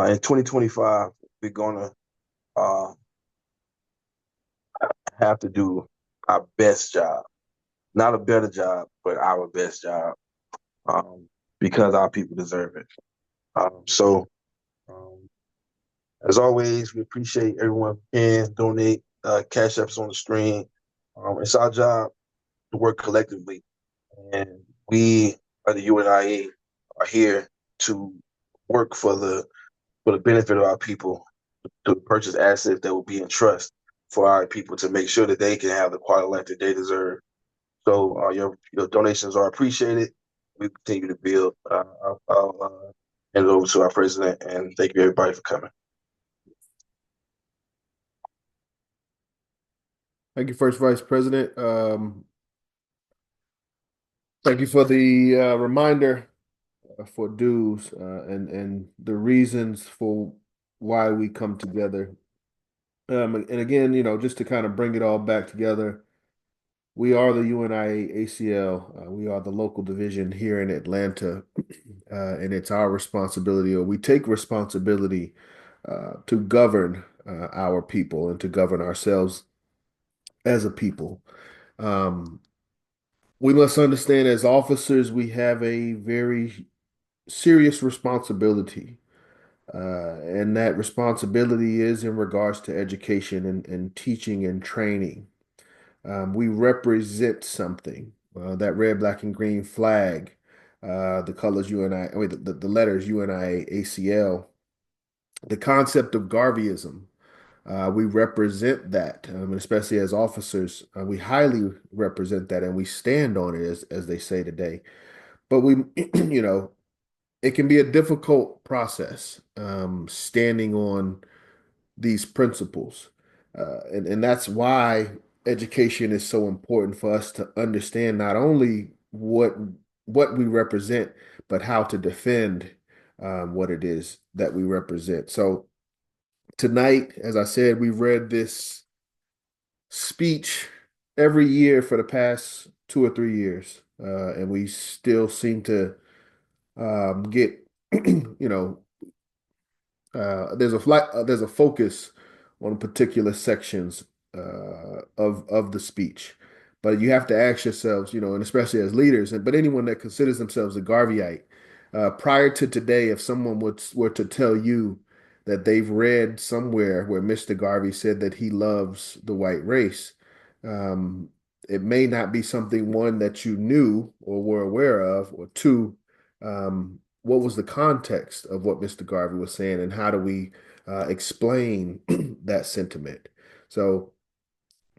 [SPEAKER 10] in 2025, we're gonna have to do our best job, not a better job, but our best job, because our people deserve it. So as always, we appreciate everyone who can donate. Cash App's on the screen. It's our job to work collectively, and we at the UNIA are here to work for the benefit of our people, to purchase assets that will be in trust for our people, to make sure that they can have the quality of life that they deserve. So your donations are appreciated. We continue to build. I'll hand it over to our president, and thank you everybody for coming.
[SPEAKER 1] Thank you, First Vice President. Thank you for the reminder for dues and the reasons for why we come together. And again, just to kind of bring it all back together, We are the UNIA-ACL. We are the local division here in Atlanta, and it's our responsibility, or we take responsibility to govern our people and to govern ourselves as a people. Um, we must understand as officers, we have a very serious responsibility. And that responsibility is in regards to education and teaching and training. We represent something. That red, black, and green flag, the colors UNI, I mean, the letters UNIA, ACL, the concept of Garveyism. We represent that, especially as officers. We highly represent that, and we stand on it, as they say today. But we, you know, it can be a difficult process, standing on these principles. And that's why education is so important for us to understand not only what we represent, but how to defend what it is that we represent. So tonight, as I said, we've read this speech every year for the past 2 or 3 years, and we still seem to get, you know, there's a focus on particular sections of the speech, but you have to ask yourselves, and especially as leaders, but anyone that considers themselves a Garveyite, prior to today, if someone were to tell you that they've read somewhere where Mr. Garvey said that he loves the white race, um, it may not be something, one, that you knew or were aware of, or two, what was the context of what Mr. Garvey was saying, and how do we explain that sentiment? So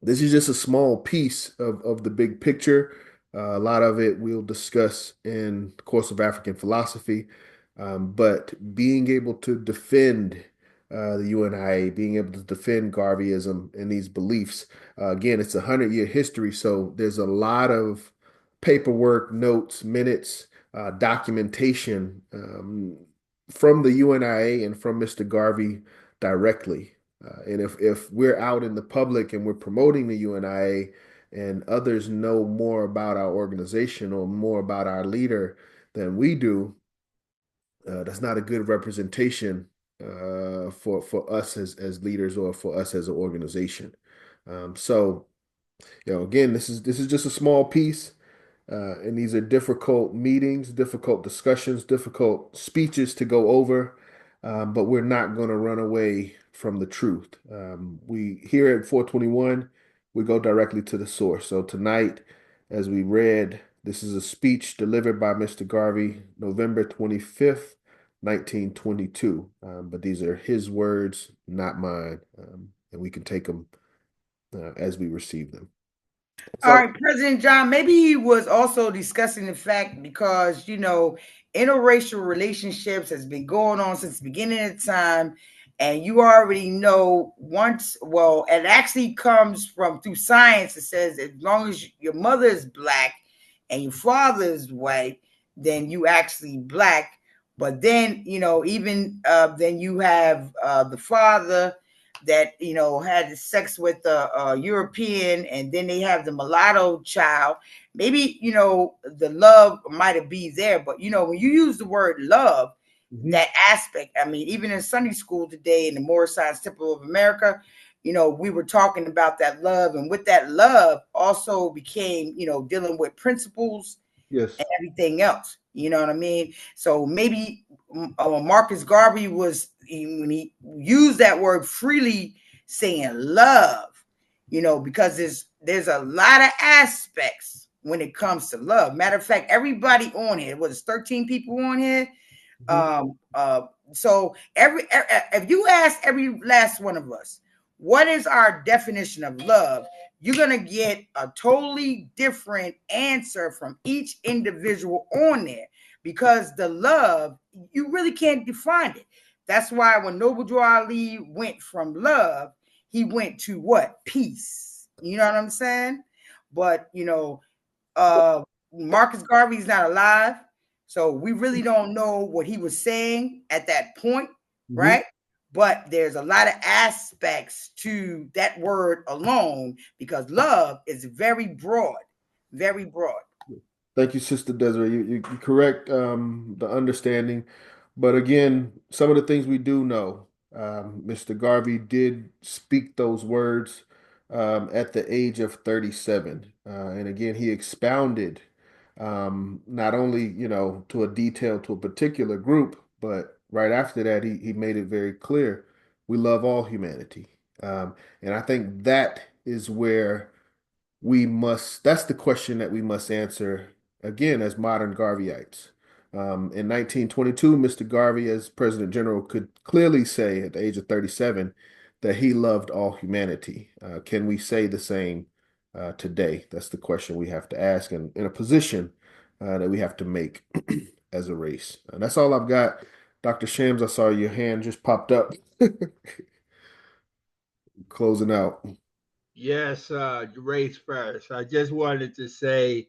[SPEAKER 1] this is just a small piece of the big picture. A lot of it we'll discuss in the course of African philosophy, but being able to defend the UNIA, being able to defend Garveyism and these beliefs, again, it's a 100-year history, so there's a lot of paperwork, notes, minutes, documentation from the UNIA and from Mr. Garvey directly. And if we're out in the public and we're promoting the UNIA and others know more about our organization or more about our leader than we do, that's not a good representation for us as leaders or for us as an organization. So, again, this is just a small piece. And these are difficult meetings, difficult discussions, difficult speeches to go over, but we're not going to run away from the truth. We here at 421, we go directly to the source. So tonight, as we read, this is a speech delivered by Mr. Garvey, November 25th, 1922. But these are his words, not mine, and we can take them as we receive them.
[SPEAKER 6] All right, President John, maybe he was also discussing the fact because, interracial relationships has been going on since the beginning of time. And you already know it actually comes from through science. It says as long as your mother is black and your father is white, then you actually black. But then, even then you have the father that had sex with a European, and then they have the mulatto child. Maybe the love might have been there, but when you use the word love, that aspect. I mean, even in Sunday school today in the Moorish Science Temple of America, we were talking about that love, and with that love also became dealing with principles,
[SPEAKER 1] yes,
[SPEAKER 6] and everything else. You know what I mean? So maybe Marcus Garvey when he used that word freely, saying love, because there's a lot of aspects when it comes to love. Matter of fact, everybody on here, was 13 people on here. So if you ask every last one of us, what is our definition of love, you're going to get a totally different answer from each individual on there, because the love, you really can't define it. That's why when Noble Drew Ali went from love, he went to what? Peace. You know what I'm saying? But, Marcus Garvey's not alive, so we really don't know what he was saying at that point, right? but there's a lot of aspects to that word alone, because love is very broad, very broad.
[SPEAKER 1] Thank you, Sister Desiree. You correct the understanding. But again, some of the things we do know, Mr. Garvey did speak those words at the age of 37. And again, he expounded not only, to a detail to a particular group, but right after that, he made it very clear we love all humanity. And I think that is where that's the question that we must answer again as modern Garveyites. In 1922, Mr. Garvey, as President General, could clearly say at the age of 37 that he loved all humanity. Can we say the same today? That's the question we have to ask, and in a position that we have to make as a race. That's all I've got. Dr. Shams, I saw your hand just popped up. Closing out.
[SPEAKER 7] Yes, race first. I just wanted to say,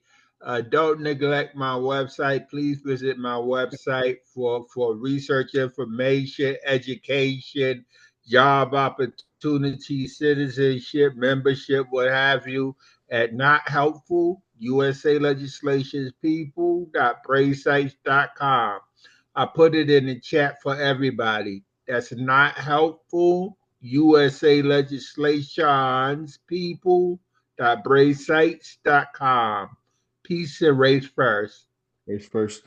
[SPEAKER 7] don't neglect my website. Please visit my website for research information, education, job opportunity, citizenship, membership, what have you, at Not Helpful, USA Legislation's people.braesites.com. I put it in the chat for everybody. That's Not Helpful, USA Legislation's people.braesites.com. Peace and race first.
[SPEAKER 1] Race first.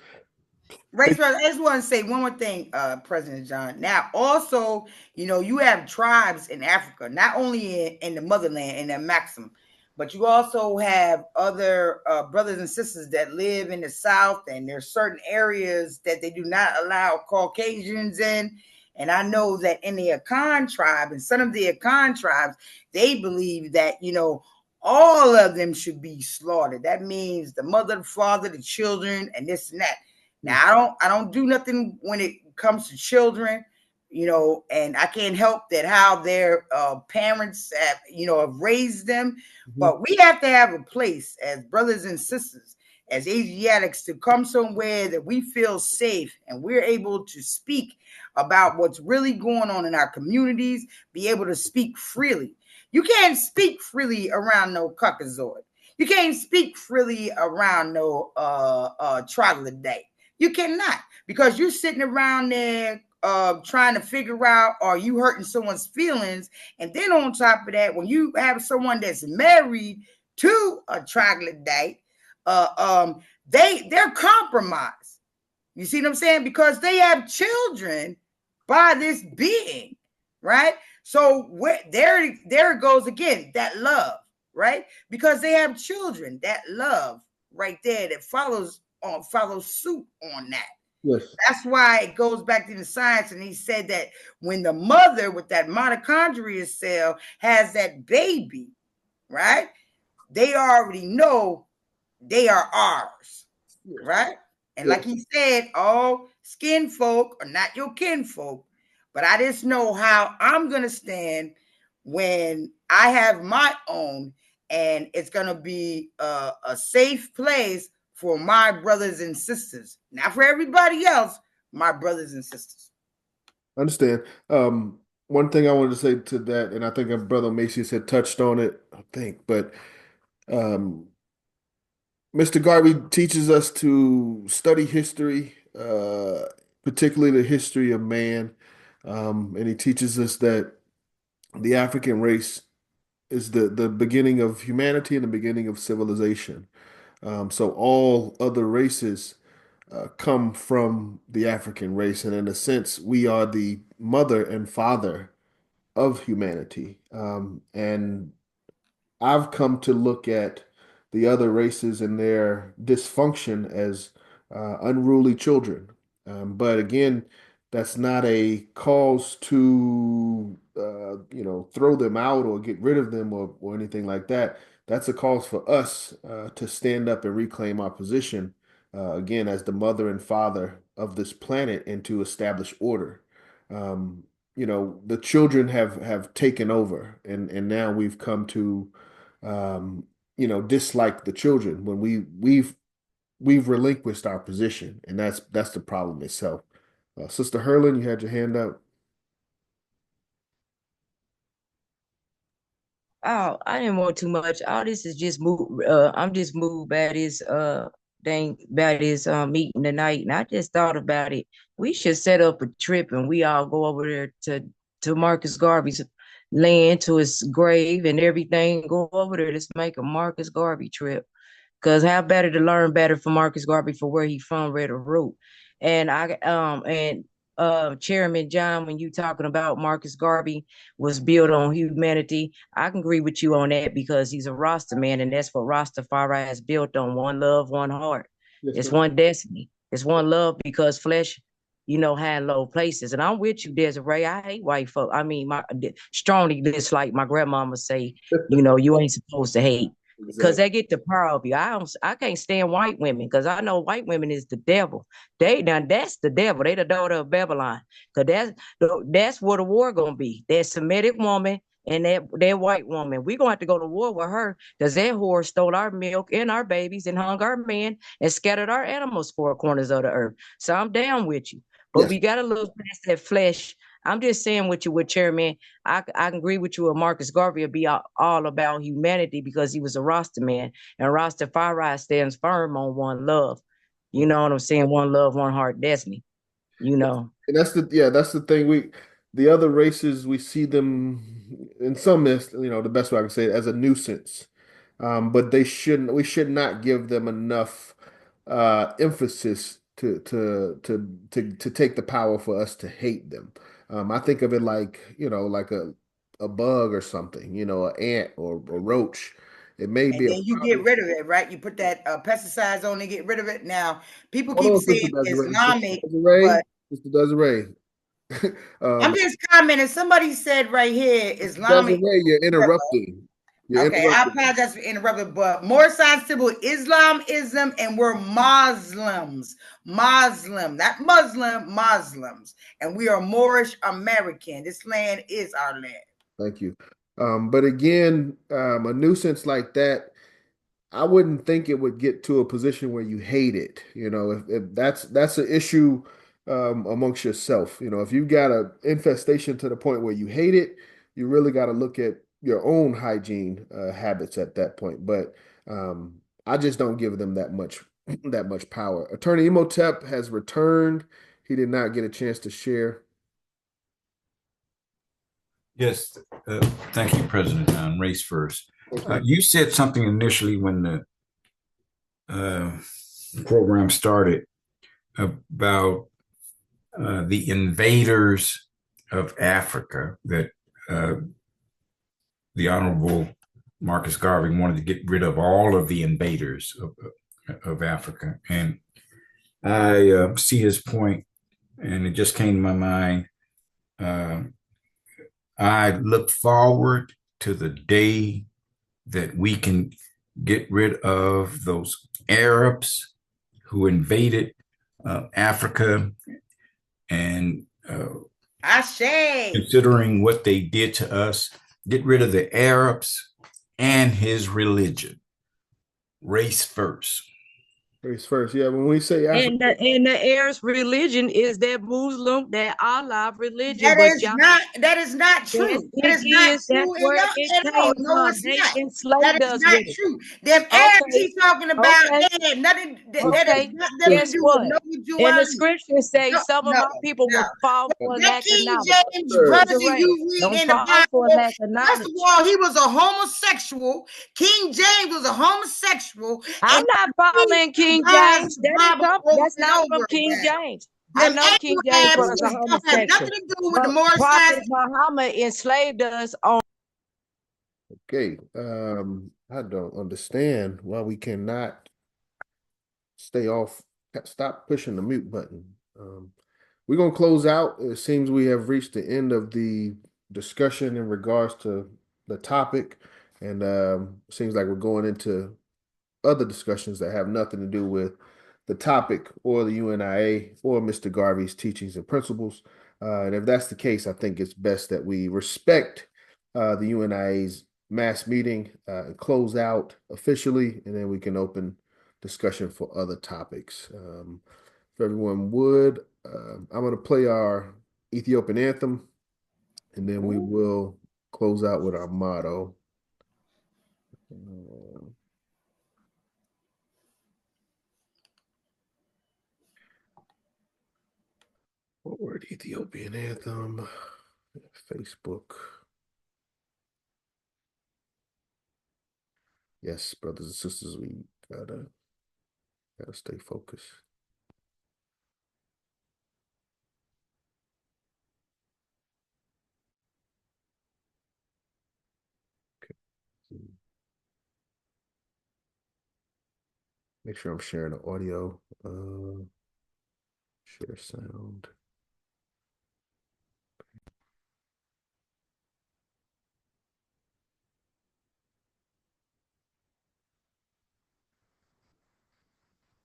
[SPEAKER 6] Race first. I just want to say one more thing, President John. Now, also, you have tribes in Africa, not only in the motherland, in that maximum, but you also have other brothers and sisters that live in the South, and there's certain areas that they do not allow Caucasians in. And I know that in the Akan tribe, and some of the Akan tribes, they believe that, all of them should be slaughtered. That means the mother, the father, the children, and this and that. Now, I don't do nothing when it comes to children, and I can't help that how their parents have raised them. But we have to have a place as brothers and sisters, as Asiatics, to come somewhere that we feel safe and we're able to speak about what's really going on in our communities, be able to speak freely. You can't speak freely around no Caucasoid. You can't speak freely around no troglodyte. You cannot, because you're sitting around there trying to figure out, are you hurting someone's feelings? And then on top of that, when you have someone that's married to a troglodyte, they're compromised. You see what I'm saying? Because they have children by this being, right? So there it goes again, that love, right? Because they have children, that love right there that follows suit on that.
[SPEAKER 1] Yes.
[SPEAKER 6] That's why it goes back to the science. And he said that when the mother with that mitochondria cell has that baby, right? They already know they are ours, right? And like he said, all skin folk are not your kinfolk. But I just know how I'm going to stand when I have my own, and it's going to be a safe place for my brothers and sisters, not for everybody else, my brothers and sisters.
[SPEAKER 1] Understand. One thing I wanted to say to that, and I think Brother Macy had touched on it, I think, but Mr. Garvey teaches us to study history, particularly the history of man. And he teaches us that the African race is the beginning of humanity and the beginning of civilization. So all other races come from the African race. And in a sense, we are the mother and father of humanity. And I've come to look at the other races and their dysfunction as unruly children. But again, that's not a cause to throw them out or get rid of them or anything like that. That's a cause for us to stand up and reclaim our position again as the mother and father of this planet and to establish order. The children have taken over, and now we've come to dislike the children when we've relinquished our position, and that's the problem itself. Sister Hurlin, you had your hand up.
[SPEAKER 8] Oh, I didn't want too much. All this is just move. I'm just moved by this meeting tonight, and I just thought about it. We should set up a trip, and we all go over there to Marcus Garvey's land, to his grave, and everything. Go over there. Let's make a Marcus Garvey trip. Cause how better to learn better from Marcus Garvey for where he from, where the root. And Chairman John, when you talking about Marcus Garvey was built on humanity, I can agree with you on that because he's a Rasta man, and that's what Rastafari has built on: one love, one heart.
[SPEAKER 1] Yes,
[SPEAKER 8] It's
[SPEAKER 1] ma'am.
[SPEAKER 8] one destiny. It's one love because flesh, high and low places. And I'm with you, Desiree. I hate white folk. I mean, strongly dislike. My grandmama say, you ain't supposed to hate because
[SPEAKER 1] Exactly.
[SPEAKER 8] they get the power of you. I can't stand white women because I know white women is the devil. That's the devil. They the daughter of Babylon. Because that's where the war gonna be. That Semitic woman and that white woman. We gonna have to go to war with her because that whore stole our milk and our babies and hung our men and scattered our animals four corners of the earth. So I'm down with you. But
[SPEAKER 1] Yes.
[SPEAKER 8] we gotta look past that flesh. I'm just saying with you, with Chairman, I can agree with you. Marcus Garvey will be all about humanity because he was a Rasta man, and Rastafari stands firm on one love. You know what I'm saying? One love, one heart, destiny. You know.
[SPEAKER 1] And that's the thing. The other races, we see them in some, the best way I can say it, as a nuisance. But we should not give them enough emphasis to take the power for us to hate them. I think of it like, like a bug or something, an ant or a roach. It may
[SPEAKER 6] And
[SPEAKER 1] be a
[SPEAKER 6] then you get
[SPEAKER 1] problem.
[SPEAKER 6] rid of it, right? You put that pesticides on and get rid of it. Now, people
[SPEAKER 1] Hold
[SPEAKER 6] keep
[SPEAKER 1] on, Sister
[SPEAKER 6] saying
[SPEAKER 1] Desiree.
[SPEAKER 6] Islamic,
[SPEAKER 1] Desiree,
[SPEAKER 6] but
[SPEAKER 1] Sister Desiree.
[SPEAKER 6] I'm
[SPEAKER 1] Um,
[SPEAKER 6] just commenting. Somebody said right here, Islamic.
[SPEAKER 1] Desiree, you're interrupting. You're
[SPEAKER 6] Okay, I
[SPEAKER 1] interrupting.
[SPEAKER 6] apologize for interrupting, but more signs symbol Islamism, and we're Muslims. Muslim, not Muslim, Muslims. And we are Moorish American. This land is our land.
[SPEAKER 1] Thank you. But again, a nuisance like that, I wouldn't think it would get to a position where you hate it. If that's an issue amongst yourself. If you got a infestation to the point where you hate it, you really got to look at your own hygiene habits at that point. But I just don't give them that much that much power. Attorney Imhotep has returned. He did not get a chance to share.
[SPEAKER 14] Yes, thank you, President John. Race first. You said something initially when the program started about the invaders of Africa, that the Honorable Marcus Garvey wanted to get rid of all of the invaders of Africa. And I see his point, and it just came to my mind. I look forward to the day that we can get rid of those Arabs who invaded Africa, and considering what they did to us, get rid of the Arabs and his religion. Race first.
[SPEAKER 1] Race first. Yeah, when we say Africa.
[SPEAKER 8] And the heirs religion is that Muslim, that Allah religion.
[SPEAKER 6] That is not true.
[SPEAKER 8] Yes,
[SPEAKER 6] That is not
[SPEAKER 8] that's
[SPEAKER 6] true
[SPEAKER 8] where it came
[SPEAKER 6] no,
[SPEAKER 8] from.
[SPEAKER 6] it's
[SPEAKER 8] They
[SPEAKER 6] not. That
[SPEAKER 8] enslaved
[SPEAKER 6] is
[SPEAKER 8] us
[SPEAKER 6] not
[SPEAKER 8] with it.
[SPEAKER 6] true. Them Arabs he's talking about, they had nothing, that has nothing to
[SPEAKER 8] Guess
[SPEAKER 6] do with
[SPEAKER 8] what?
[SPEAKER 6] no
[SPEAKER 8] And the
[SPEAKER 6] duality.
[SPEAKER 8] scriptures say
[SPEAKER 6] No,
[SPEAKER 8] some of
[SPEAKER 6] no,
[SPEAKER 8] my people
[SPEAKER 6] no.
[SPEAKER 8] will fall for a
[SPEAKER 6] That
[SPEAKER 8] lack of
[SPEAKER 6] King
[SPEAKER 8] knowledge.
[SPEAKER 6] James brother
[SPEAKER 8] Desiree,
[SPEAKER 6] you read
[SPEAKER 8] don't
[SPEAKER 6] in the
[SPEAKER 8] fall for a
[SPEAKER 6] Bible,
[SPEAKER 8] lack of
[SPEAKER 6] first of
[SPEAKER 8] knowledge.
[SPEAKER 6] all, he was a homosexual. King James was a homosexual.
[SPEAKER 8] I'm
[SPEAKER 6] And
[SPEAKER 8] not following King
[SPEAKER 6] God's
[SPEAKER 8] James.
[SPEAKER 6] Bible over
[SPEAKER 8] That's
[SPEAKER 6] and
[SPEAKER 8] not
[SPEAKER 6] over
[SPEAKER 8] from King
[SPEAKER 6] again.
[SPEAKER 8] James. I
[SPEAKER 6] Them
[SPEAKER 8] know King James
[SPEAKER 6] Arabs
[SPEAKER 8] was a
[SPEAKER 6] don't have
[SPEAKER 8] homosexual.
[SPEAKER 6] nothing to do with the Moorish
[SPEAKER 8] Prophet Muhammad enslaved us on.
[SPEAKER 1] Okay. I don't understand why we cannot stop pushing the mute button. We're going to close out. It seems we have reached the end of the discussion in regards to the topic, and seems like we're going into other discussions that have nothing to do with the topic or the UNIA or Mr. Garvey's teachings and principles. And if that's the case, I think it's best that we respect the UNIA's mass meeting and close out officially, and then we can open discussion for other topics. If everyone would, I'm going to play our Ethiopian anthem, and then we will close out with our motto. Forward Ethiopian anthem. Facebook. Yes, brothers and sisters, we gotta stay focused. Okay. Make sure I'm sharing the audio. Share sound.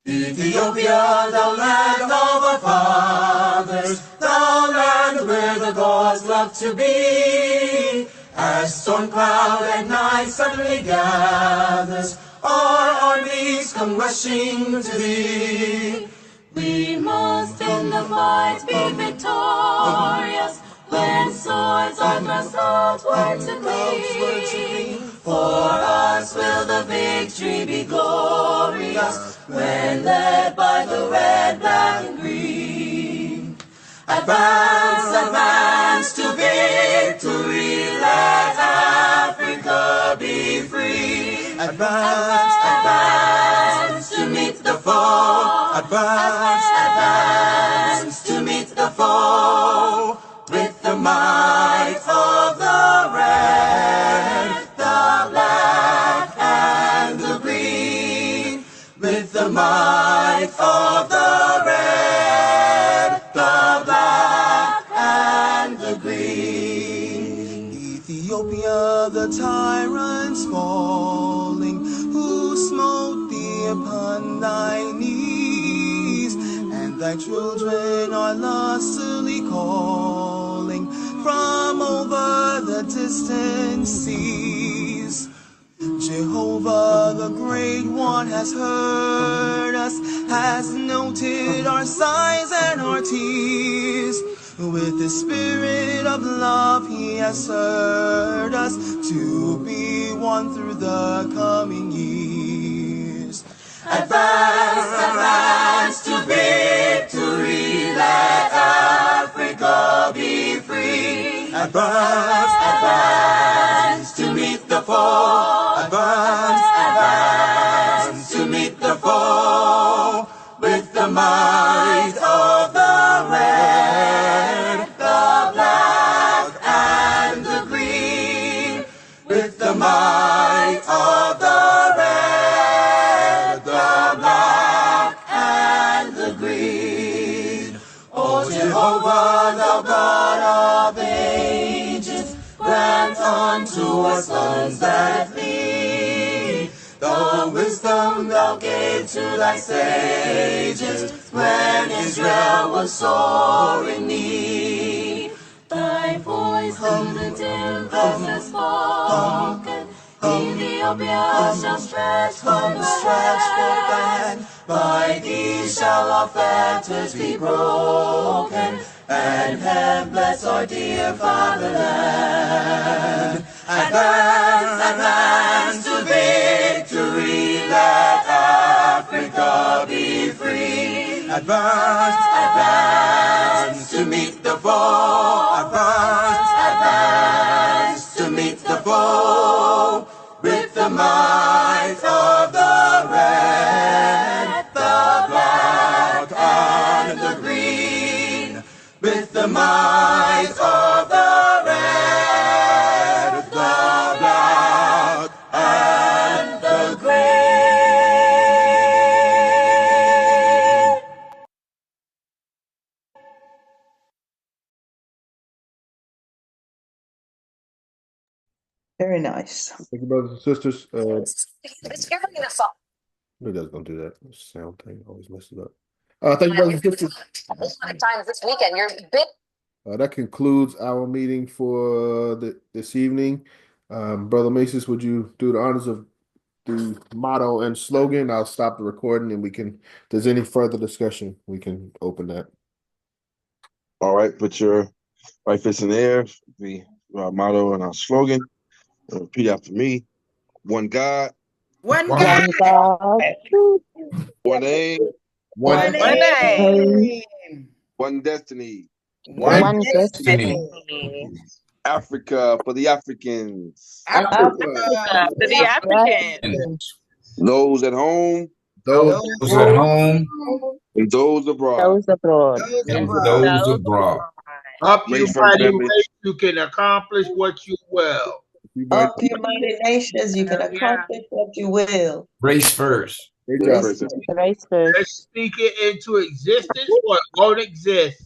[SPEAKER 15] Ethiopia, the land of our fathers, the land where the gods love to be. As storm cloud at night suddenly gathers, our armies come rushing to thee. We must in the fight be victorious, when swords are thrust outward to gleam. For us will the victory be glorious, when led by the red, black, and green. Advance, advance to victory, let Africa be free. Advance, advance to meet the foe. Advance, advance to meet the foe. With the might of the red, the black, and the green. With the might of the red, the black, and the green. Ethiopia, the tyrant's falling, who smote thee upon thy knees, and thy children are lustily calling from over the distant seas. Jehovah, the Great One, has heard us, has noted our sighs and our tears. With the spirit of love, he has stirred us to be one through the coming years. Advance, advance to victory, let Africa be free. Advance, advance to meet the foe. Advance, advance to meet the foe. With the might of the red, the black, and the green. With the might of the red, the black, and the green. O Jehovah, thou God of ages, grant unto us sons that flee the wisdom thou gave to thy sages when Israel was sore in need. Thy voice through the tempest has spoken, Ethiopia shall stretch forth thy hand. By thee shall our fetters be broken, and heaven bless our dear fatherland. Advance, advance to victory, let Africa be free. Advance, advance to meet the foe. Advance, advance to meet the foe. With the might of the red, the black, and the green. With the might of the red, the black, and the green.
[SPEAKER 5] Very nice.
[SPEAKER 1] Thank you, brothers and sisters. Maybe that's gonna do that. Sound thing always messes up. Thank you, brothers and sisters.
[SPEAKER 16] Times this weekend. You're big.
[SPEAKER 1] That concludes our meeting for this evening. Brother Mason, would you do the honors of the motto and slogan? I'll stop the recording and we can, if there's any further discussion, we can open that.
[SPEAKER 10] All right, put your right fist in the air. The motto and our slogan. Repeat after me. One God.
[SPEAKER 6] One God.
[SPEAKER 10] One aim.
[SPEAKER 6] One aim.
[SPEAKER 10] One destiny.
[SPEAKER 11] One
[SPEAKER 14] destiny.
[SPEAKER 17] Africa for the Africans.
[SPEAKER 6] Africa
[SPEAKER 12] For the Africans.
[SPEAKER 17] Those at home.
[SPEAKER 1] Those
[SPEAKER 14] at home.
[SPEAKER 17] And those abroad.
[SPEAKER 11] Those abroad.
[SPEAKER 14] And those abroad.
[SPEAKER 7] Up you
[SPEAKER 17] Race first,
[SPEAKER 7] mighty
[SPEAKER 17] family.
[SPEAKER 7] race, you can accomplish what you will.
[SPEAKER 5] Up you mighty nations, you can accomplish what you will.
[SPEAKER 14] Race first.
[SPEAKER 11] Race first.
[SPEAKER 7] Let's speak it into existence or it won't exist.